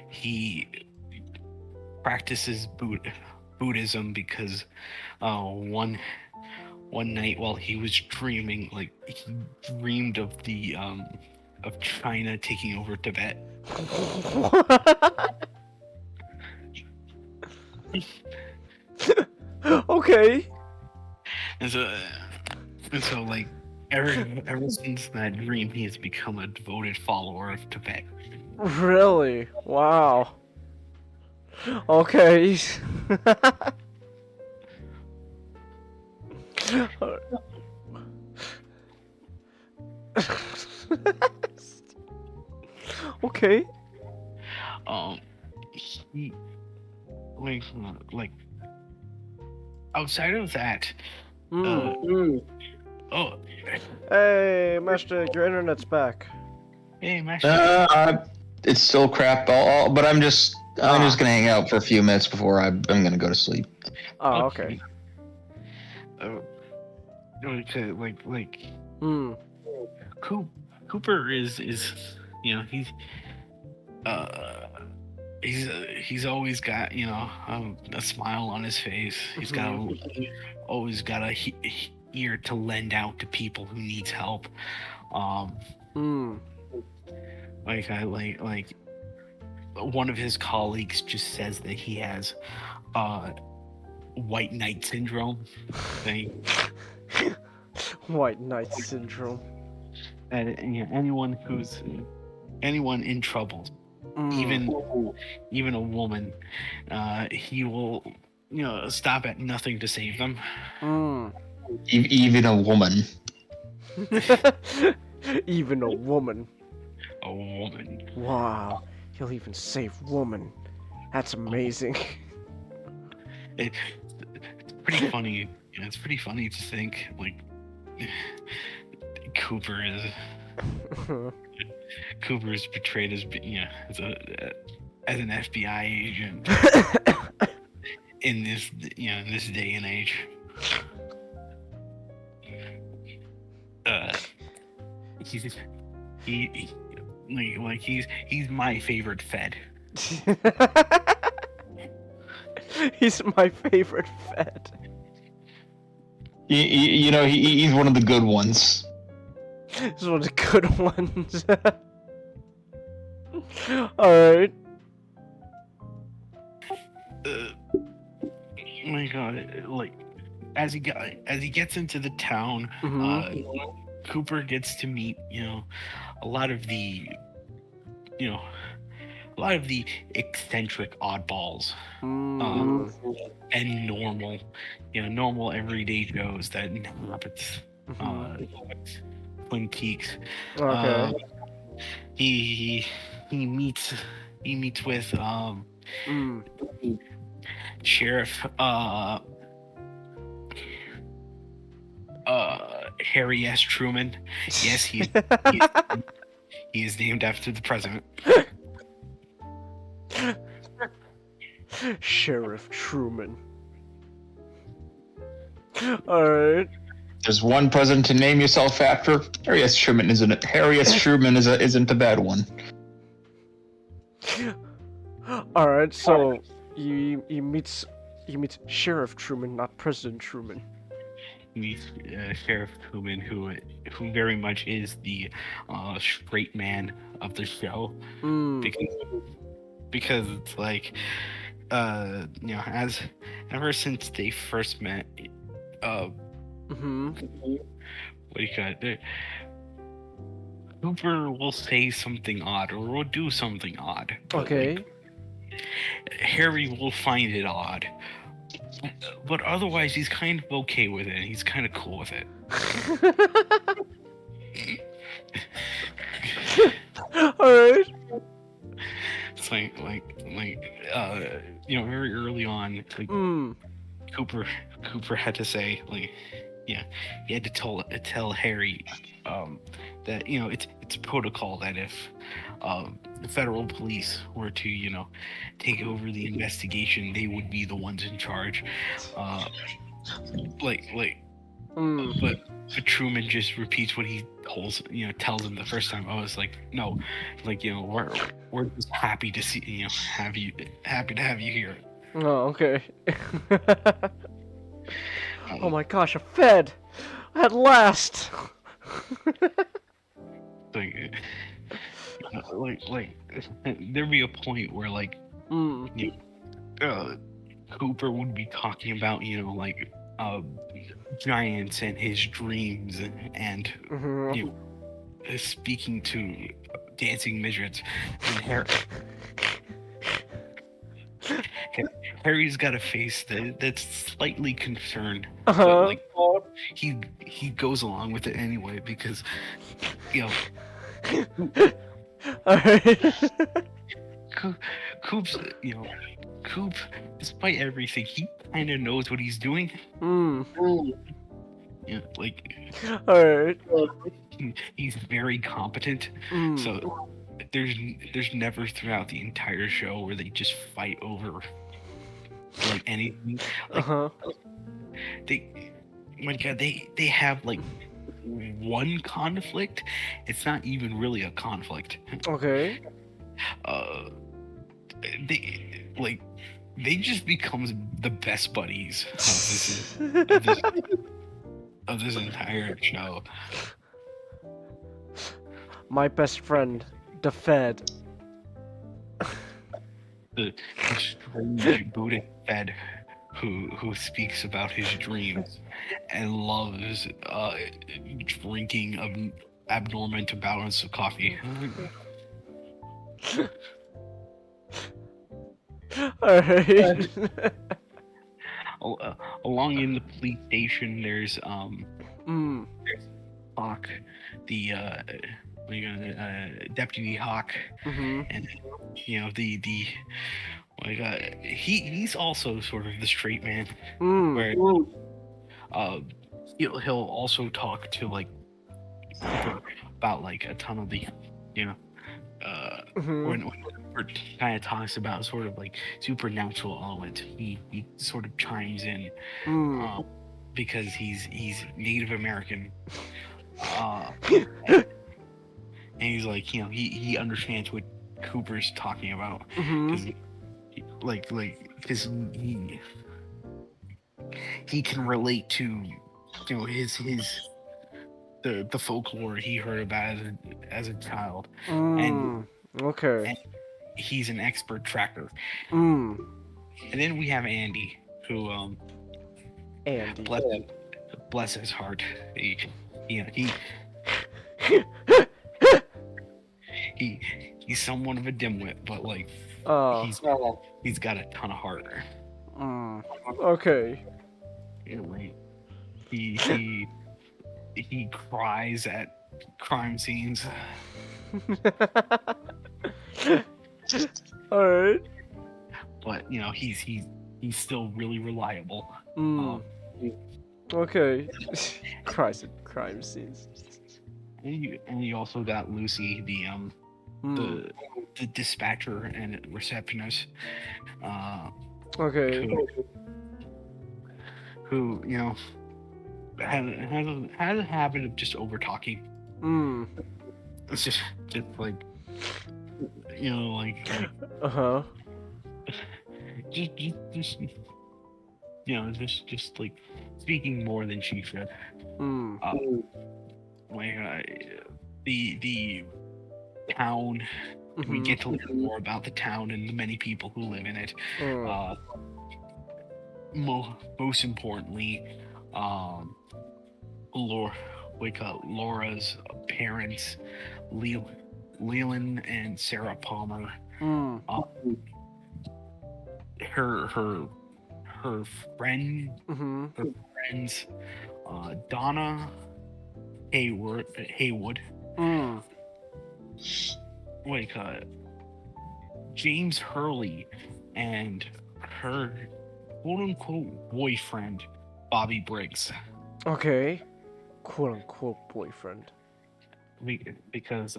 he practices Buddhism because one night while he was dreaming, like he dreamed of the of China taking over Tibet. Okay. And so like ever since that dream, he has become a devoted follower of Tibet. Really? Wow. Okay. Okay. He like outside of that. Oh. Hey, Master, your internet's back. Hey, Master. It's still crap, but I'm just gonna hang out for a few minutes before I'm gonna go to sleep. Oh, okay. Okay, like. Cooper is he's always got a smile on his face. He's always got a ear to lend out to people who needs help. Like one of his colleagues just says that he has white knight syndrome. White knight syndrome. And anyone in trouble, even a woman, he will stop at nothing to save them. Even a woman. Even a woman. A woman. Wow, he'll even save woman. That's amazing. It's pretty funny. It's pretty funny to think like Cooper is portrayed as as an FBI agent in this day and age. He's my favorite Fed. He's my favorite Fed. He's one of the good ones. He's one of the good ones. Alright. My God, like as he gets into the town, Cooper gets to meet a lot of the eccentric oddballs and normal everyday Joes that happens. Twin Peaks. Okay. He meets with Sheriff Harry S. Truman. Yes, he is named after the president. Sheriff Truman. Alright. there's one president to name yourself after, Harry S. Truman isn't it? Harry S. Truman isn't a bad one. All right, so you meet Sheriff Truman, not President Truman. Meets Sheriff Truman, who very much is the straight man of the show, because it's like, as ever since they first met, what do you call it? Cooper will say something odd or will do something odd. Okay. Harry will find it odd. But otherwise, he's kind of okay with it. He's kind of cool with it. Alright. It's like, very early on, like, Cooper had to say, like, he had to tell Harry, that, it's protocol that if, the federal police were to, take over the investigation, they would be the ones in charge. But Truman just repeats what he tells him the first time. I was like, no, we're just happy to see, happy to have you here. Oh, okay. Oh my gosh, a Fed! At last! There'd be a point where Cooper would be talking about giants and his dreams and speaking to dancing midgets, and Harry's got a face that's slightly concerned, but he goes along with it anyway because Coop's, Coop, despite everything, he kind of knows what he's doing. Alright. He's very competent. So there's never throughout the entire show where they just fight over anything. They have one conflict. It's not even really a conflict. Okay. They just become the best buddies of this entire show. My best friend, the Fed. The strange Buddhist Fed who speaks about his dreams and loves drinking abnormal amounts of coffee. Alright. Along in the police station, there's Hawk, the Deputy Hawk, and he's also sort of the straight man, where he'll also talk to about a ton of the when kind of talks about sort of supernatural element, he sort of chimes in because he's Native American, and he's he understands what Cooper's talking about, because he can relate to the folklore he heard about as a child, and he's an expert tracker. And then we have Andy, who bless his heart, he's somewhat of a dimwit, but he's got a ton of heart. Okay. Anyway, he cries at crime scenes. Alright. But he's still really reliable. Okay. Cries at crime scenes. And you also got Lucy, the dispatcher and receptionist. Okay. Who has a habit of just over talking. It's just like, you know, like just you know, just like speaking more than she should. The town. We get to learn more about the town and the many people who live in it. Most importantly, Laura's parents, Leland and Sarah Palmer. Her friends, Donna Haywood. James Hurley and her quote-unquote boyfriend, Bobby Briggs. Okay. Quote-unquote boyfriend. Because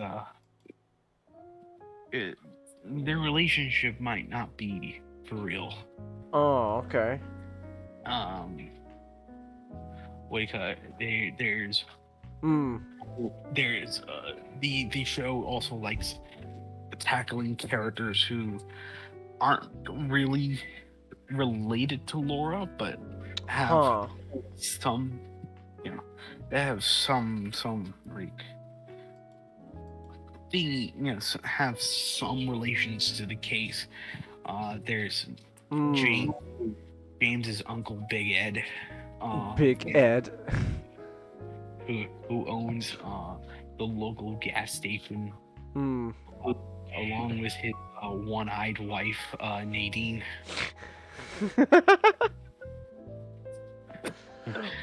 their relationship might not be for real. Oh, okay. There's the show also likes tackling characters who aren't really related to Laura, but have some, you know, they have some like have some relations to the case. There's James's uncle Big Ed. Big Ed. Who owns the local gas station, along with his one-eyed wife, Nadine.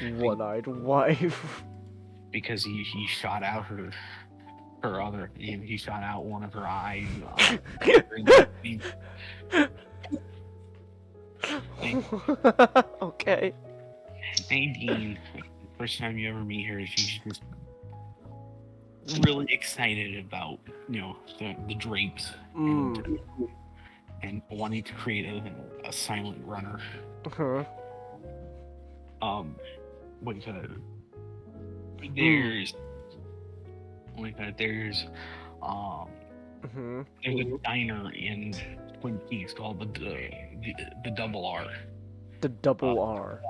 One-eyed wife. Because he shot out her other. He shot out one of her eyes. Okay. Nadine. First time you ever meet her, she's just really excited about, you know, the drapes and wanting to create a silent runner. There's a diner in Twin Peaks called the Double R. The Double R.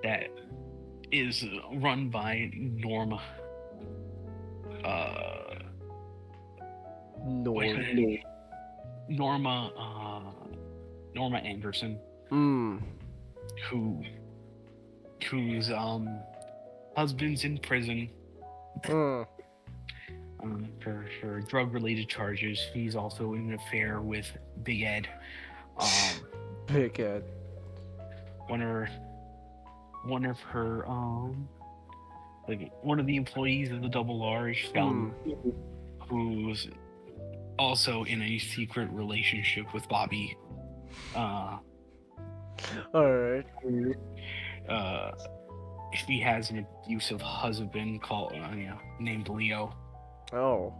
That is run by Norma. Norma Anderson. Whose husband's in prison for drug-related charges. He's also in an affair with Big Ed. Big Ed. One of her one of the employees of the Double R is Sheldon, who's also in a secret relationship with Bobby. Alright. She has an abusive husband named Leo. Oh.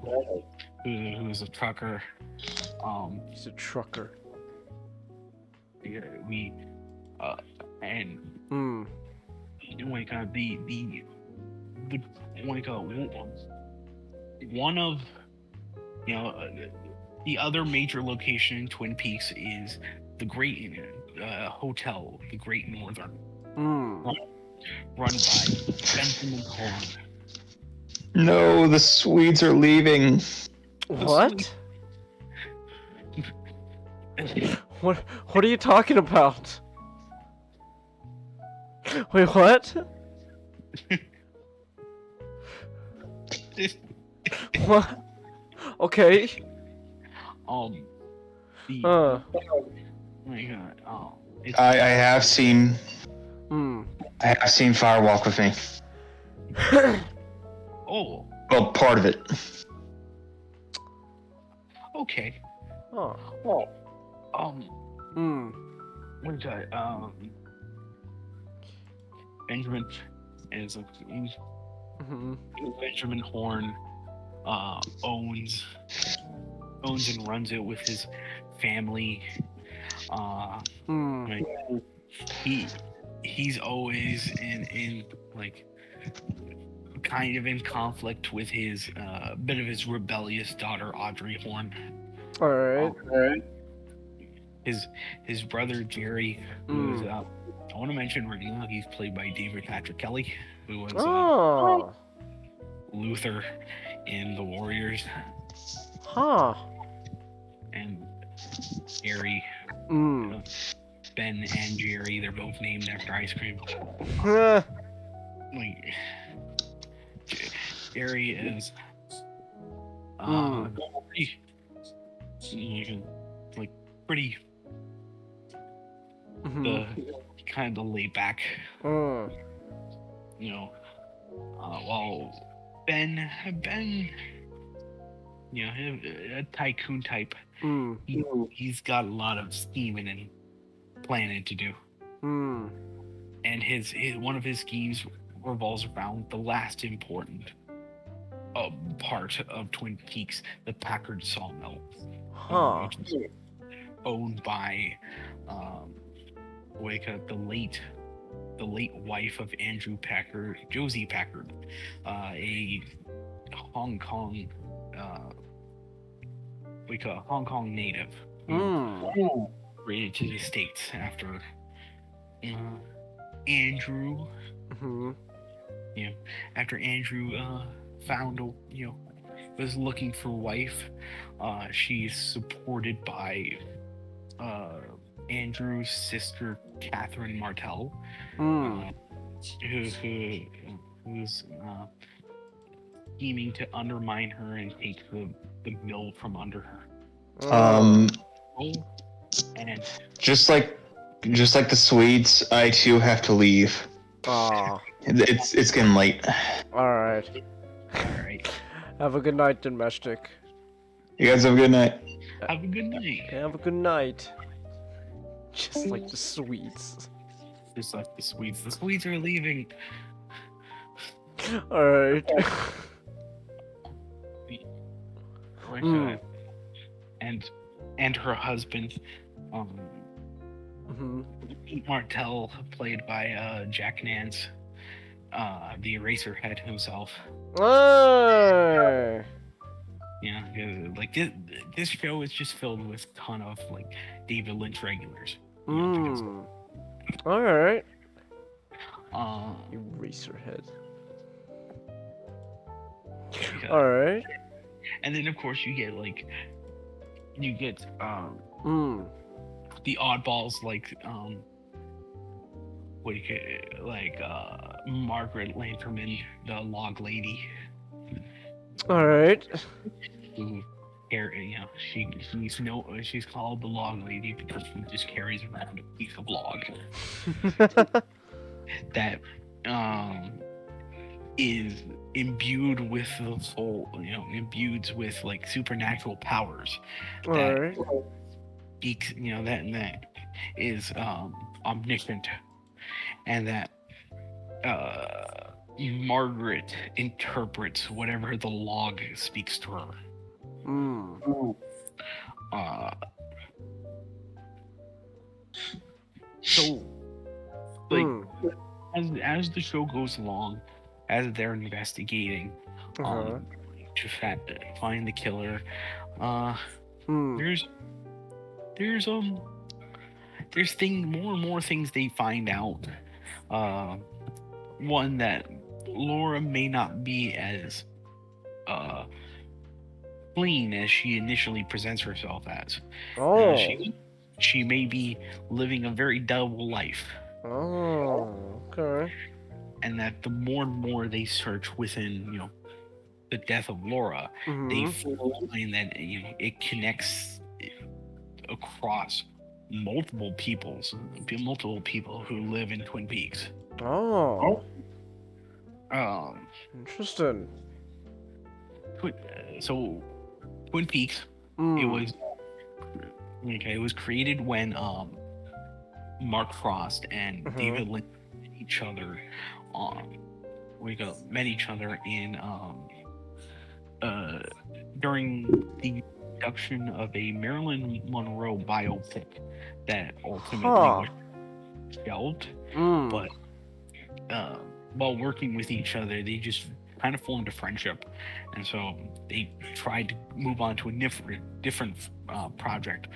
Who's a trucker. He's a trucker. The other major location in Twin Peaks is the Great Hotel, the Great Northern, run by Benjamin Horn. No, the Swedes are leaving. What? What are you talking about? Wait, what? What? Okay. Oh my god. I have seen. I have seen Fire Walk with Me. Oh. Well, part of it. Okay. Oh. What is that? Benjamin is Benjamin Horn owns and runs it with his family. he's always in like kind of in conflict with his bit of his rebellious daughter Audrey Horne. All right. His brother Jerry, who's I want to mention right now, he's played by David Patrick Kelly, who was Luther in The Warriors. And Jerry, Ben and Jerry, they're both named after ice cream. Like Jerry is pretty the kind of the laid back, while Ben, a tycoon type. He's got a lot of scheming and planning to do. And his one of his schemes revolves around the last important part of Twin Peaks, the Packard Sawmill, which is owned by the late wife of Andrew Packard, Josie Packard, a Hong Kong native who raided to the States after Andrew after Andrew found was looking for a wife. She's supported by Andrew's sister Catherine Martell, who's scheming to undermine her and take the mill from under her. And just like the Swedes, I too have to leave. It's getting late. All right. Have a good night, Domestic. You guys have a good night. Have a good night. Have a good night. Just like the Swedes. Just like the Swedes. The Swedes are leaving. All right. And her husband, Pete Martell, played by Jack Nance, the Eraserhead himself. Like this show is just filled with a ton of like David Lynch regulars. All right. Eraserhead. All right. And then of course you get the oddballs like Margaret Lanterman, the log lady. All right. Who, she's called the log lady because she just carries around a piece of log that is imbued with the soul, imbued with like supernatural powers. That speaks, that is omniscient, and that Margaret interprets whatever the log speaks to her. So, like, as the show goes along, as they're investigating to find the killer, there's more and more things they find out. One, that Laura may not be as clean as she initially presents herself as. She may be living a very double life. Okay. And that the more and more they search within, the death of Laura, they find that it connects across multiple people who live in Twin Peaks. Interesting. So, Twin Peaks, it was created when Mark Frost and David Lynch met each other in during the production of a Marilyn Monroe biopic that ultimately shelved, Mm. but while working with each other, they just kind of formed a friendship, and so they tried to move on to a different project.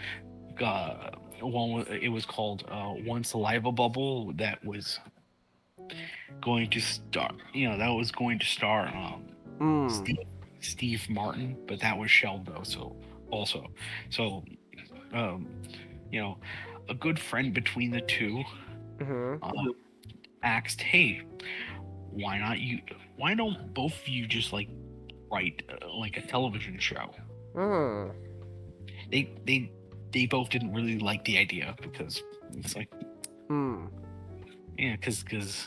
It was called One Saliva Bubble, that was going to star. That was going to star Steve Martin, but that was shelved though. So a good friend between the two asked, "Hey, why don't both of you just like write like a television show?" They both didn't really like the idea, because it's like, because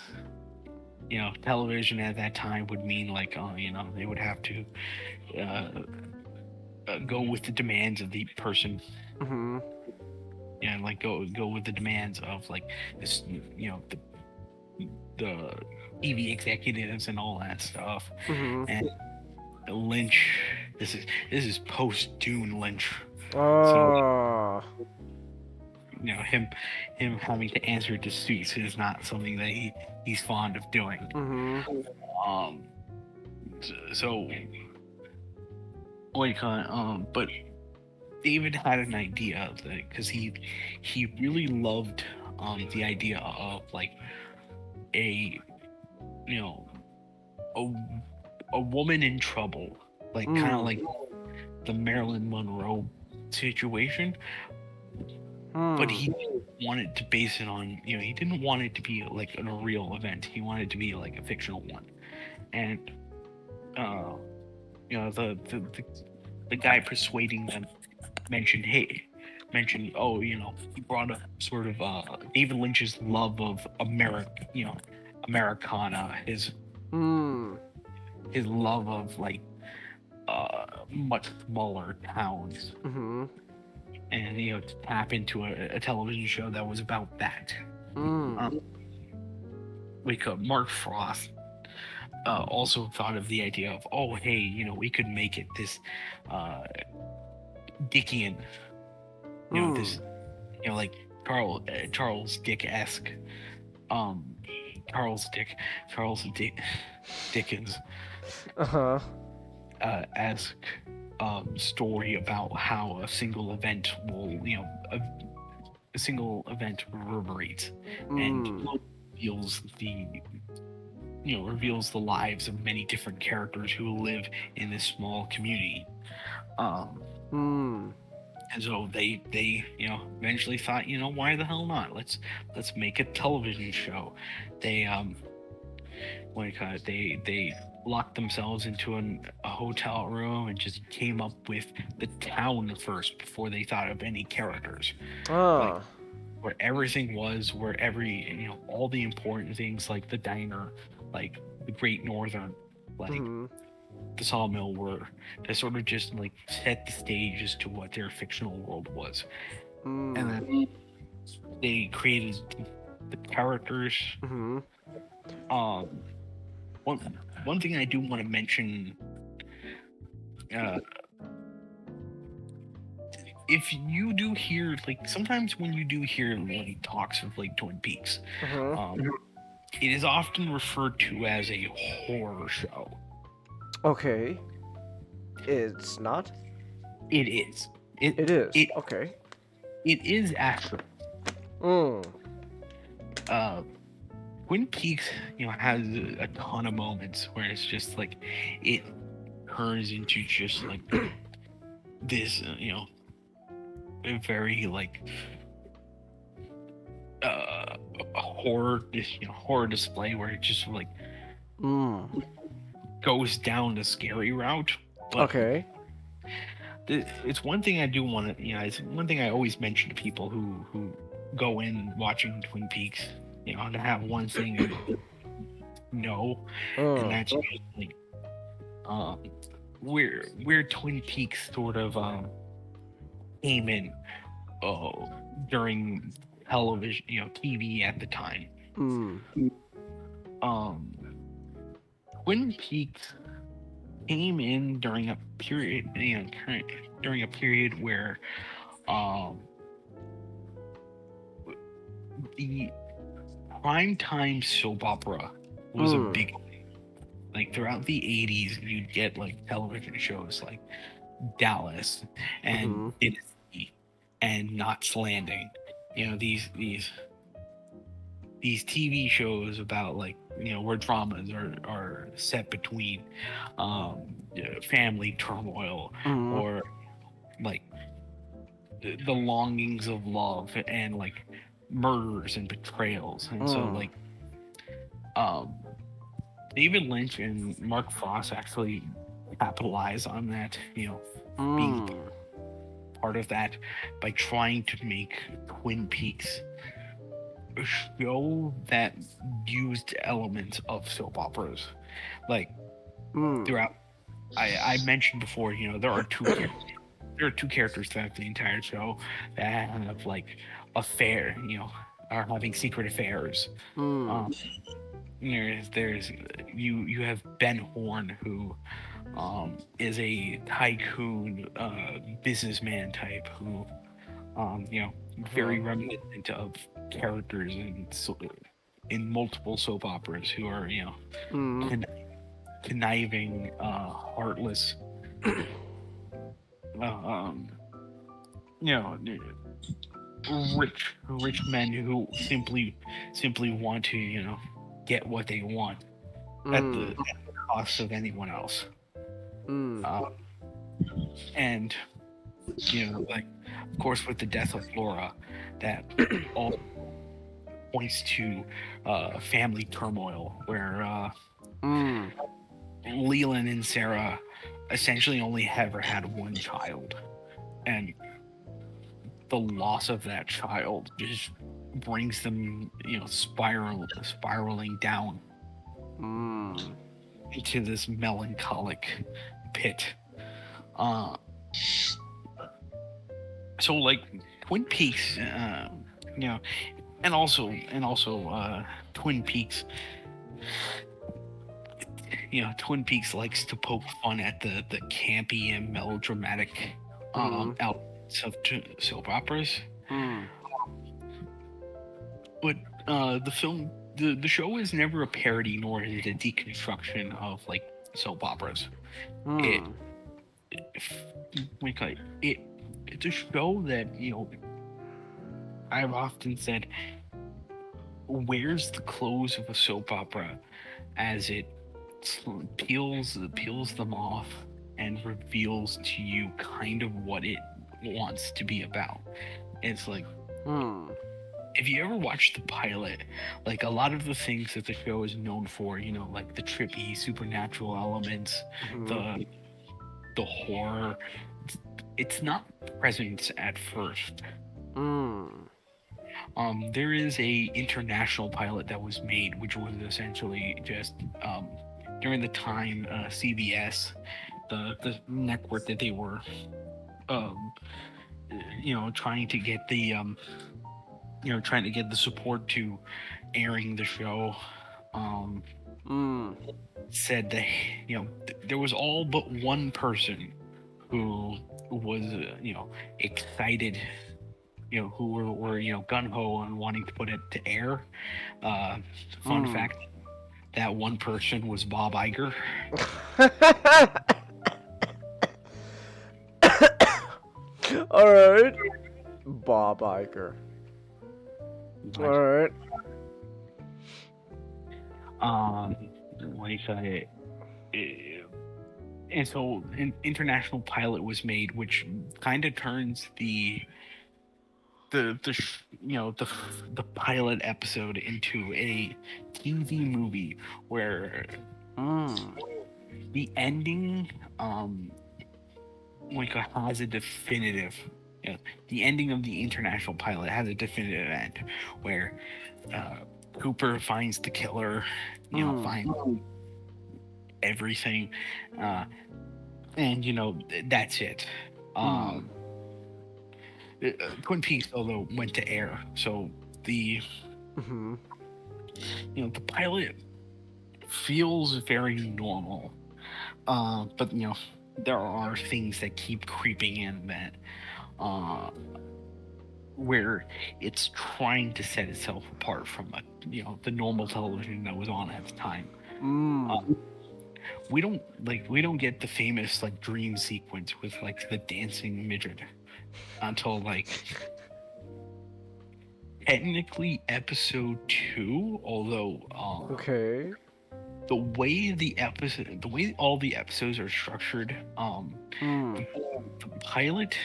television at that time would mean like, they would have to go with the demands of the person. Like go with the demands of like this, the TV executives and all that stuff. And Lynch, this is post Dune Lynch. So, him having to answer to suits is not something that he's fond of doing. So but David had an idea of that, because he really loved the idea of like a woman in trouble, like kind of like the Marilyn Monroe situation, but he didn't want it to base it on, he didn't want it to be like a real event. He wanted it to be like a fictional one. And the guy persuading them mentioned, he brought up sort of David Lynch's love of Americana, his love of like much smaller towns, and to tap into a television show that was about that. Mark Frost also thought of the idea of, we could make it this Dickian, this like Charles Dickens esque story about how a single event will a single event reverberates and reveals the lives of many different characters who live in this small community. And so they eventually thought, why the hell not? Let's make a television show. They they locked themselves into a hotel room and just came up with the town first before they thought of any characters. Like, where everything was, where all the important things like the diner, like the Great Northern, like the sawmill, were to sort of just like set the stage as to what their fictional world was. And then they created the characters. One thing I do want to mention, if you do hear, like, sometimes when you do hear like talks of like Twin Peaks, it is often referred to as a horror show. Okay. It's not? It is. It is. Okay. It is actually. Twin Peaks, has a ton of moments where it's just like it turns into just like this, a very like horror display where it just like goes down the scary route. But okay. It's one thing I do want to, it's one thing I always mention to people who go in watching Twin Peaks, to have one thing and that's just like where Twin Peaks sort of came in during television, TV at the time. Twin Peaks came in during a period, where primetime soap opera was a big thing. Like throughout the 80s, you'd get like television shows like Dallas and Dynasty and Knots Landing. You know, these TV shows about like, you know, where dramas are set between family turmoil or like the longings of love and like murders and betrayals. And so like David Lynch and Mark Frost actually capitalize on that, you know, being part of that by trying to make Twin Peaks a show that used elements of soap operas. Like throughout, I mentioned before, you know, there are two characters throughout the entire show that have like affair, you know, are having secret affairs. There's you have Ben Horn, who is a tycoon businessman type who you know, very reminiscent of characters in multiple soap operas who are, you know, conniving, heartless, you know, rich men who simply want to, you know, get what they want at the cost of anyone else. And you know, like, of course, with the death of Laura, that all points to family turmoil, where Leland and Sarah essentially only ever had one child, and the loss of that child just brings them, you know, spiraling down into this melancholic pit. So like Twin Peaks, you know, and also Twin Peaks, you know, Twin Peaks likes to poke fun at the campy and melodramatic elements of soap operas. But the show is never a parody, nor is it a deconstruction of like soap operas. It's a show that, you know, I've often said wears the clothes of a soap opera as it peels them off and reveals to you kind of what it wants to be about. It's like, if you ever watched the pilot, like a lot of the things that the show is known for, you know, like the trippy supernatural elements, the horror, it's not present at first. There is a international pilot that was made, which was essentially just during the time CBS, the network that they were, you know, trying to get the support to airing the show. Said that, you know, there was all but one person who was, you know, excited, you know, who were you know, gung-ho on wanting to put it to air. Fun fact, that one person was Bob Iger. All right, Bob Iger. All right. Like and so an international pilot was made, which kind of turns the pilot episode into a TV movie where the ending has a definitive, you know, the ending of the international pilot has a definitive end where Cooper finds the killer, you know, finds everything, and you know, that's it. Twin Peaks, although, went to air, so the you know, the pilot feels very normal, but you know, there are things that keep creeping in that where it's trying to set itself apart from the normal television that was on at the time. We don't get the famous like dream sequence with like the dancing midget until like technically episode 2, although okay. The way all the episodes are structured, the pilot,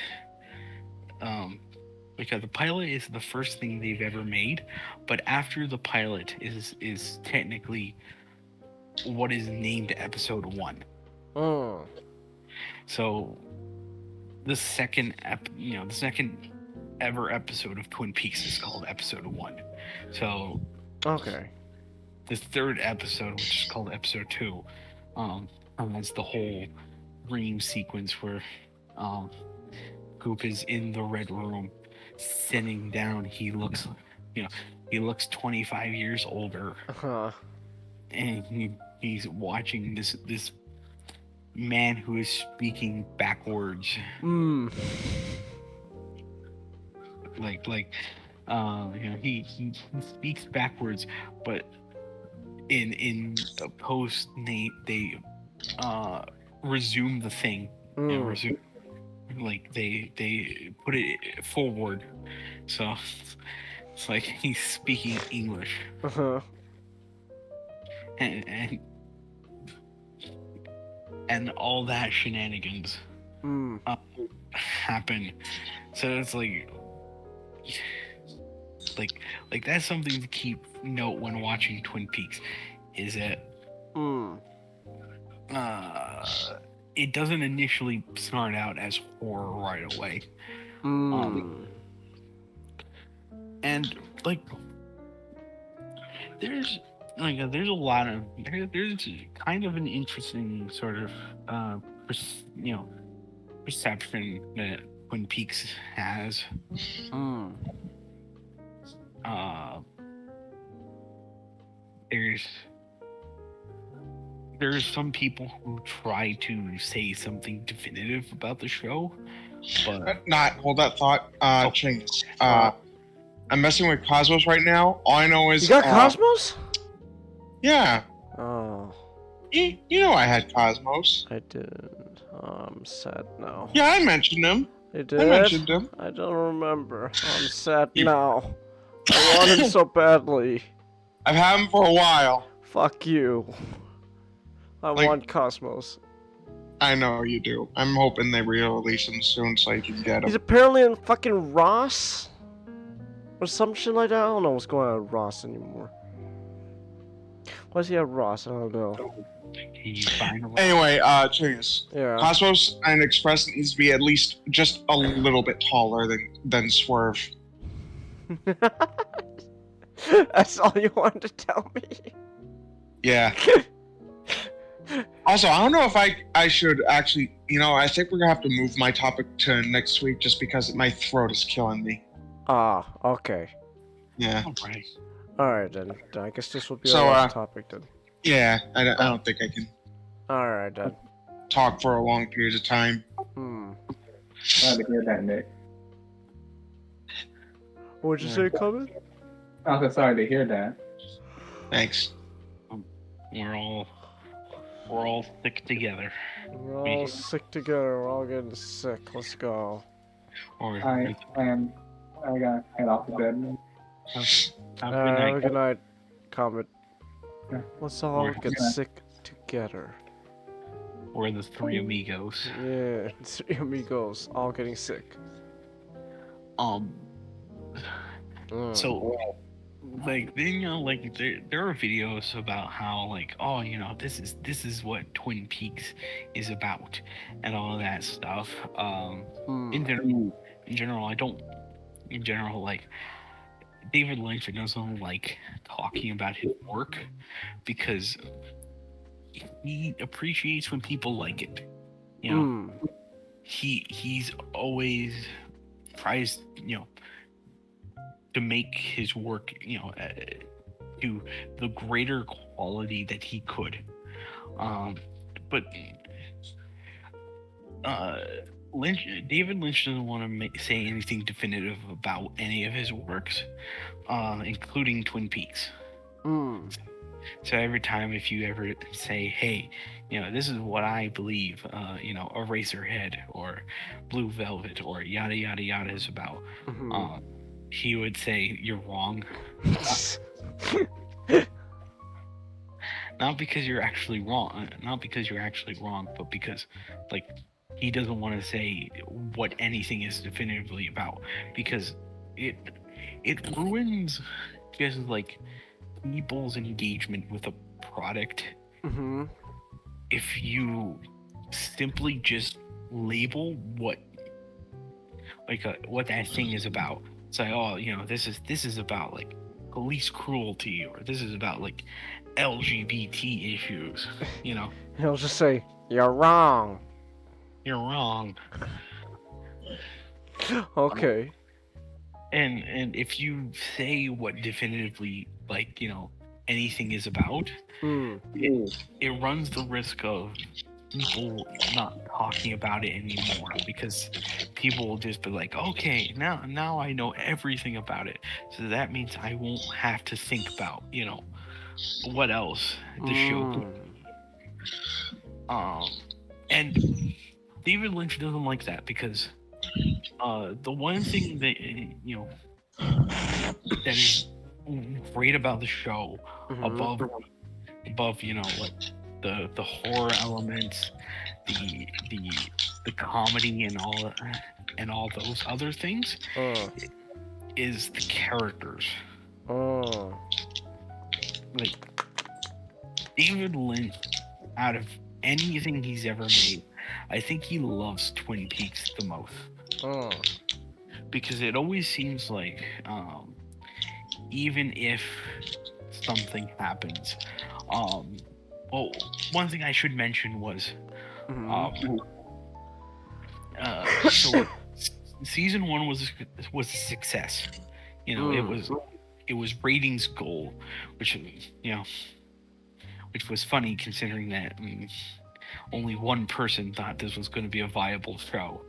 because the pilot is the first thing they've ever made, but after the pilot is technically what is named episode 1. So the second ever episode of Twin Peaks is called episode 1. So okay. The third episode, which is called episode 2, has the whole dream sequence where Goop is in the red room, sitting down. He looks 25 years older, and he's watching this man who is speaking backwards. He speaks backwards, but in the post they resume the thing. They put it forward, so it's like he's speaking English. And all that shenanigans happen. So it's like that's something to keep note when watching Twin Peaks, is that it doesn't initially start out as horror right away. And like there's a lot of there's kind of an interesting sort of perception that Twin Peaks has. There's some people who try to say something definitive about the show, but hold that thought, Chingus. I'm messing with Cosmos right now. All I know is you got Cosmos? Yeah. Oh. You know I had Cosmos. I did. I'm sad now. Yeah, I mentioned him. You did? I mentioned him. I don't remember. I'm sad now. I want him so badly. I've had him for a while. Fuck you. I want Cosmos. I know you do. I'm hoping they re-release him soon so you can get him. He's apparently in fucking Ross? Or some shit like that? I don't know what's going on with Ross anymore. Why is he at Ross? I don't know. Anyway, Chingus. Yeah. Cosmos and Express needs to be at least just a little bit taller than Swerve. That's all you wanted to tell me? Yeah. Also, I don't know if I should actually, I think we're gonna have to move my topic to next week just because my throat is killing me. Ah, okay. Yeah. Alright then. I guess this will be So, our last topic then. Yeah, I don't think I can Alright then. talk for a long period of time. Glad to hear that, Nick. What'd you say, Coven? I'm so sorry to hear that. Thanks. We're all sick together. We're all sick together. We're all getting sick. Let's go. I gotta head off to bed. Have a good night, Comet. Yeah. Let's all get sick together. We're the three amigos. Yeah, three amigos, all getting sick. So, like, there are videos about how, like, oh, this is what Twin Peaks is about, and all of that stuff. In general, like, David Lynch doesn't like talking about his work because he appreciates when people like it. He's always tries, to make his work, to the greater quality that he could. But David Lynch doesn't want to say anything definitive about any of his works, including Twin Peaks. So every time if you ever say, hey, this is what I believe, Eraserhead or Blue Velvet or yada yada yada is about, he would say you're wrong. Not because you're actually wrong, but because he doesn't want to say what anything is definitively about, because it ruins just people's engagement with a product if you simply just label what that thing is about. Say, this is about police cruelty, or this is about LGBT issues. He'll just say, "You're wrong." You're wrong. Okay. And if you say what definitively anything is about, it runs the risk of people not talking about it anymore, because people will just be like, okay, now I know everything about it, so that means I won't have to think about what else the show could be. And David Lynch doesn't like that, because the one thing that that is great about the show, above the horror elements, the comedy and all those other things, is the characters. David Lynch, out of anything he's ever made, I think he loves Twin Peaks the most. Because it always seems like, even if something happens, one thing I should mention was, so season 1 was a success. It was ratings goal, which was funny considering that only one person thought this was going to be a viable show.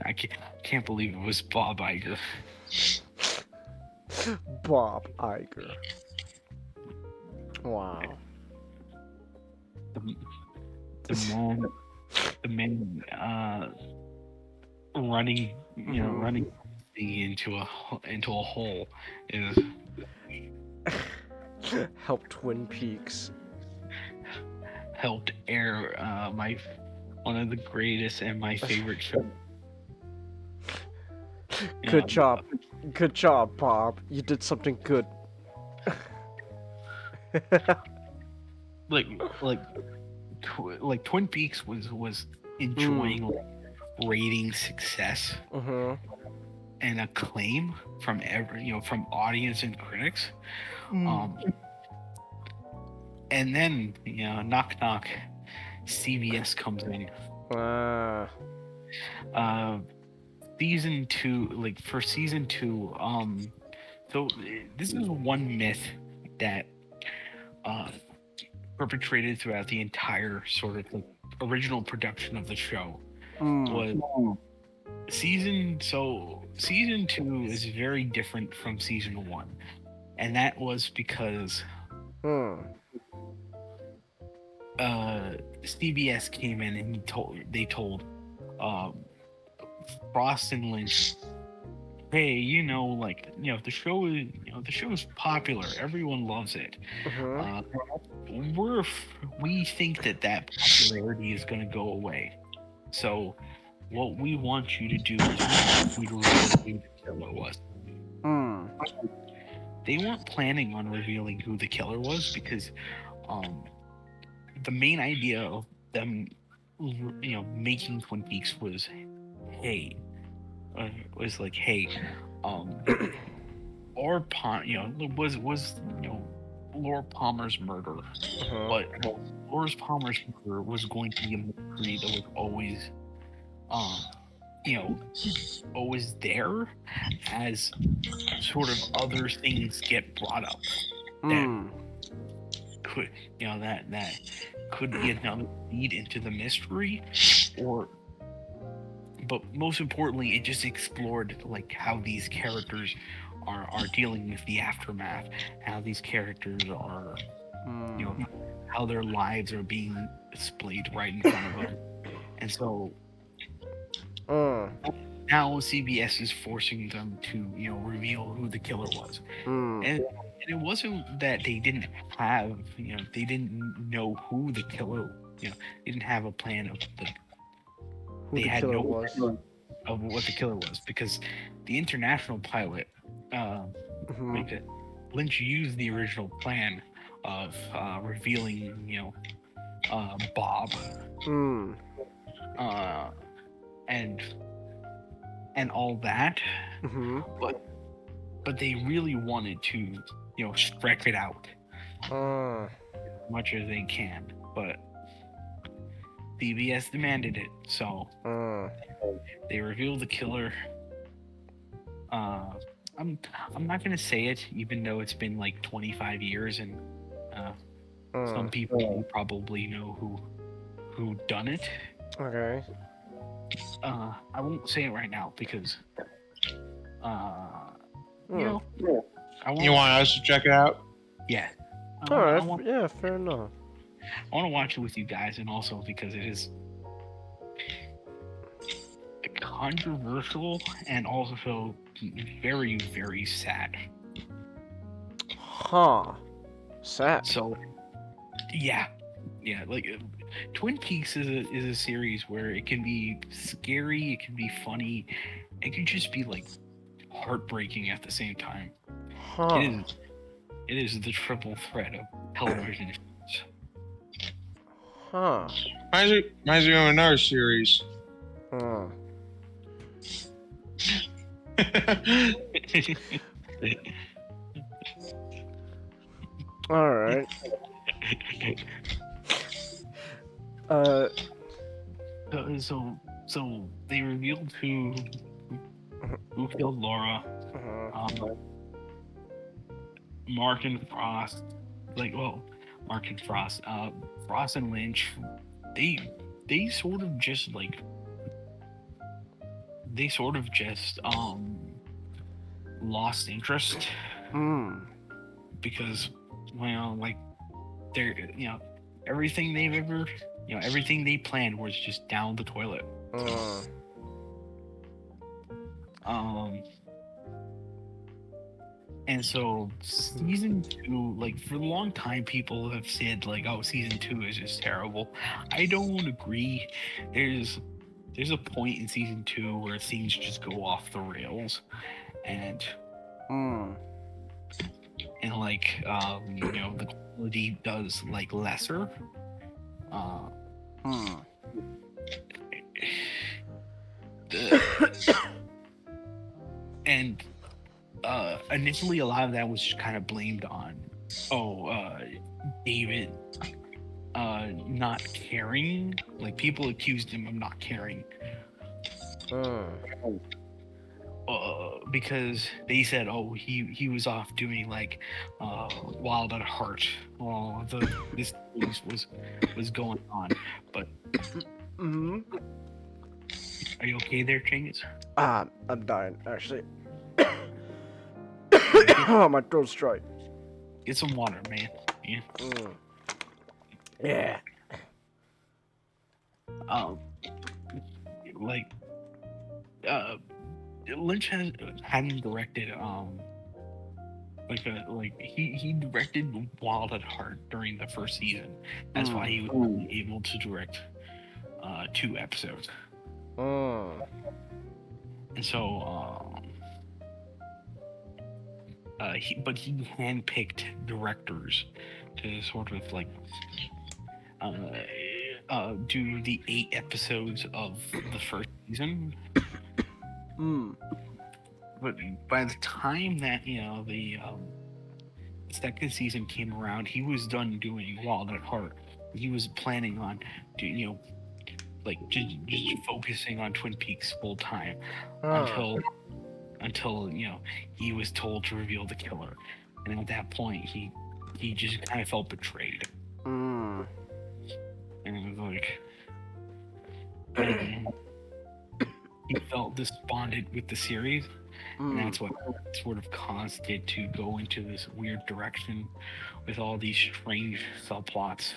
I can't believe it was Bob Iger. Bob Iger. Wow. The man running into a hole is helped Twin Peaks. Helped air one of the greatest and my favorite shows. Good job. Good job, Bob. You did something good. Twin Peaks was enjoying rating success and acclaim from from audience and critics. And then knock knock, CBS comes in. Season 2, for season 2, so this is one myth that perpetrated throughout the entire sort of original production of the show. Was season 2 is very different from season 1, and that was because CBS came in and they told Frost and Lynch, hey, the show is popular, everyone loves it. We think that popularity is going to go away. So what we want you to do is we want you to reveal who the killer was. They weren't planning on revealing who the killer was, because the main idea of them making Twin Peaks was, Laura Palmer's murder, but Laura Palmer's murder was going to be a mystery that was always always there, as sort of other things get brought up that could could be another lead into the mystery, but most importantly, it just explored like how these characters are dealing with the aftermath, how these characters are, you know, how their lives are being displayed right in front of them. And so now CBS is forcing them to, you know, reveal who the killer was. And it wasn't that they didn't have, you know, they didn't know who the killer, you know, they didn't have a plan of Who the killer was. of what the killer was, because the international pilot, like Lynch used the original plan of revealing, you know, Bob, and all that, but they really wanted to, you know, stretch it out as much as they can, but CBS demanded it, so they revealed the killer. I'm not gonna say it, even though it's been like 25 years, and some people probably know who done it. Okay. I won't say it right now because you know, you want us to check it out? Yeah. All right. Yeah, fair enough. I want to watch it with you guys, and also because it is controversial and also very, very sad. Sad. So, yeah, like Twin Peaks is a series where it can be scary, it can be funny, it can just be like heartbreaking at the same time. It is the triple threat of television. Reminds me of another series. All right. So they revealed who killed Laura. Mark and Frost, Frost and Lynch, they sort of just lost interest because, well, like, they're, you know, everything they planned was just down the toilet. And so season 2, like, for a long time, people have said, like, oh, season 2 is just terrible. I don't agree. There's a point in season 2 where things just go off the rails, and like, you know, the quality does, like, lesser. And initially a lot of that was just kind of blamed on David not caring. Like, people accused him of not caring because they said, oh, he was off doing, like, Wild at Heart while this was going on. But are you okay there, Chinggis? I'm dying, actually. Oh, my throat's dry. Get some water, man. Yeah. Lynch hadn't directed he directed Wild at Heart during the first season. That's why he was able to direct 2 episodes. And so he handpicked directors to sort of, like, do the 8 episodes of the first season. But by the time that, you know, the second season came around, he was done doing Wild at Heart. He was planning on you know, like, just focusing on Twin Peaks full time until you know, he was told to reveal the killer, and at that point he just kind of felt betrayed. felt despondent with the series, and that's what sort of caused it to go into this weird direction with all these strange subplots.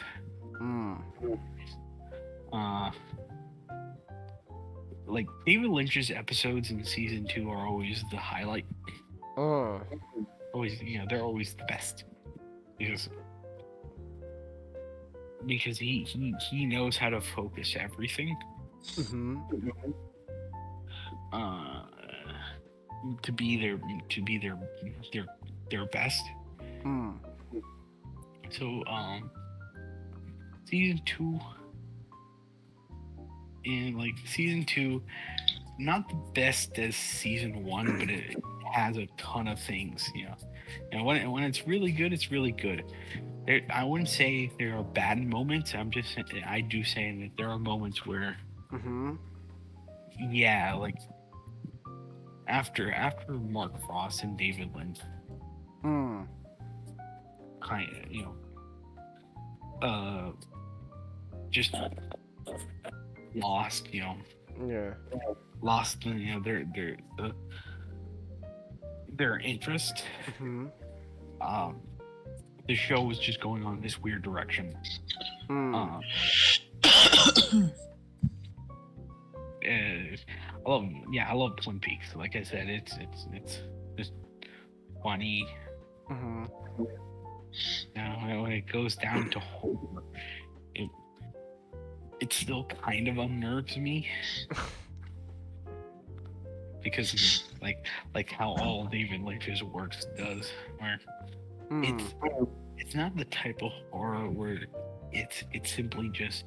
Like David Lynch's episodes in season 2 are always the highlight. Always, they're always the best because he knows how to focus everything. To be their best. So season 2 not the best as season 1, but it has a ton of things, and when it's really good, it's really good. I wouldn't say there are bad moments. I do say that there are moments where like after Mark Frost and David Lynch kind of just lost lost their interest. The show was just going on this weird direction. I love Twin Peaks. Like I said, it's just funny. When it goes down to horror, it still kind of unnerves me. Because like how all David Lynch's works does, where it's not the type of horror where it's simply just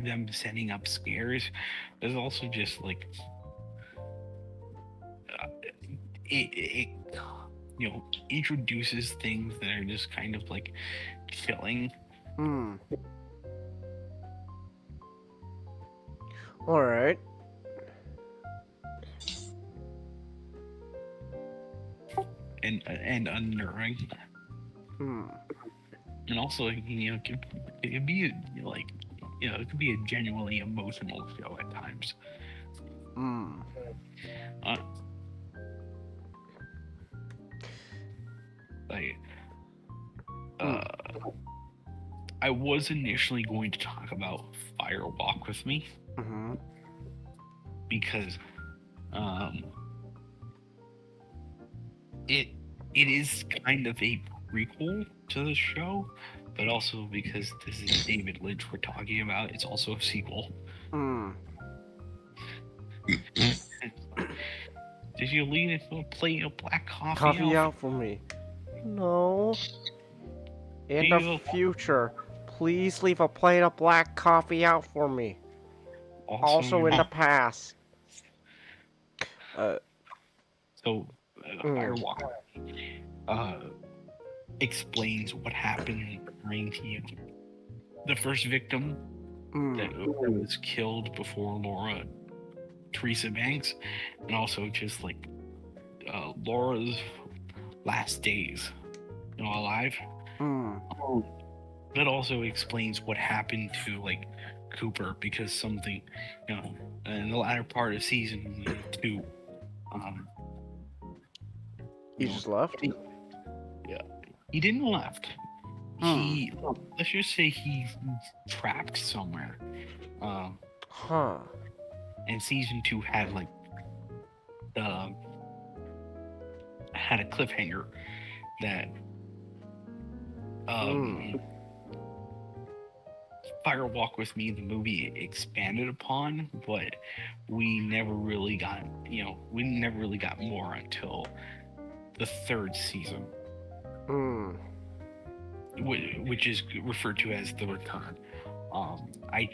them setting up scares. There's also just like it introduces things that are just kind of like chilling. All right. And unnerving. And also, it could be it could be a genuinely emotional show at times. I was initially going to talk about Fire Walk with Me, because it is kind of a prequel to the show, but also because this is David Lynch we're talking about, it's also a sequel. Did you leave a plate of black coffee out for me? No. In the future, please leave a plate of black coffee out for me. Also in the past. Firewalk explains what happened during the first victim that was killed before Laura, Teresa Banks, and also just like Laura's last days, alive. That also explains what happened to like Cooper, because something, in the latter part of season 2, he just left? He didn't left. Let's just say he's trapped somewhere. And season 2 had like had a cliffhanger that Fire Walk with Me, the movie, expanded upon, but we never really got more until the 3rd season, which is referred to as The Return. I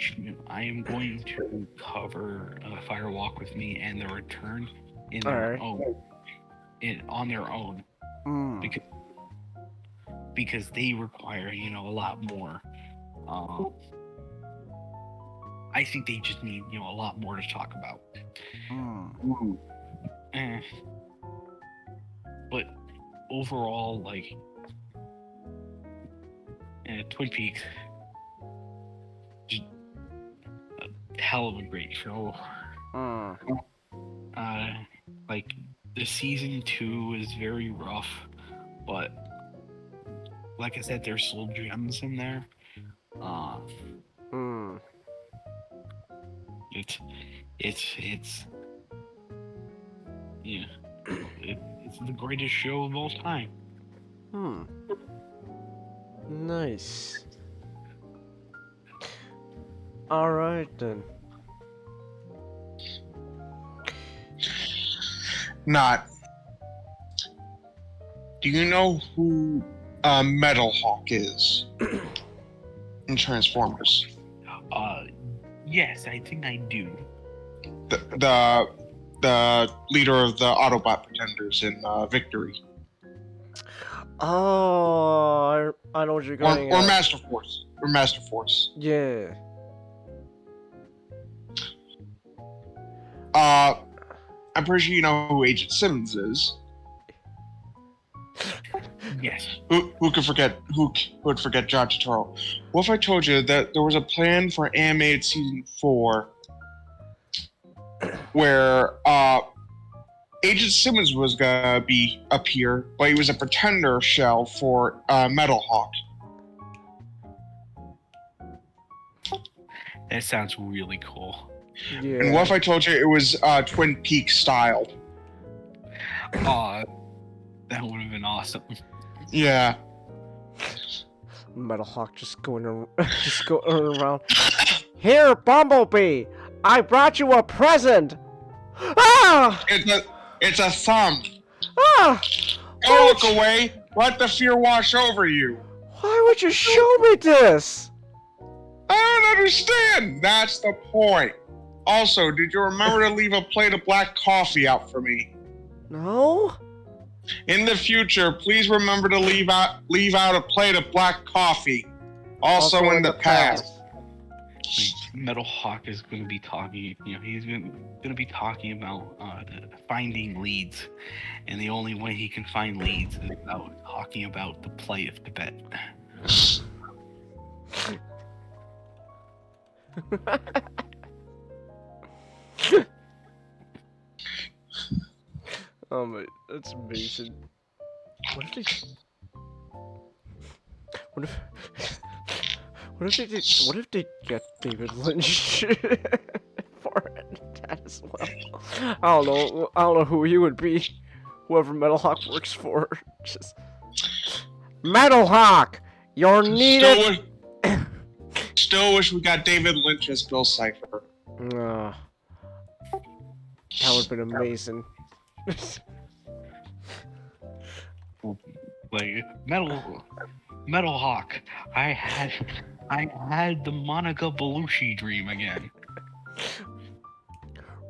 am going to cover Fire Walk with Me and The Return on their own, because they require a lot more. I think they just need a lot more to talk about. But overall, like, Twin Peaks, just a hell of a great show. Like the season 2 is very rough, but like I said, there's still gems in there. It's yeah, it's the greatest show of all time. Nice. All right then. Not. Do you know who Metal Hawk is in Transformers? Yes, I think I do. The leader of the Autobot Pretenders in Victory. Oh, I know what you're going Or Master Force. Or Master Force. Yeah. I'm pretty sure you know who Agent Simmons is. Yes. Who could forget? Who would forget John Turturro? What if I told you that there was a plan for animated season 4, where Agent Simmons was gonna appear, but he was a pretender shell for Metal Hawk. That sounds really cool. Yeah. And what if I told you it was Twin Peaks style? That would have been awesome. Yeah. Metal Hawk just going around. Here, Bumblebee! I brought you a present! Ah! It's a thumb. Ah! Don't look away. Let the fear wash over you. Why would you show me this? I don't understand. That's the point. Also, did you remember to leave a plate of black coffee out for me? No? In the future, please remember to leave out a plate of black coffee. Also in the past. Metal Hawk is going to be talking, he's going to be talking about finding leads, and the only way he can find leads is about talking about the play of Tibet. Oh my, that's amazing. What if they get David Lynch for that as well? I don't know who he would be. Whoever Metal Hawk works for. Just Metal Hawk, you're needed. Still wish we got David Lynch as Bill Cipher. That would have been amazing. Like Metal Hawk, I had the Monica Bellucci dream again.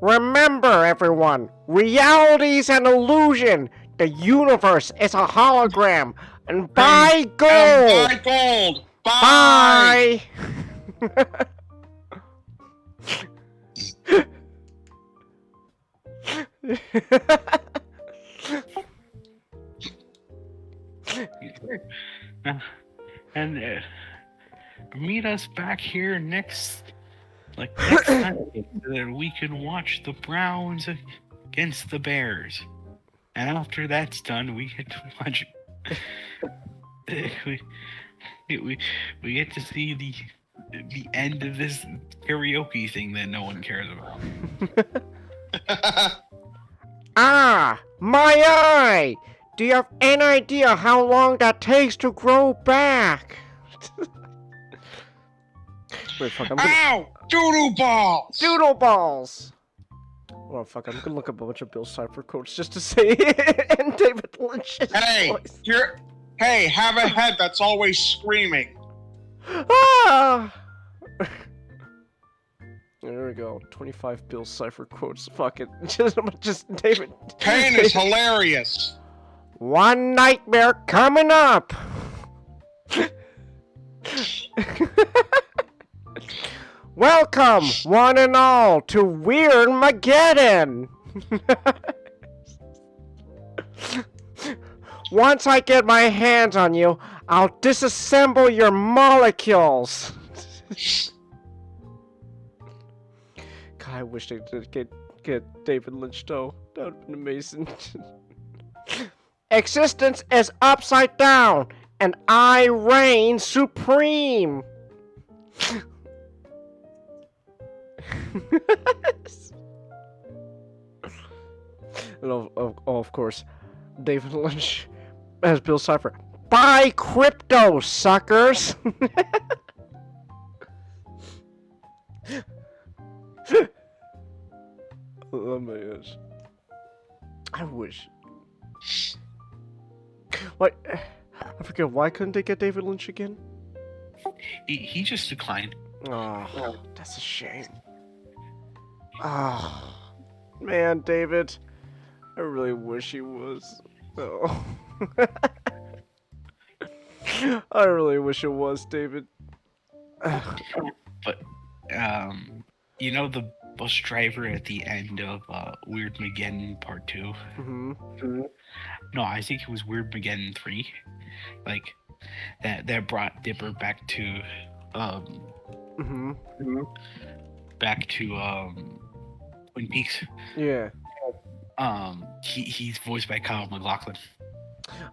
Remember, everyone, reality's an illusion. The universe is a hologram. And buy gold. Buy gold. Bye. And meet us back here next time so that we can watch the Browns against the Bears. And after that's done, we get to watch. We get to see the end of this karaoke thing that no one cares about. Ah, my eye! Do you have any idea how long that takes to grow back? Wait, fuck, I'm gonna... Ow! Doodle balls! Doodle balls! Oh, fuck, I'm gonna look up a bunch of Bill Cipher quotes just to say it in David Lynch's voice. Hey, have a head that's always screaming. Ah! There we go. 25 Bill Cipher quotes. Fuck it. Just David. Pain is hilarious. One nightmare coming up. Welcome, one and all, to Weird Mageddon. Once I get my hands on you, I'll disassemble your molecules. God, I wish they did get David Lynch though. That would have been amazing. Existence is upside down, and I reign supreme. And of course, David Lynch as Bill Cipher. Buy crypto, suckers! Oh my gosh. I wish. What? I forget, why couldn't they get David Lynch again? He just declined. Oh, that's a shame. Oh, man, David. I really wish he was. Oh. I really wish it was, David. But, you know the bus driver at the end of Weird Mageddon Part 2? Mm-hmm. No, I think it was Weird Mageddon 3. Like, that brought Dipper back to, back to, Twin Peaks. Yeah. He's voiced by Kyle MacLachlan.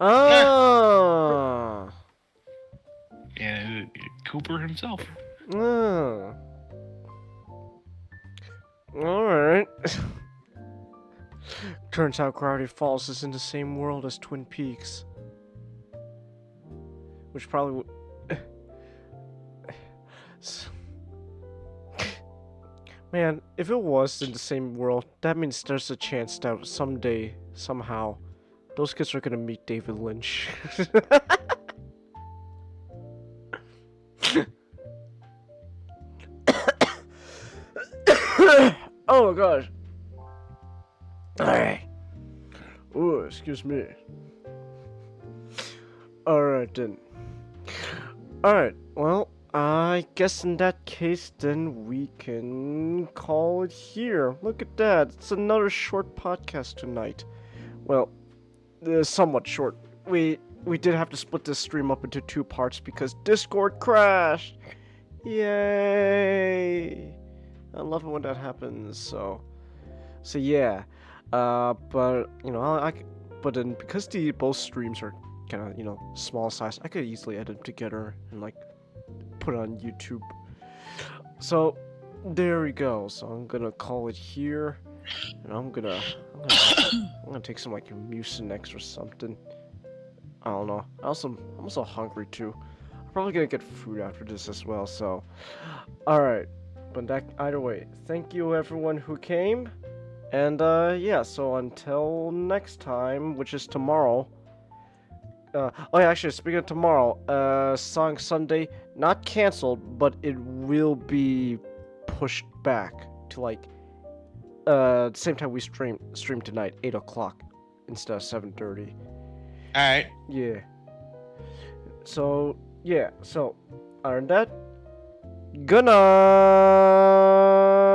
Oh. Yeah, Cooper himself. Oh. Alright. Turns out Gravity Falls is in the same world as Twin Peaks. Which probably would... Man, if it was in the same world, that means there's a chance that someday, somehow, those kids are gonna meet David Lynch. Oh gosh. Alright. Oh, excuse me. Alright then. Alright, well, I guess in that case then we can call it here. Look at that. It's another short podcast tonight. Well, somewhat short. We did have to split this stream up into 2 parts because Discord crashed. Yay! I love it when that happens. So yeah. But you know, but then because both streams are kind of, you know, small size, I could easily edit them together and like put it on YouTube. So there we go. So I'm gonna call it here, and I'm gonna take some like Mucinex or something. I don't know. I'm also hungry too. I'm probably gonna get food after this as well. So, all right. But either way, thank you everyone who came, and yeah. So until next time, which is tomorrow. Oh yeah, actually, speaking of tomorrow, Song Sunday, not canceled, but it will be pushed back to like the same time we stream tonight, 8 o'clock instead of 7:30. All right. Yeah. So yeah. So other than that, good night.